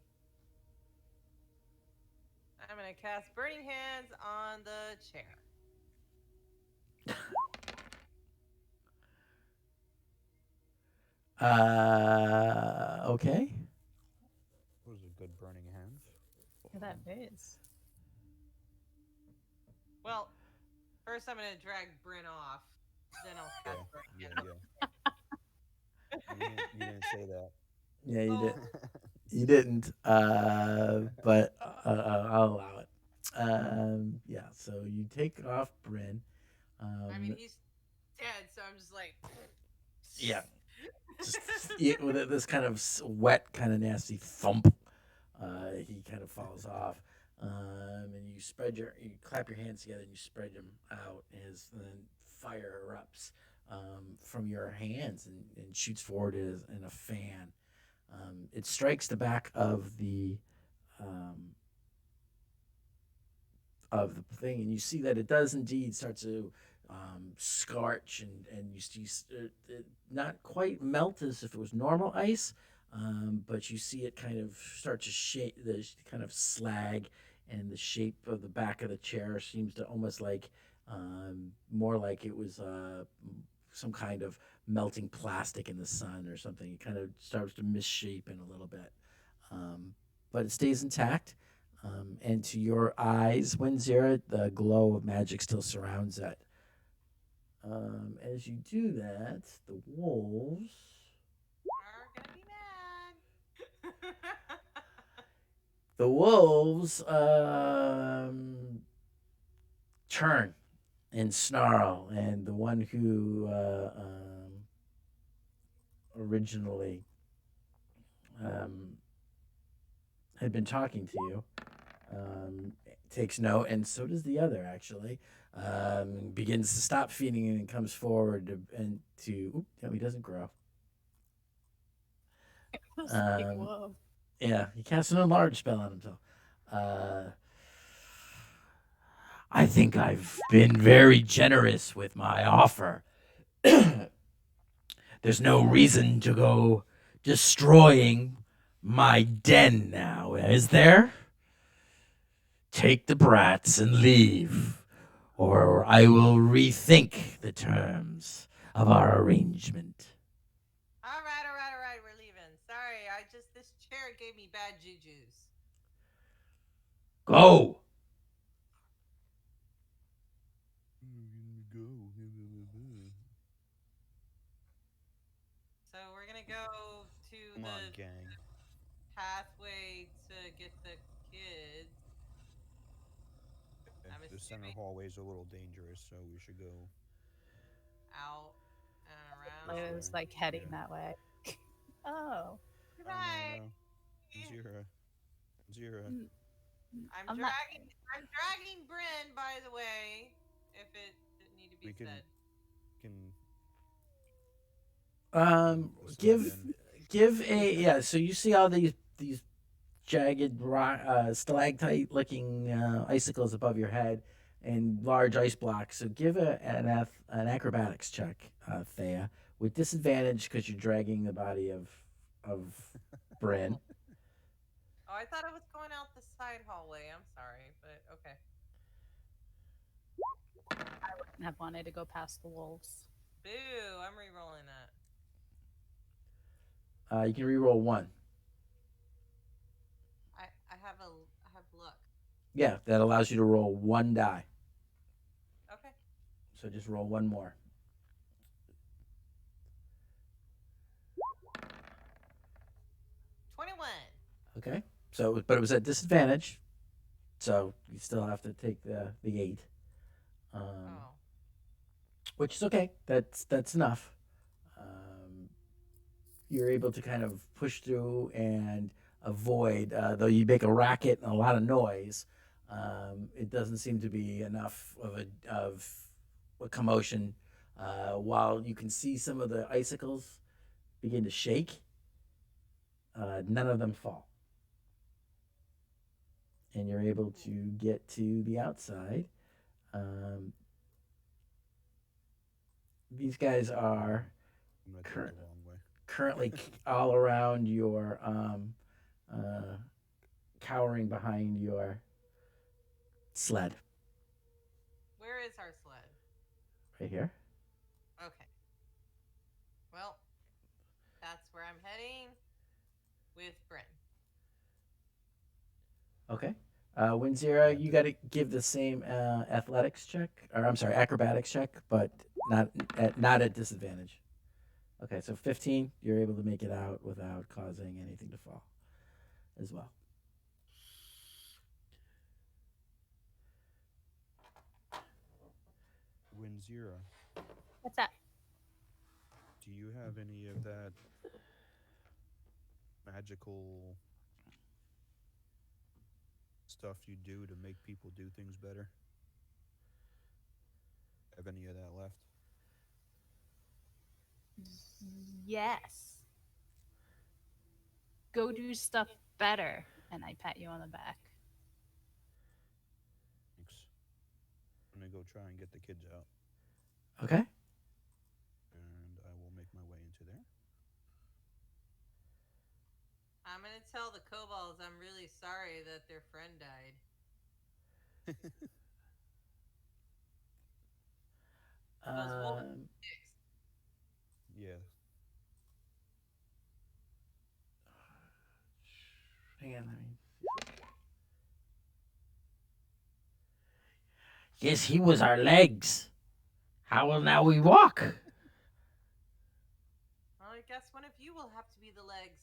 I'm going to cast Burning Hands on the chair. Okay. Those are good burning hands. Yeah, that is. Well, first I'm gonna drag Bryn off. Then I'll cast Yeah, burn yeah, hand. yeah. You didn't say that. Yeah, you did. Oh, You didn't. But I'll allow it. Yeah. So you take off Bryn. I mean Um, he's dead, so I'm just like. yeah. Just with this kind of wet, kind of nasty thump. He kind of falls off. And you clap your hands together and you spread them out as then fire erupts from your hands and shoots forward as in a fan. It strikes the back um, of the thing, and you see that it does indeed start to scorch, and you see it not quite melt as if it was normal ice, but you see it kind of start to shape, the kind of slag, and the shape of the back of the chair seems to almost like more like it was some kind of melting plastic in the sun or something. It kind of starts to misshapen a little bit, um, but it stays intact. And to your eyes, Winzira, the glow of magic still surrounds it. As you do that, the wolves Are gonna be mad. the wolves turn and snarl, and the one who originally um, had been talking to you um, takes note, and so does the other actually. Begins to stop feeding and comes forward to no, he doesn't grow. I was like, Um, whoa. yeah, he casts an enlarge spell on himself. Uh, I think I've been very generous with my offer. There's no reason to go destroying my den now, is there? Take the brats and leave, or I will rethink the terms of our arrangement. All right, we're leaving. Sorry, this chair gave me bad juju's. Go! Go. So we're gonna go to Come on, the gang. pathway to get the kids. I'm The center assuming hallway is a little dangerous, so we should go out and this I around. way. was like heading Yeah. that way. Oh, No, no, Goodbye. no. Zira. Zira. mm, I'm I'm not. dragging. I'm dragging Bryn, by the way. If it didn't need to be We said. can bring Um, the sled give in. give a yeah. So you see all these jagged rock, stalactite looking icicles above your head and large ice blocks. So give an acrobatics check, Thea, with disadvantage because you're dragging the body of Bryn. Oh. Oh, I thought I was going out the side hallway. I'm sorry, but okay. Have wanted to go past the wolves. Boo! I'm re-rolling that. You can reroll one. I have luck. Yeah, that allows you to roll one die. Okay. So just roll one more. 21. Okay. So, but it was at disadvantage, so you still have to take the 8, um, Oh. which is okay. That's enough. Um, you're able to kind of push through and avoid, though you make a racket and a lot of noise. It doesn't seem to be enough of a commotion. While you can see some of the icicles begin to shake, none of them fall, and you're able to get to the outside. Um, these guys are I'm gonna take current, the long way. currently all around your uh, cowering behind your sled Where is our sled? right here. Okay. Well, that's with Bryn. Okay. Winzira, Yeah, you got to give the same athletics check, or I'm sorry, acrobatics check, but not at disadvantage. Okay, so 15, you're able to make it out without causing anything to fall as well. Winzira, What's that? do you have any of that magical stuff you do to make people do things better? Have any of that left? Yes. Go do stuff better. And I pat you on the back. Thanks. I'm gonna go try and get the kids out, Okay. and I will make my way into there. I'm gonna tell the kobolds I'm really sorry that their friend died. Those wolves Um, dicks. Yeah. hang on, let me. Yes, he was our legs. How will now we walk? Well, I guess one of you will have to be the legs.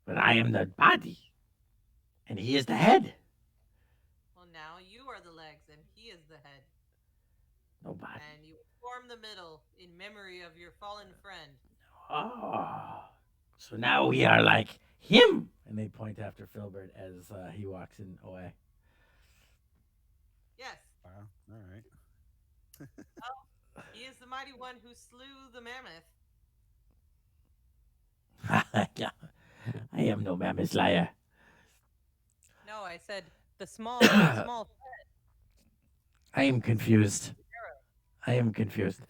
But I am the body, and he is the head. Well, now you are the legs and he is the head. No body. And you form the middle in memory of your fallen friend. Oh. So now we are like him. And they point after Filbert as he walks in away. Yes. Wow. All right. He is the mighty one who slew the mammoth. Yeah. I am no mammoth liar. No, I said the small. I am confused. I am confused.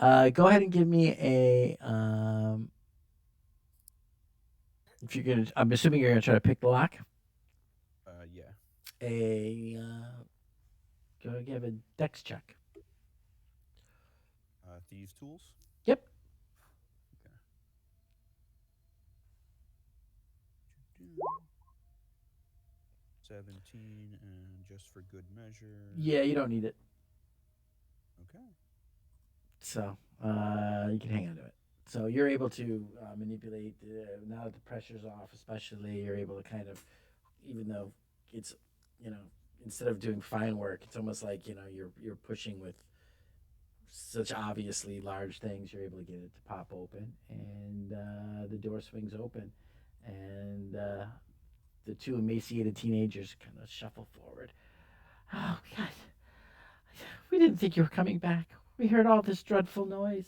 Go ahead and give me a. If you're gonna, I'm assuming you're gonna try to pick the lock. Yeah. A go give a dex check. Thieves' tools. Yep. Okay. 17, and just for good measure. Yeah, you don't need it, Okay. so you can hang on to it. So you're able to manipulate now that the pressure's off, especially you're able to kind of, even though it's, you know, instead of doing fine work, it's almost like you're pushing with such obviously large things. You're able to get it to pop open, and the door swings open, and the two emaciated teenagers kind of shuffle forward. Oh God, we didn't think you were coming back. We heard all this dreadful noise.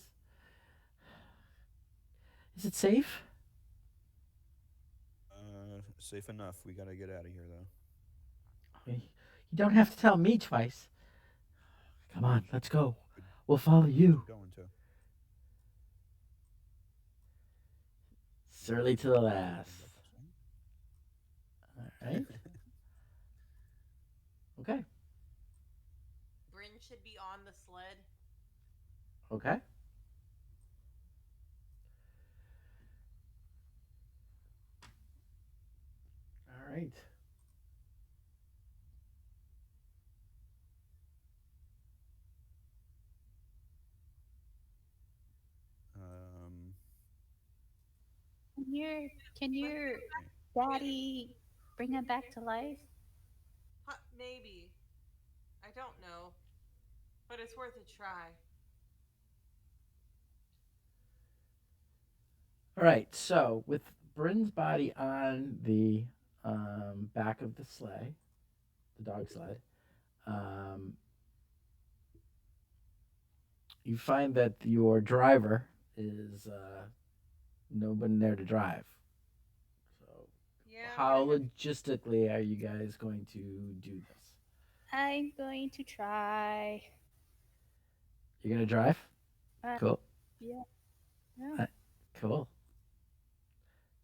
Is it safe? Safe enough. We gotta get out of here, though. You don't have to tell me twice. Come on, let's go. Good, We'll follow you. going to. Surly to the Open last. up the swing. All right. Okay. Bryn should be on the sled. Okay. All right. Um, Can your can your okay. daddy bring him back to life? Maybe. I don't know. But it's worth a try. All right. So with Bryn's body on the back of the sleigh, the dog sled, um, you find that your driver is nobody there to drive. So Yeah, I'm how gonna have logistically are you guys going to do this? I'm going to try. You're gonna drive? Uh, Cool. yeah. Yeah. Uh, cool.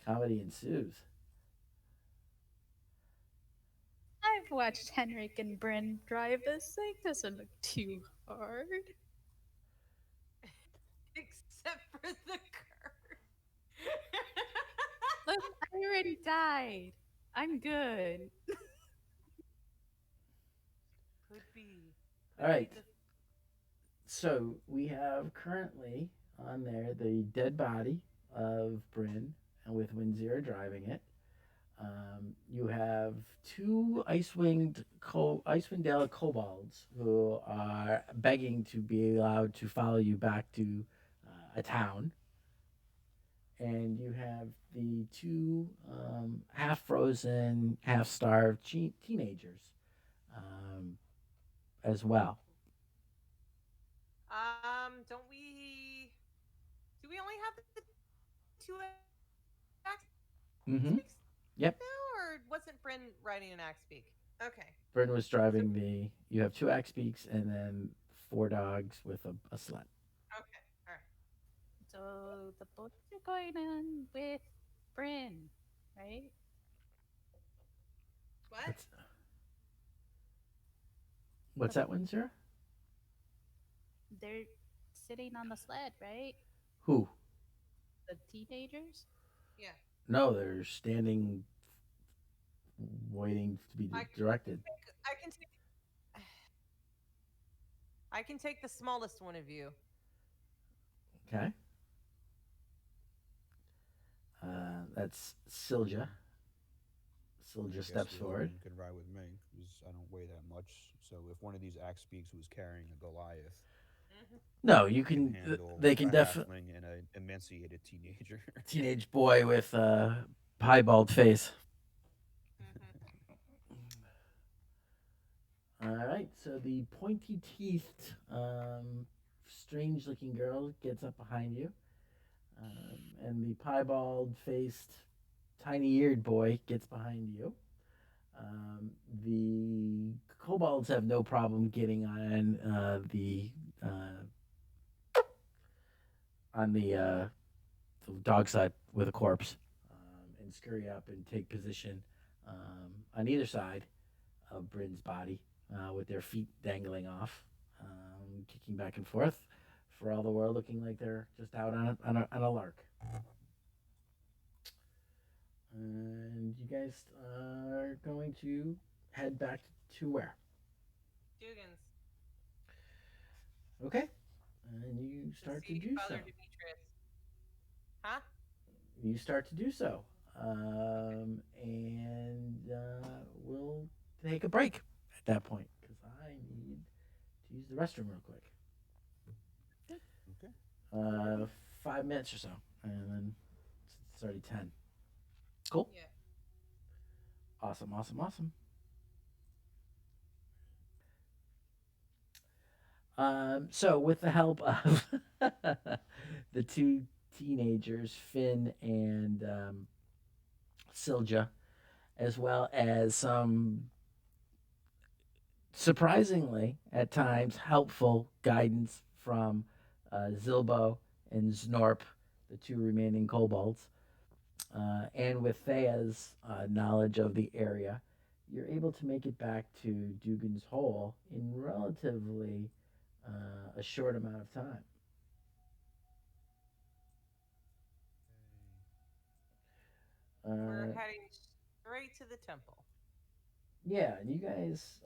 Comedy ensues. I've watched Henrik and Bryn drive. This thing doesn't look too hard. except for the Look, I already died. I'm good. Could be. All Could be right. the. So we have currently on there the dead body of Bryn, and with Windsor driving it. You have two Icewind Dale kobolds who are begging to be allowed to follow you back to a town, and you have the two half frozen, half starved teenagers um, as well. Don't we? Do we only have the two axe speaks now, Mm-hmm. or wasn't Yep. Bryn riding an axe speak? Okay. Bryn was So driving the. You have two axe beaks and then four dogs with a sled. okay. All right. So the boats are going on with Bryn, right? What? What's what's The that one, sir? they're sitting on the sled, right? Who? The teenagers. Yeah. No, they're standing, waiting to be I can directed. take. I can take. I can take the smallest one of you. Okay. That's Silja. I Silja guess steps the other forward. one could ride with me because I don't weigh that much. So if one of these axe speaks was carrying a Goliath, Hmm. No, you I can can. handle They a can definitely halfling and an emaciated teenager. teenage boy with a piebald face. Hmm. All right, so the pointy teethed, strange looking girl gets up behind you, and the piebald faced, tiny eared boy gets behind you. Um, the kobolds have no problem getting uh, on the dog side with a corpse, and scurry up and take position on either side of Bryn's body, with their feet dangling off, kicking back and forth, for all the world looking like they're just out on a lark. And you guys are going to head back to where? Dugan's Okay, and you to start to see do so. Father Demetrius. Huh? You start to do so, and we'll take a break at that point because I need to use the restroom real quick. Okay. Uh, 5 minutes or so, and then it's already 10. Cool. Yeah. Awesome. Awesome. Awesome. So with the help of the two teenagers, Finn and Silja, as well as some surprisingly at times helpful guidance from Zilbo and Znorp, the two remaining kobolds, and with Thea's knowledge of the area, you're able to make it back to Dugan's Hole in relatively a short amount of time. We're Uh, heading straight to the temple. yeah, and you guys,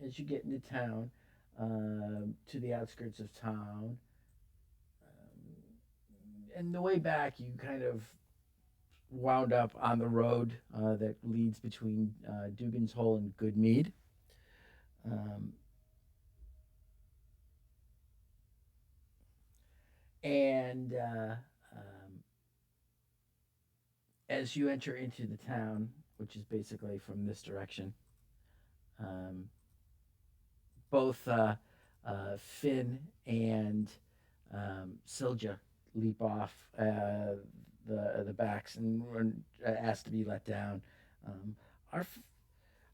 as you get into town, to the outskirts of town, and the way back, you kind of wound up on the road that leads between Dugan's Hole and Goodmead. Um, and as you enter into the town, which is basically from this direction, um, both Finn and Silja leap off the backs and ask to be let down. Um, our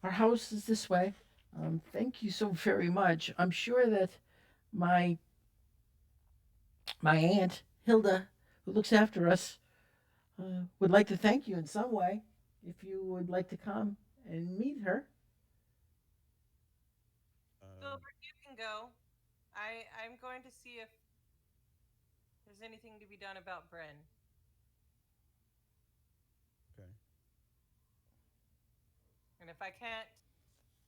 our house is this way. Thank you so very much. I'm sure that my my aunt Hilda, who looks after us, would like to thank you in some way. If you would like to come and meet her. Uh, Silver, you can go. I'm going to see if there's anything to be done about Bryn. And if I can't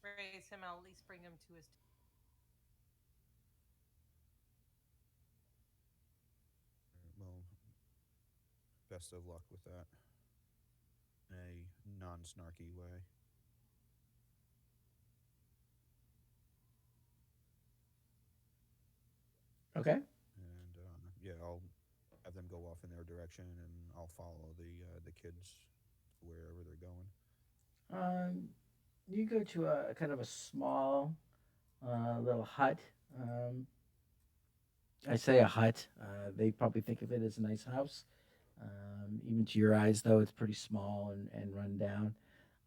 raise him, I'll at least bring him to his. Well, best of luck with that. In a non-snarky way. Okay. And yeah, I'll have them go off in their direction, and I'll follow the kids to wherever they're going. Um, you go to a kind of a small little hut. Um, I say a hut. They probably think of it as a nice house. Even to your eyes, though, it's pretty small and run down.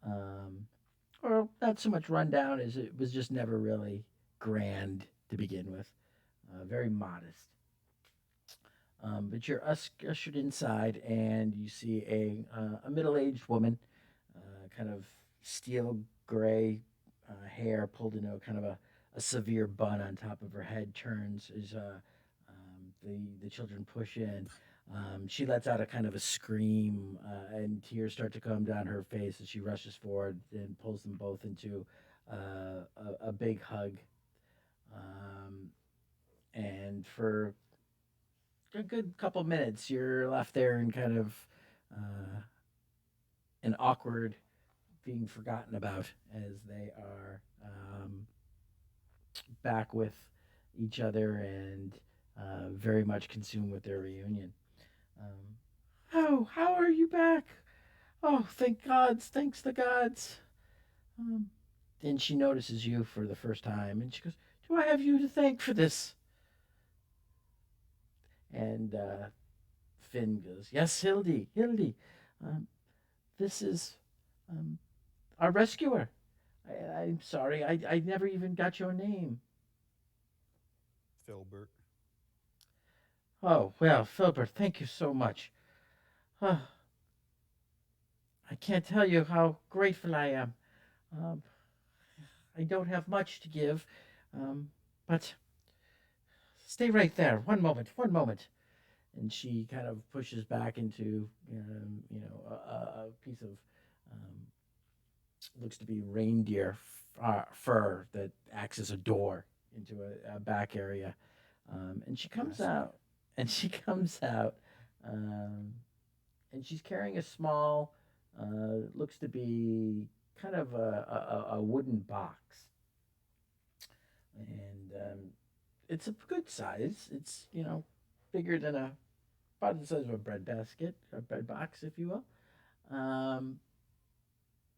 Um, or not so much run down as it was just never really grand to begin with. Very modest. But you're ushered inside, and you see a middle aged woman, kind of steel gray hair pulled into a kind of a severe bun on top of her head, turns as the children push in. She lets out a kind of a scream, and tears start to come down her face as she rushes forward and pulls them both into a big hug. Um, and for a good couple minutes, you're left there in kind of uh, an awkward, being forgotten about as they are back with each other and very much consumed with their reunion. Um, oh, how are you back? Oh, thank gods, thanks the gods. Um, then she notices you for the first time and she goes, do I have you to thank for this? And Finn goes, yes, Hildy, Hildy. Um, this is um, our rescuer. I'm sorry, I never even got your name. Filbert. Oh, well, Filbert, thank you so much. Oh, I can't tell you how grateful I am. Um, I don't have much to give, but stay right there. One moment, one moment. And she kind of pushes back into, a piece of um, looks to be reindeer fur that acts as a door into a back area. And she comes Fascinating. out, and she comes out, um, and she's carrying a small, looks to be kind of a wooden box, and it's a good size. It's bigger than about the size of a bread basket, a bread box, if you will.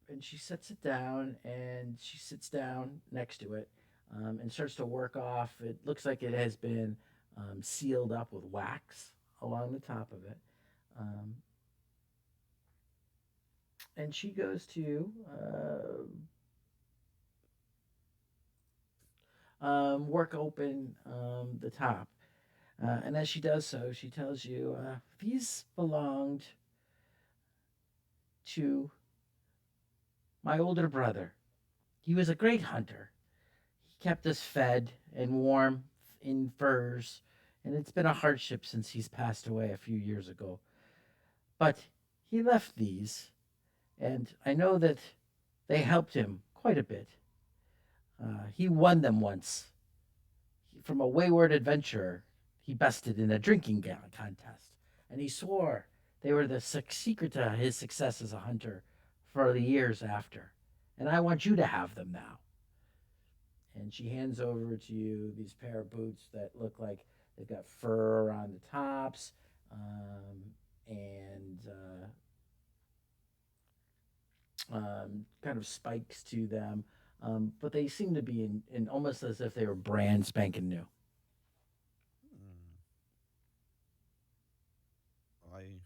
And she sets it down, and she sits down next to it, and starts to work off. It looks like it has been sealed up with wax along the top of it. Um, and she goes to work open the top. And as she does so, she tells you these belonged to my older brother. He was a great hunter. He kept us fed and warm in furs, and it's been a hardship since he's passed away a few years ago. But he left these, and I know that they helped him quite a bit. He won them once from a wayward adventurer he bested in a drinking contest, and he swore they were the secret to his success as a hunter for the years after. And I want you to have them now. And she hands over to you these pair of boots that look like they've got fur on the tops, and kind of spikes to them. But they seem to be in almost as if they were brand spanking new. Mm, I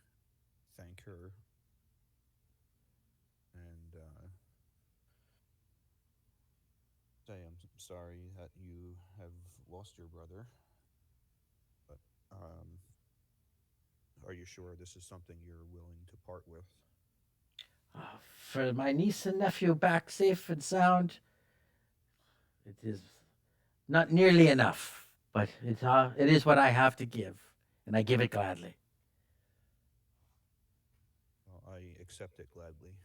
thank her and say I'm sorry that you have lost your brother. But are you sure this is something you're willing to part with? For my niece and nephew back safe and sound, it is not nearly enough, but it is what I have to give, and I give it gladly. Well, I accept it gladly.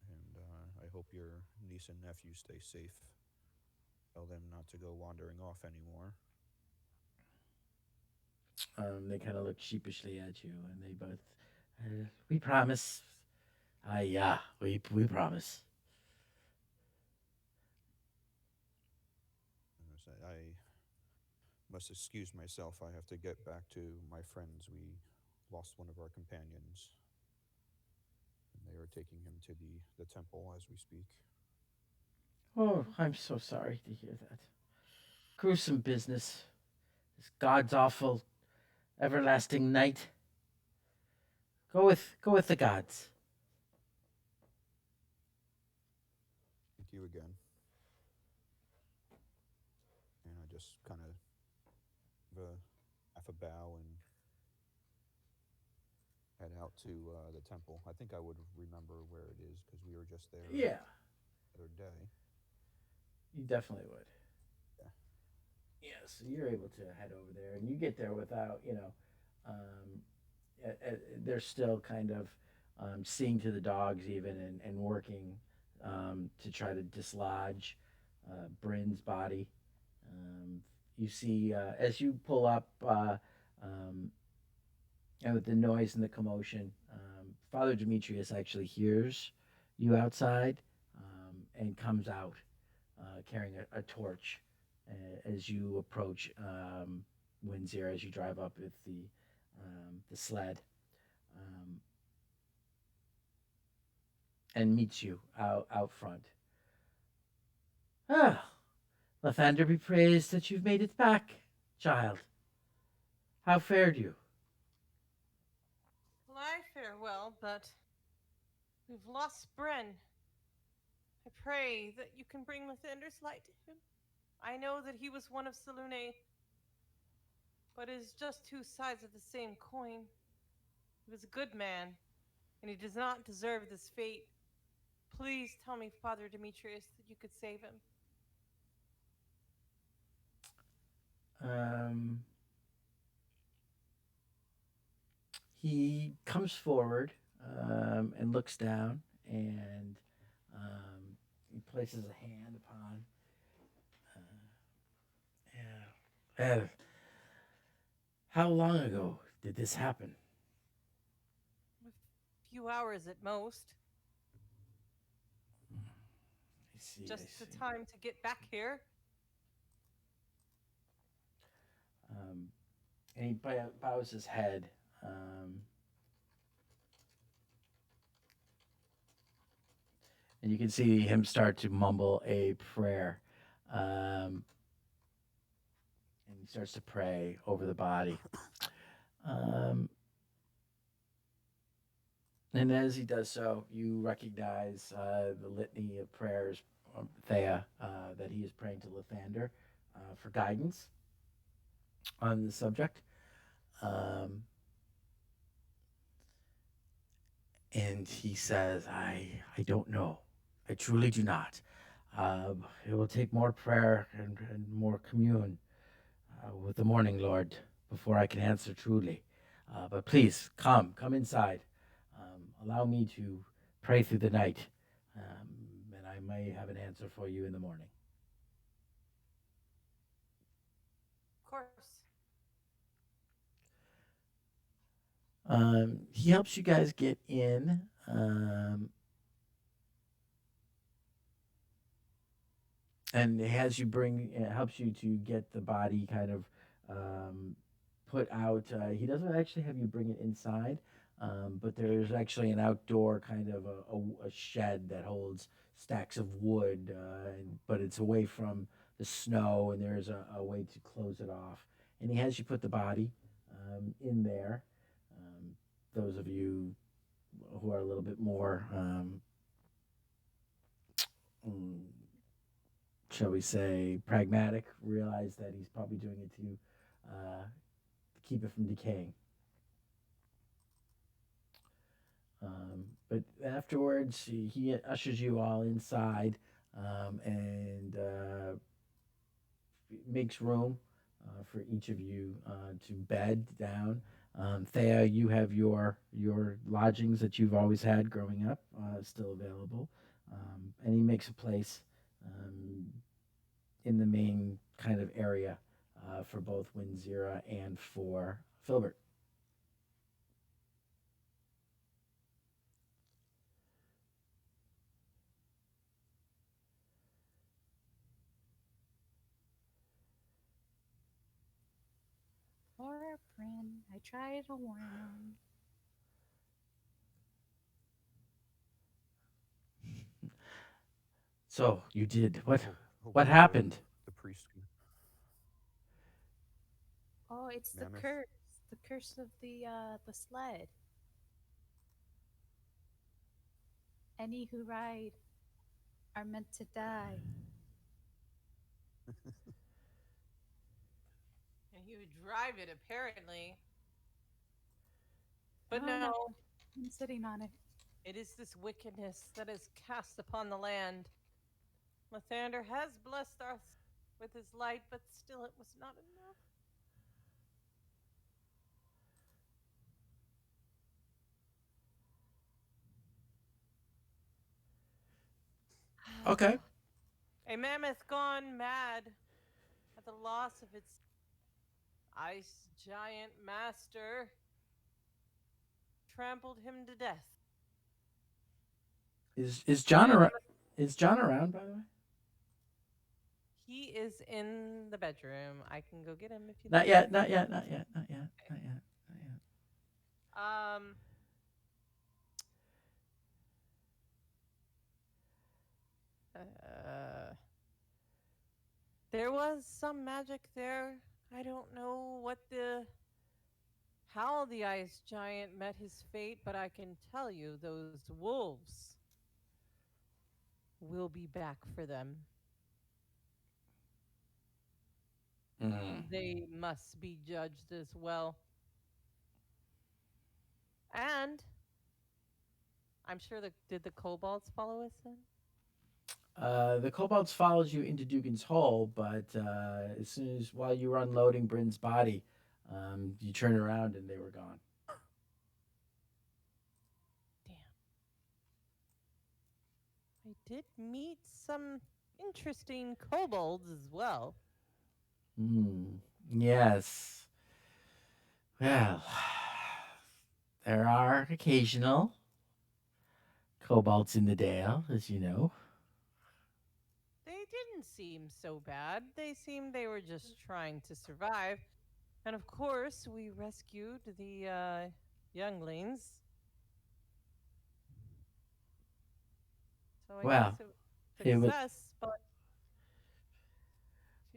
And hope your niece and nephew stay safe. Tell them not to go wandering off anymore. They kind of look sheepishly at you, and they both, we promise. Yeah, we promise. And I must excuse myself. I have to get back to my friends. We lost one of our companions, and they are taking him to the temple as we speak. Oh, I'm so sorry to hear that. Gruesome business. This God's awful everlasting night. Go with the gods. Thank you again. And I just kind of give a half a bow and head out to the temple. I think I would remember where it is because we were just there Yeah, the other day. you definitely would. Yeah. Yeah, so you're able to head over there, and you get there without, um, they're still kind of seeing to the dogs even and working to try to dislodge Bryn's body. Um, you see as you pull up, um, and with the noise and the commotion, Father Demetrius actually hears you outside and comes out carrying a torch as you approach Windsor as you drive up with the sled, um, and meets you out front. Ah, Lathander be praised that you've made it back, child. How fared you? Well, I fare well, but we've lost Bren. I pray that you can bring Lathander's light to him. I know that he was one of Selune, but it is just two sides of the same coin. He was a good man, and he does not deserve this fate. Please tell me, Father Demetrius, that you could save him. Um, he comes forward and looks down, and he places a hand upon. Uh, yeah. How long ago did this happen? A few hours at most. I see. I Just the see. time to get back here. Um, and he bows his head. And you can see him start to mumble a prayer. Um, and he starts to pray over the body. Um, and as he does so, you recognize the litany of prayers, Thea, that he is praying to Lathander for guidance on the subject. Um, and he says, I don't know. I truly do not. It will take more prayer and more commune with the morning Lord before I can answer truly. But please, come inside. Allow me to pray through the night, and I may have an answer for you in the morning. Of course. He helps you guys get in. And has you bring it helps you to get the body kind of um, put out. He doesn't actually have you bring it inside, but there's actually an outdoor kind of a shed that holds stacks of wood, but it's away from the snow, and there's a way to close it off. And he has you put the body in there. Um, those of you who are a little bit more mm, shall we say, pragmatic, realize that he's probably doing it to keep it from decaying. But afterwards, he ushers you all inside and makes room for each of you to bed down. Thea, you have your lodgings that you've always had growing up still available. And he makes a place um, in the main kind of area for both Winzira and for Filbert. Poor Bryn. I tried to warn him. So you did what? What Hopefully happened? the priest can Oh, it's the mammoth. curse. The curse of the sled. Any who ride are meant to die. And he would drive it, apparently. But No, no, no, I'm sitting on it. it is this wickedness that is cast upon the land. Lathander has blessed us with his light, but still it was not Okay. enough. A mammoth gone mad at the loss of its ice giant master trampled him to death. Is I John am. around? Is John around, by the way? He is in the bedroom. I can go get him if you'd Not like. yet. Not yet. Not yet. Not yet. Not yet. Not yet. Um. Uh, there was some magic there. I don't know what the how the ice giant met his fate, but I can tell you those wolves will be back for them. Mm. They must be judged as well. And I'm sure the did the kobolds follow us then? The kobolds follows you into Dugan's Hole, but as soon as while you were unloading Bryn's body, you turn around and they were gone. Damn. I did meet some interesting kobolds as well. Hmm. Yes. Well, there are occasional kobolds in the Dale, as you know. They didn't seem so bad. They seemed they were just trying to survive. And of course, we rescued the younglings. So I guess Well, it was a it was. success, but I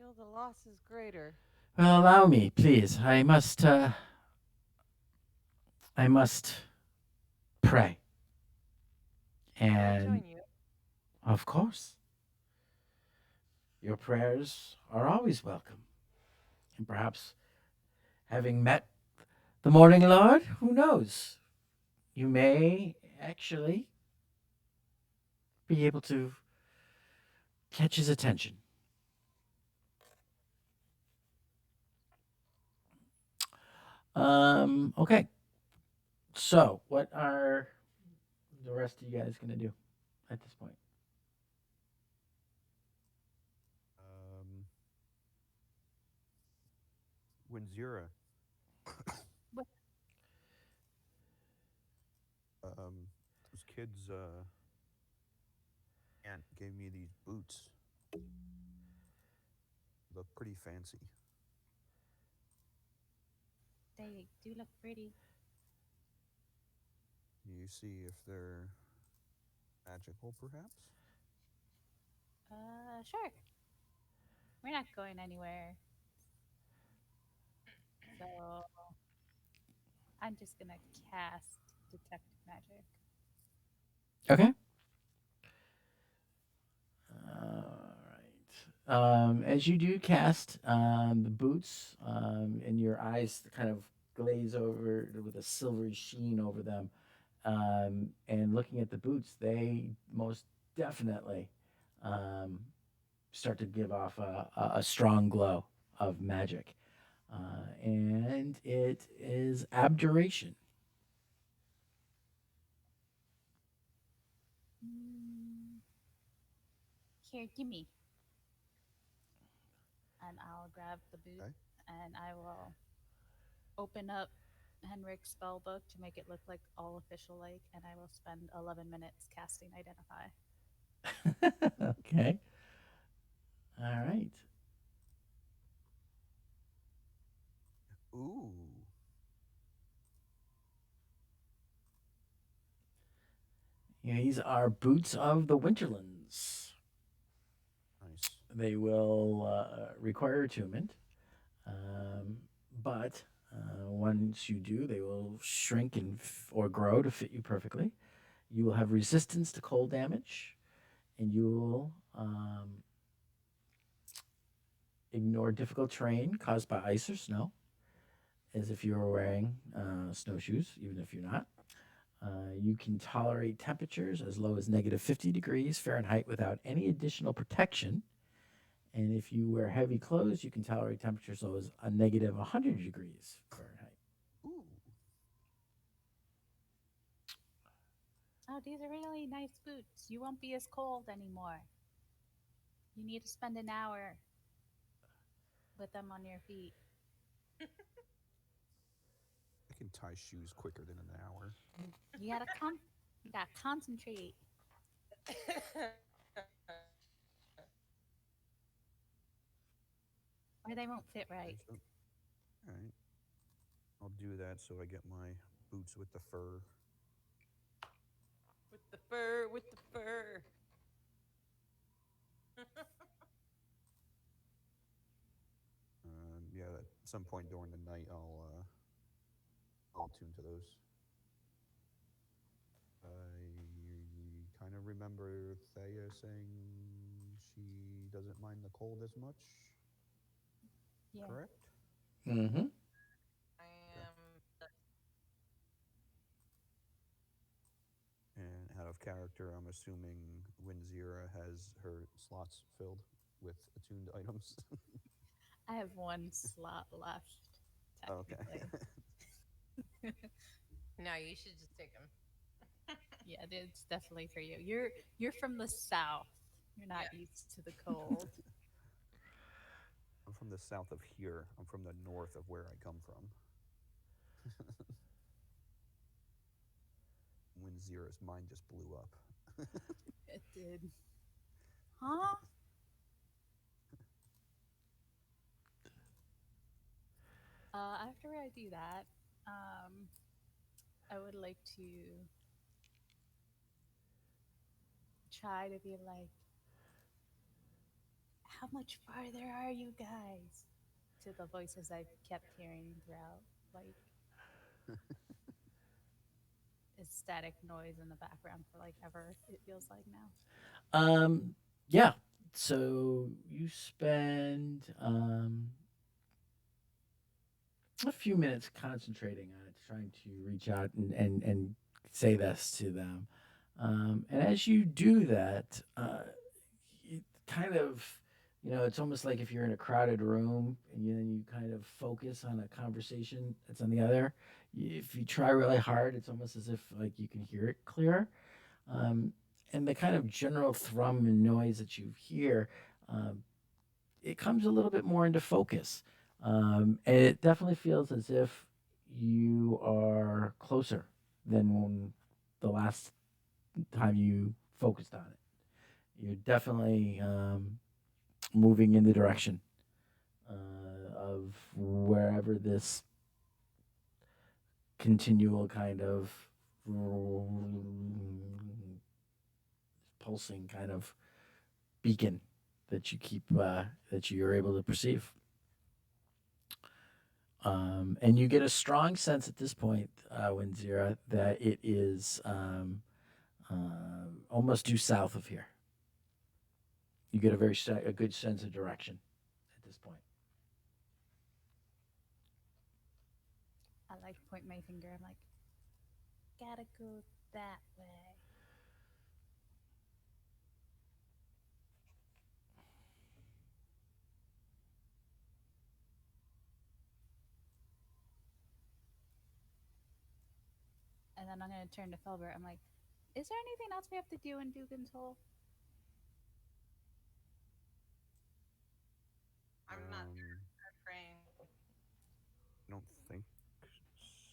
feel the loss is greater. Well, allow me, please. I must. I must pray, I'll and join you. of course, your prayers are always welcome. And perhaps, having met the Morning Lord, who knows? You may actually be able to catch his attention. Okay. So, what are the rest of you guys going to do at this point? Um, Winzira, What? those kids aunt gave me these boots. Look pretty fancy. They do look pretty. You see if they're magical, perhaps? Sure. We're not going anywhere. So I'm just gonna cast detect magic. Okay. All right. As you do cast the boots, and your eyes kind of glaze over with a silvery sheen over them, and looking at the boots, they most definitely um, start to give off a strong glow of magic. And it is abjuration. Mm. Here, gimme. And I'll grab the boot Okay. and I will open up Henrik's spell book to make it look like all official like, and I will spend 11 minutes casting Identify. Okay. All right. Ooh. These are boots of the Winterlands. Nice. They will require attunement, um, but once you do, they will shrink or grow to fit you perfectly. You will have resistance to cold damage, and you will ignore difficult terrain caused by ice or snow, as if you were wearing snowshoes, even if you're not. You can tolerate temperatures as low as negative 50 degrees Fahrenheit without any additional protection. And if you wear heavy clothes, you can tolerate temperatures as low as a negative 100 degrees Fahrenheit. Ooh. Oh, these are really nice boots. You won't be as cold anymore. You need to spend an hour with them on your feet. I can tie shoes quicker than an hour. You gotta concentrate, or they won't fit Okay, right. so all right, I'll do that so I get my boots with the fur. With the fur, with the fur. Yeah, at some point during the night, I'll tune to those. I kind of remember Thea saying she doesn't mind the cold as much. Yeah. Correct? Mm-hmm. I Okay. am. And out of character, I'm assuming Winzira has her slots filled with attuned items. I have one slot left, Okay. technically. No, you should just take them. Yeah, it's definitely for you. You're from the south. You're not Yeah. used to the cold. I'm from the south of here. I'm from the north of where I come from. Winzira's mind just blew up. It did. Huh? After I do that, I would like to try to be like, how much farther are you guys? To the voices I've kept hearing throughout, like a static noise in the background for like ever, it feels like now. Yeah. So you spend a few minutes concentrating on it, trying to reach out and say this to them. And as you do that, it kind of, it's almost like if you're in a crowded room and you kind of focus on a conversation that's on the other. If you try really hard, it's almost as if like you can hear it clearer. Um, and the kind of general thrum and noise that you hear, um, it comes a little bit more into focus. And it definitely feels as if you are closer than when the last time you focused on it. You're definitely moving in the direction of wherever this continual kind of pulsing kind of beacon that you keep that you're able to perceive. And you get a strong sense at this point, Winzira, that it is almost due south of here. You get a good sense of direction at this point. I like point my finger. I'm like, gotta go that way. And then I'm gonna turn to Filbert. I'm like, is there anything else we have to do in Dugan's Hole? I'm not Um, praying. I don't think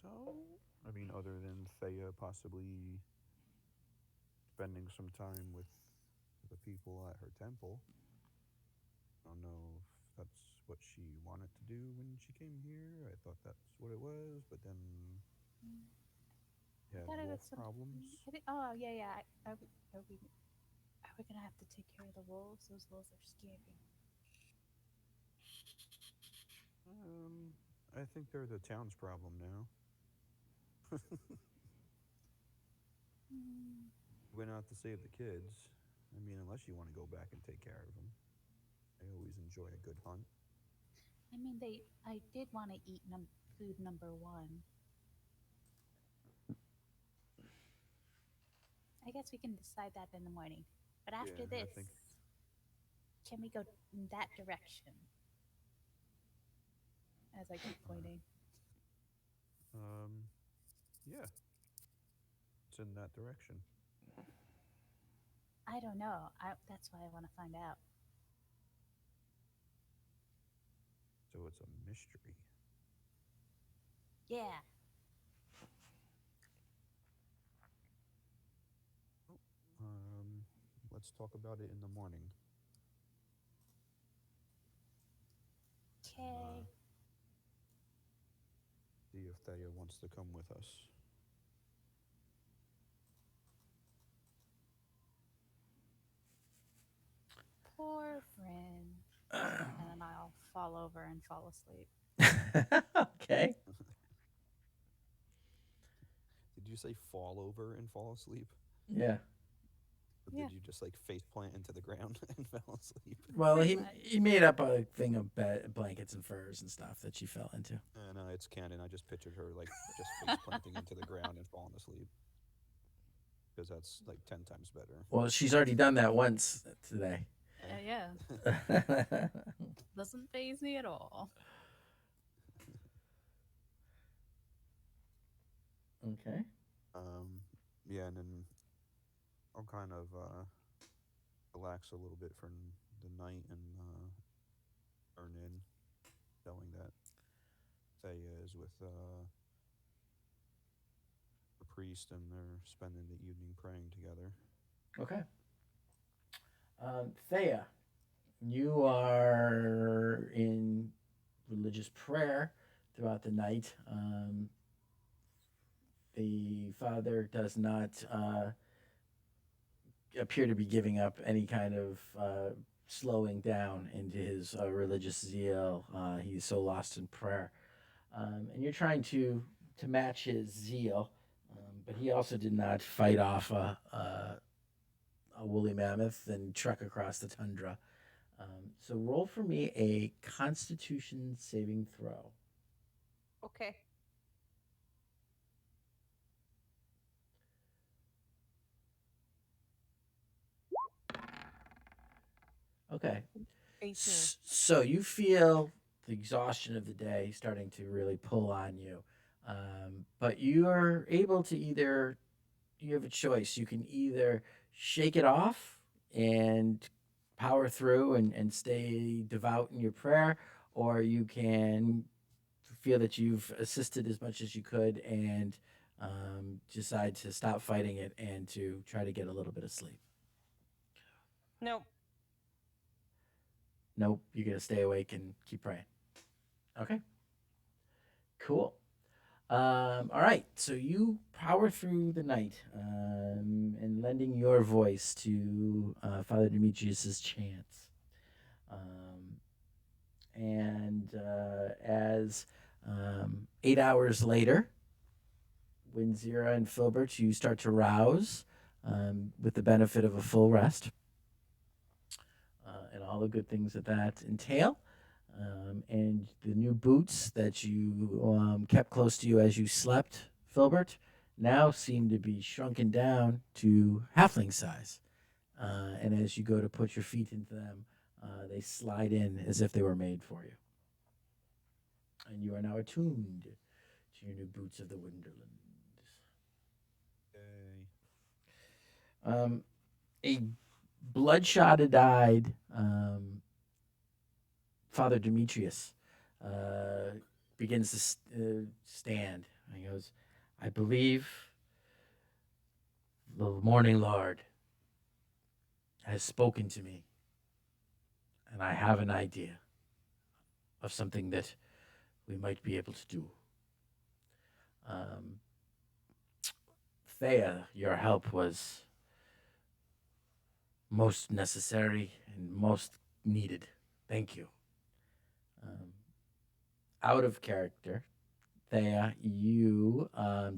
so. I mean, other than Thea possibly spending some time with the people at her temple. I don't know if that's what she wanted to do when she came here. I thought that's what it was, but then Mm, he I had thought it was wolf some. problems. Oh yeah, yeah. Are we gonna have to take care of the wolves? Those wolves are scary. Um, I think they're the town's problem now. Mm, Went out to save the kids. I mean, unless you want to go back and take care of them. I always enjoy a good hunt. I mean, they. I did want to eat food number one. I guess we can decide that in the morning. But after Yeah, I this, think. can we go in that direction? As I keep Uh, pointing. um, yeah, it's in that direction. I don't know. That's why I want to find out. So it's a mystery. Yeah. Oh, let's talk about it in the morning and Okay. see if Thea wants to come with us. Poor friend. And then I'll fall over and fall asleep. Okay. Did you say fall over and fall asleep? Yeah. Or Yeah, did you just like face plant into the ground and fell asleep? Well, pretty he much. made up a thing of blankets and furs and stuff that she fell into. No, it's canon. I just pictured her like just face planting into the ground and falling asleep because that's like 10 times better. Well, she's already done that once today. Yeah, Eh? doesn't phase me at all. Okay. um, yeah, and then I'll kind of relax a little bit for the night and turn in, knowing that Thea is with a priest and they're spending the evening praying together. Okay. Thea, you are in religious prayer throughout the night. The father does not appear to be giving up any kind of slowing down into his religious zeal. He's so lost in prayer, and you're trying to match his zeal. But he also did not fight off a woolly mammoth and trek across the tundra. So roll for me a Constitution saving throw. Okay. Okay. 18. So you feel the exhaustion of the day starting to really pull on you. But you are able to either, you have a choice. You can either shake it off and power through and stay devout in your prayer, or you can feel that you've assisted as much as you could and decide to stop fighting it and to try to get a little bit of sleep. Nope. Nope, you're going to stay awake and keep praying. Okay, cool. All right, so you power through the night and lending your voice to Father Demetrius's chants. Um, and as 8 hours later, Winzira and Filbert, you start to rouse with the benefit of a full rest and all the good things that that entail. And the new boots that you kept close to you as you slept, Filbert, now seem to be shrunken down to halfling size. And as you go to put your feet into them, they slide in as if they were made for you. And you are now attuned to your new boots of the Winterland. Yay. A bloodshot eyed Father Demetrius begins to stand. And he goes, I believe the Morning Lord has spoken to me, and I have an idea of something that we might be able to do. Um, Thea, your help was most necessary and most needed. Thank you. Um, Out of character, Thea, you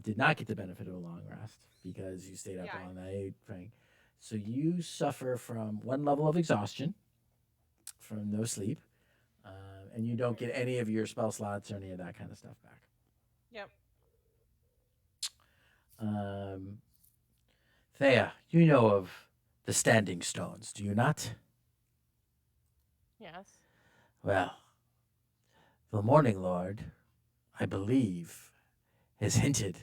did not get the benefit of a long rest because you stayed up Yeah. all night, Frank. So you suffer from one level of exhaustion from no sleep, and you don't get any of your spell slots or any of that kind of stuff back. Yep. Um, Thea, you know of the standing stones, do you not? Yes. Well, the Morning Lord, I believe, has hinted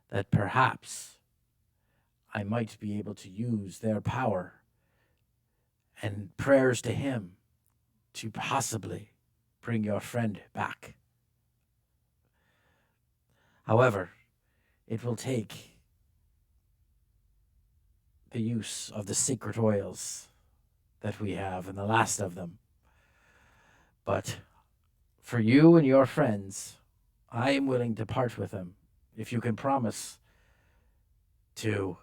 that perhaps I might be able to use their power and prayers to him to possibly bring your friend back. However, it will take the use of the sacred oils that we have, and the last of them. But for you and your friends, I am willing to part with them if you can promise to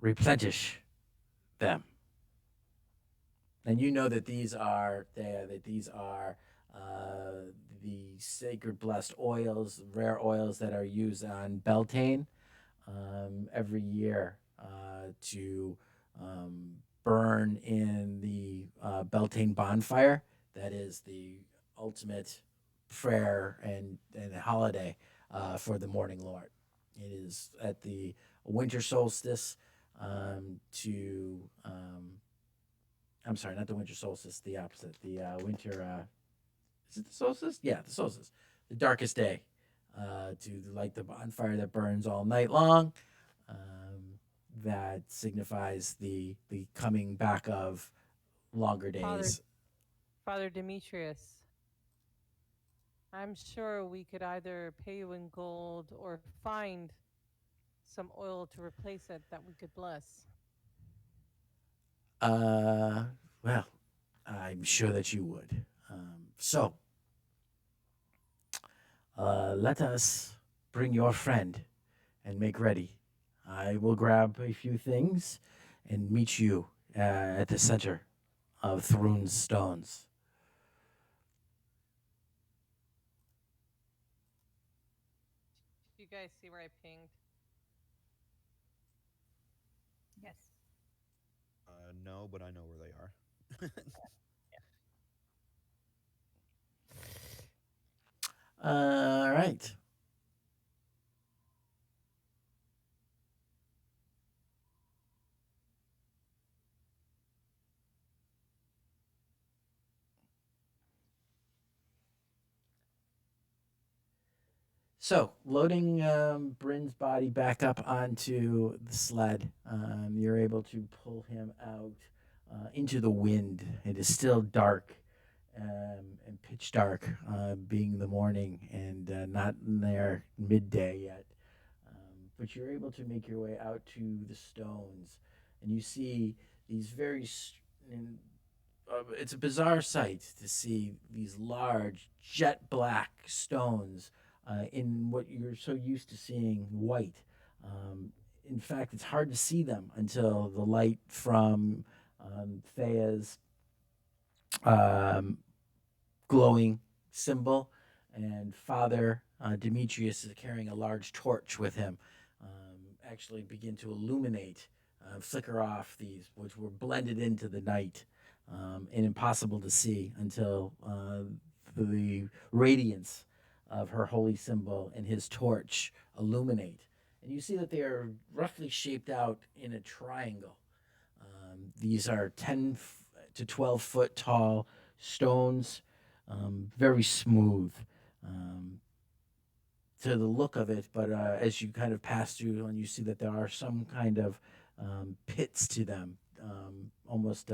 replenish them. And you know that these are uh, the sacred blessed oils, rare oils that are used on Beltane every year to burn in the Beltane bonfire. That is the ultimate prayer and holiday for the Morning Lord. It is at the winter solstice to I'm sorry, not the winter solstice, the opposite. The winter is it the solstice? Yeah, the solstice. The darkest day. To light the bonfire that burns all night long. That signifies the coming back of longer Father days. Father Demetrius, I'm sure we could either pay you in gold or find some oil to replace it that we could bless. Uh, well, I'm sure that you would. So, let us bring your friend and make ready. I will grab a few things and meet you at the center of Thrun's stones. Do you guys see where I pinged? Yes. No, but I know where they are. All right. So, loading Bryn's body back up onto the sled, you're able to pull him out into the wind. It is still dark and pitch dark, being the morning and not near midday yet. But you're able to make your way out to the stones, and you see these it's a bizarre sight to see these large jet black stones in what you're so used to seeing white. In fact, it's hard to see them until the light from Thea's um, glowing symbol, and Father Demetrius is carrying a large torch with him. Actually, begin to illuminate, flicker off these, which were blended into the night and impossible to see until the radiance of her holy symbol and his torch illuminate. And you see that they are roughly shaped out in a triangle. These are 10 to 12 foot tall stones, very smooth to the look of it. But as you kind of pass through, and you see that there are some kind of pits to them, almost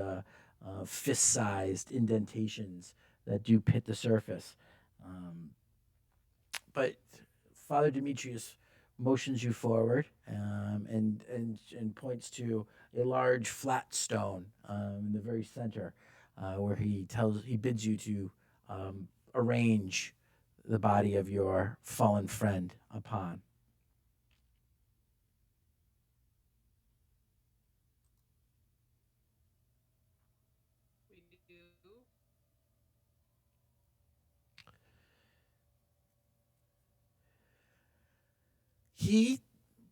fist-sized indentations that do pit the surface. Um, but Father Demetrius motions you forward, and points to a large flat stone in the very center, where he bids you to arrange the body of your fallen friend upon. We do. He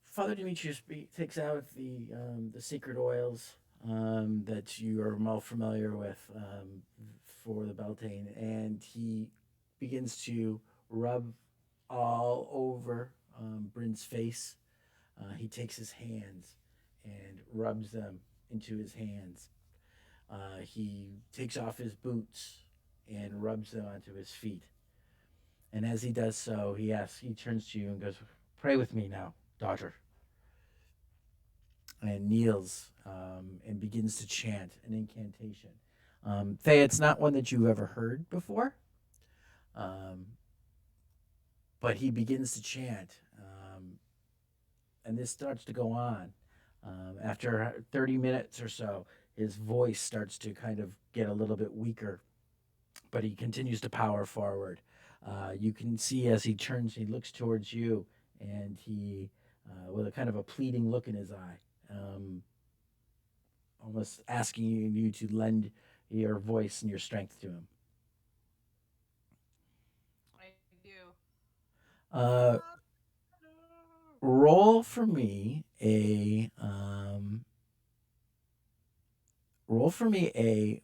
Father Demetrius takes out the sacred oils that you are well familiar with for the Beltane, and he begins to rub all over Bryn's face. He takes his hands and rubs them into his hands. He takes off his boots and rubs them onto his feet. And as he does so, he turns to you and goes, "Pray with me now, daughter," and kneels and begins to chant an incantation. Thea, it's not one that you've ever heard before, um, but he begins to chant, and this starts to go on. After 30 minutes or so, his voice starts to kind of get a little bit weaker, but he continues to power forward. You can see as he turns, he looks towards you, and with a kind of a pleading look in his eye, almost asking you to lend your voice and your strength to him. I do. Uh, roll for me a roll for me a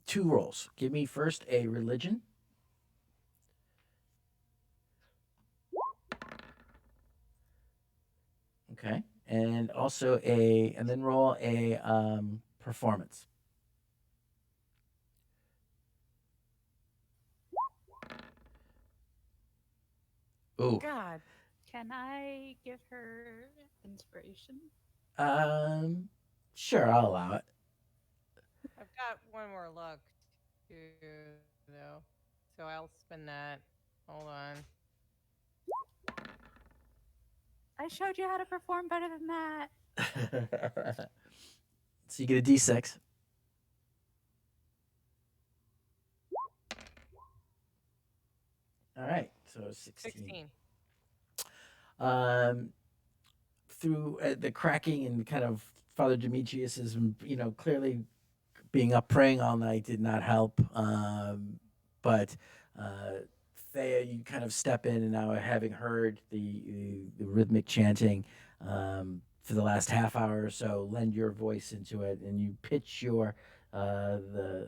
two rolls. Give me first a religion. Okay. And then roll a performance. Ooh. God. Can I give her inspiration? Um, sure, I'll allow it. I've got one more luck too, though. So I'll spend that. Hold on. I showed you how to perform better than that. So you get a D6. All right, so 16. 16. Um, through the cracking and kind of Father Demetrius is, clearly being up praying all night did not help. But uh, Thea, you kind of step in, and now having heard the rhythmic chanting for the last half hour or so, lend your voice into it, and you pitch the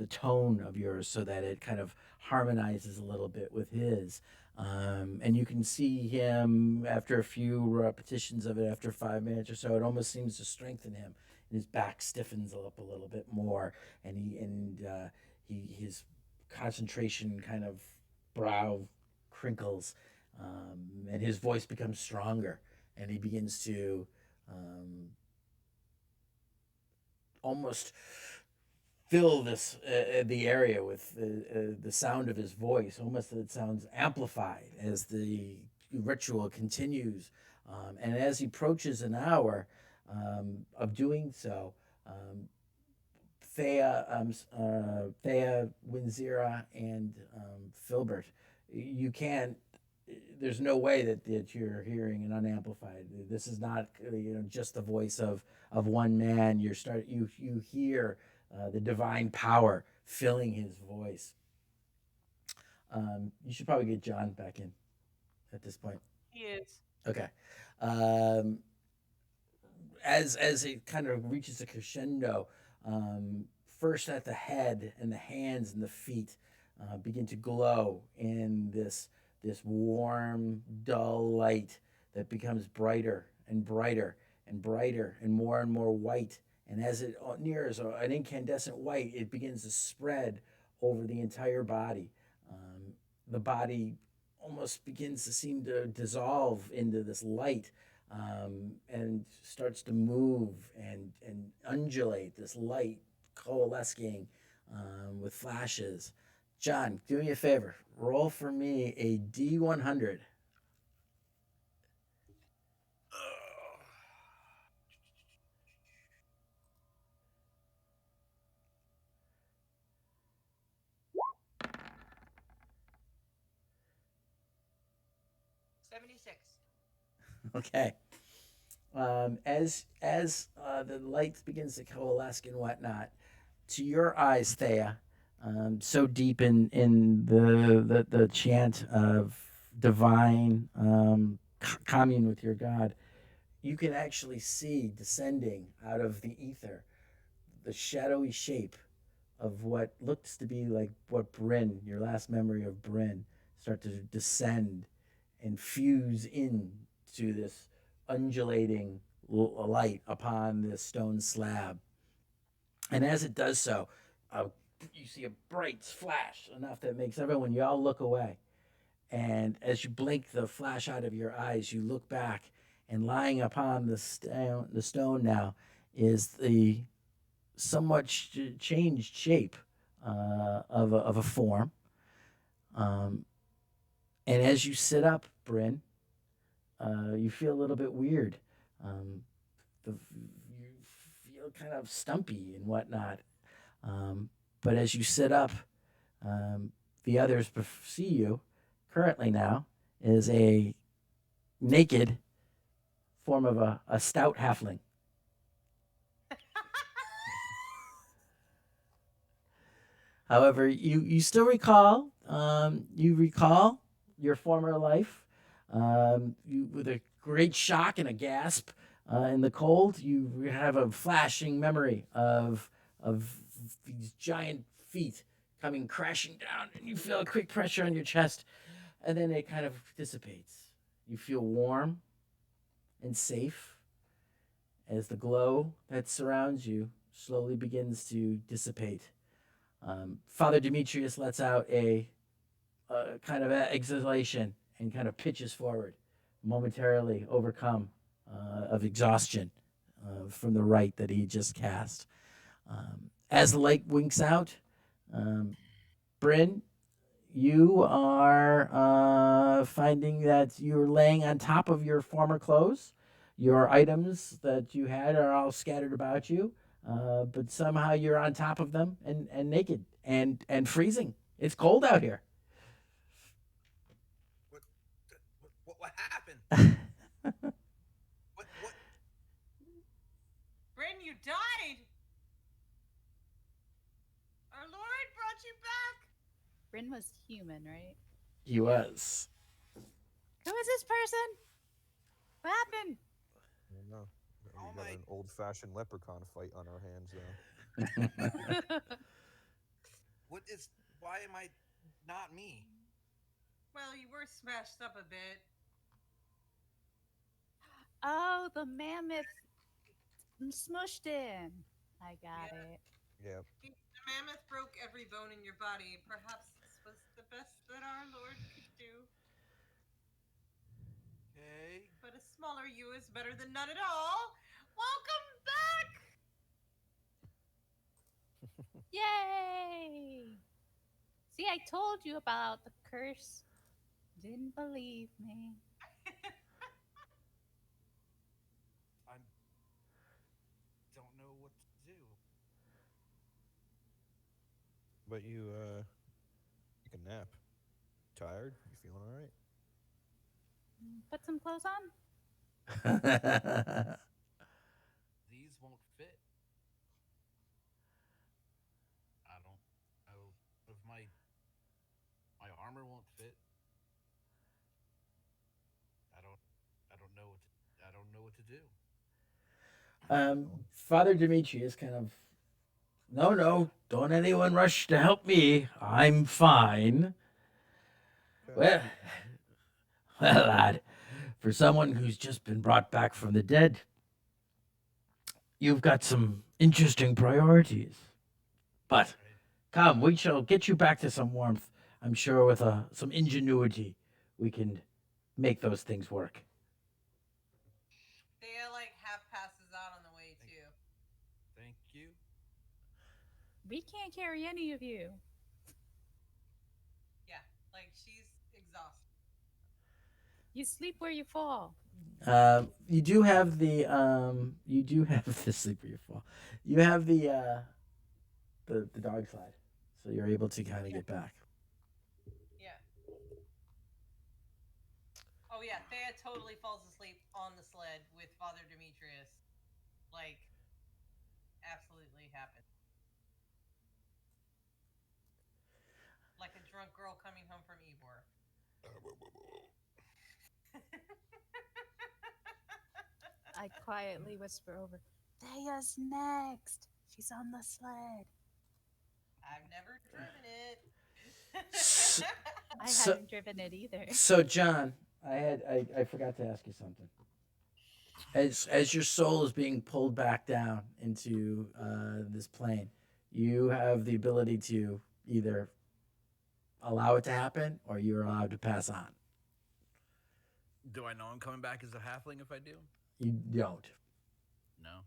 tone of yours so that it kind of harmonizes a little bit with his. And you can see him after a few repetitions of it, after 5 minutes or so, it almost seems to strengthen him, and his back stiffens up a little bit more, and his concentration kind of brow crinkles, and his voice becomes stronger, and he begins to almost fill the area with the sound of his voice. Almost it sounds amplified as the ritual continues, and as he approaches an hour of doing so, Thea, Winzira, and Filbert, you can't. There's no way that you're hearing an unamplified. This is not just the voice of one man. You hear the divine power filling his voice. You should probably get John back in at this point. He is. Okay. Um, as it kind of reaches a crescendo, first at the head and the hands and the feet begin to glow in this warm, dull light that becomes brighter and brighter and brighter and more white. And as it nears an incandescent white, it begins to spread over the entire body. The body almost begins to seem to dissolve into this light, and starts to move and undulate. This light coalescing with flashes. John, do me a favor. Roll for me a D100. $76. Okay. As the light begins to coalesce and whatnot, to your eyes, Thea, so deep in the chant of divine commune with your God, you can actually see descending out of the ether the shadowy shape of what looks to be like what Bryn, your last memory of Bryn, start to descend and fuse into this undulating light upon this stone slab. And as it does so, uh, you see a bright flash enough that makes everyone, you all look away. And as you blink the flash out of your eyes, you look back, and lying upon the stone now is the somewhat changed shape of a form. Um, and as you sit up, Bryn, you feel a little bit weird. Um, you feel kind of stumpy and whatnot. But as you sit up, um, the others see you currently now is a naked form of a stout halfling. However, you still recall your former life. You, with a great shock and a gasp in the cold, you have a flashing memory of these giant feet coming crashing down, and you feel a quick pressure on your chest, and then it kind of dissipates. You feel warm and safe as the glow that surrounds you slowly begins to dissipate. Father Demetrius lets out a kind of exhalation and kind of pitches forward, momentarily overcome of exhaustion from the rite that he just cast. As the light winks out, Bryn, you are finding that you're laying on top of your former clothes. Your items that you had are all scattered about you, but somehow you're on top of them and naked and freezing. It's cold out here. What happened? What? Bryn, you died! Our Lord brought you back! Bryn was human, right? He was. Who is this person? What happened? I don't know. Oh We got my- an old-fashioned leprechaun fight on our hands now. Why am I not me? Well, you were smashed up a bit. Oh, the mammoth smushed him. I got Yeah. it. Yeah. The mammoth broke every bone in your body. Perhaps this was the best that our Lord could do. Okay. But a smaller you is better than none at all. Welcome back! Yay! See, I told you about the curse. Didn't believe me. I don't know what to do. But you can nap. Tired? You feeling all right? Put some clothes on? These won't fit. I don't know if my armor won't fit. I don't know what to do. Father Demetrius kind of, no, don't anyone rush to help me. I'm fine. Well, well, lad, for someone who's just been brought back from the dead, you've got some interesting priorities. But Right? come, we shall get you back to some warmth. I'm sure with some ingenuity, we can make those things work. We can't carry any of you. Yeah, like she's exhausted. You sleep where you fall. You do have the you do have the sleeper you fall. You have the dog slide, so you're able to kind of Yeah, get back. yeah. Oh yeah, Thea totally falls asleep on the sled with Father Demetrius. Like, absolutely happened. Like a drunk girl coming home from Ybor. I quietly whisper over, Thea's next. She's on the sled. I've never driven it. So, I so, haven't driven it either. so John, I forgot to ask you something. As your soul is being pulled back down into this plane, you have the ability to either allow it to happen or you're allowed to pass on. Do I know I'm coming back as a halfling if I do? You don't. No.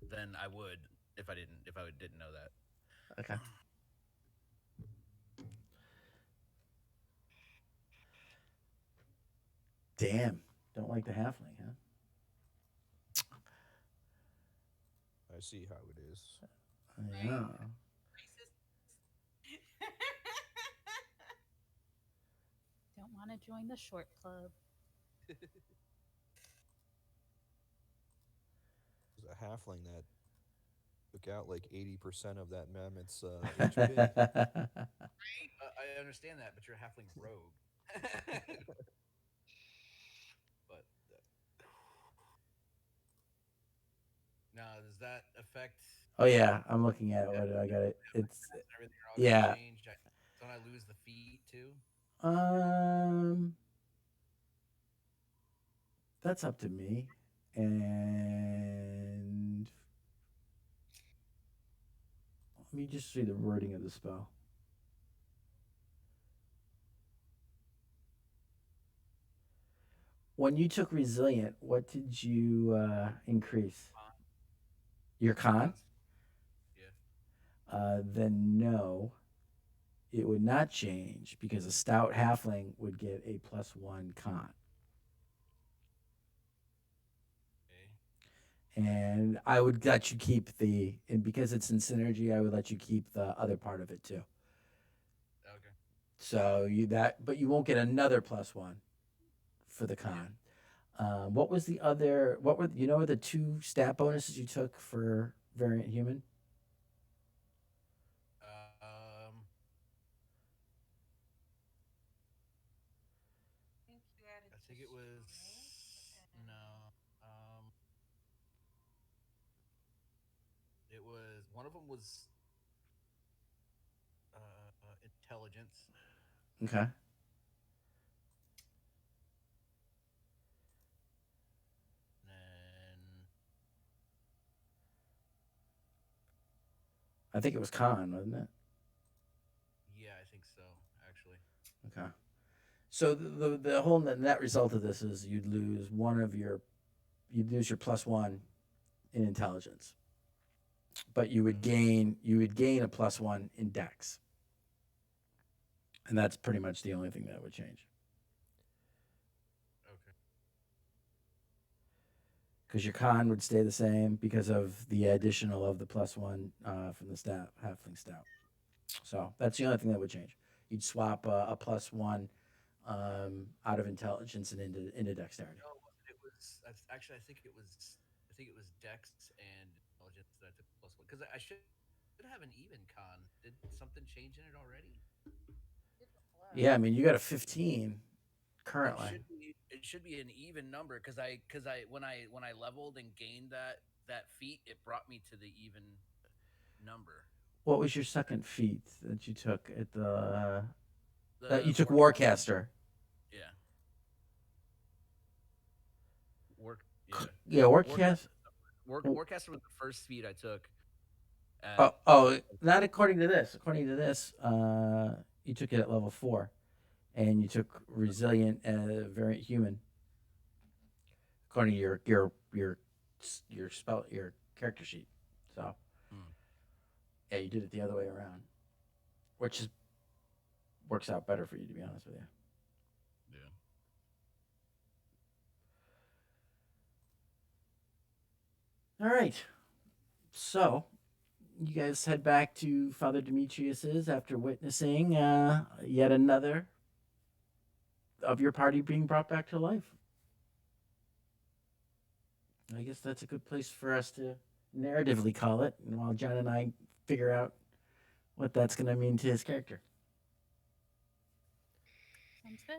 Then I would if I didn't know that. Okay. Damn. Don't like the halfling, huh? I see how it is. Right? Yeah. Racist. Don't want to join the short club. There's a halfling that took out like 80% of that mammoth's HP. Right? I understand that, but you're a halfling rogue. but now, does that affect Oh yeah, I'm looking at it. What did I got? It. It's everything? Are all going to yeah. change? Don't I lose the feet too? Um, that's up to me. And let me just see the wording of the spell. When you took resilient, what did you increase? Con, Your con? cons. Yeah. Then no, it would not change because a stout halfling would get a +1 con. Okay. And I would let you keep and because it's in synergy, I would let you keep the other part of it too. Okay. So but you won't get another +1 for the Yeah. con. What was the other? What were the two stat bonuses you took for variant human? Um. I think you added I two think it strength was and no. It was one of them was intelligence, Okay, and then I think it was con, wasn't it? yeah, I think so actually. Okay. So the whole net result of this is you'd lose your +1 in intelligence, but you would gain a +1 in dex, and that's pretty much the only thing that would change. Okay. Because your con would stay the same because of the additional of the +1 from the stat halfling stout. So that's the only thing that would change. You'd swap a +1 out of intelligence and into dexterity. No, it wasn't. It was actually I think it was Dex and intelligence that I took plus one because I should have an even con. Did something change in it already? did before. Yeah, I mean you got a 15 It currently. should be an even number because I when I leveled and gained that feat, it brought me to the even number. What was your second feat that you took at the? You The took war Warcaster. yeah work yeah Yeah, Warcaster Warcaster. Warcaster was the first feat I took at Oh, not according to this. According to this, you took it at level 4, and you took resilient variant human. According to your spell your character sheet. So hmm. Yeah, you did it the other way around, which is, works out better for you, to be honest with you. Yeah. All right. So you guys head back to Father Demetrius's after witnessing yet another of your party being brought back to life. I guess that's a good place for us to narratively call it, and while John and I figure out what that's going to mean to his character. Sounds good.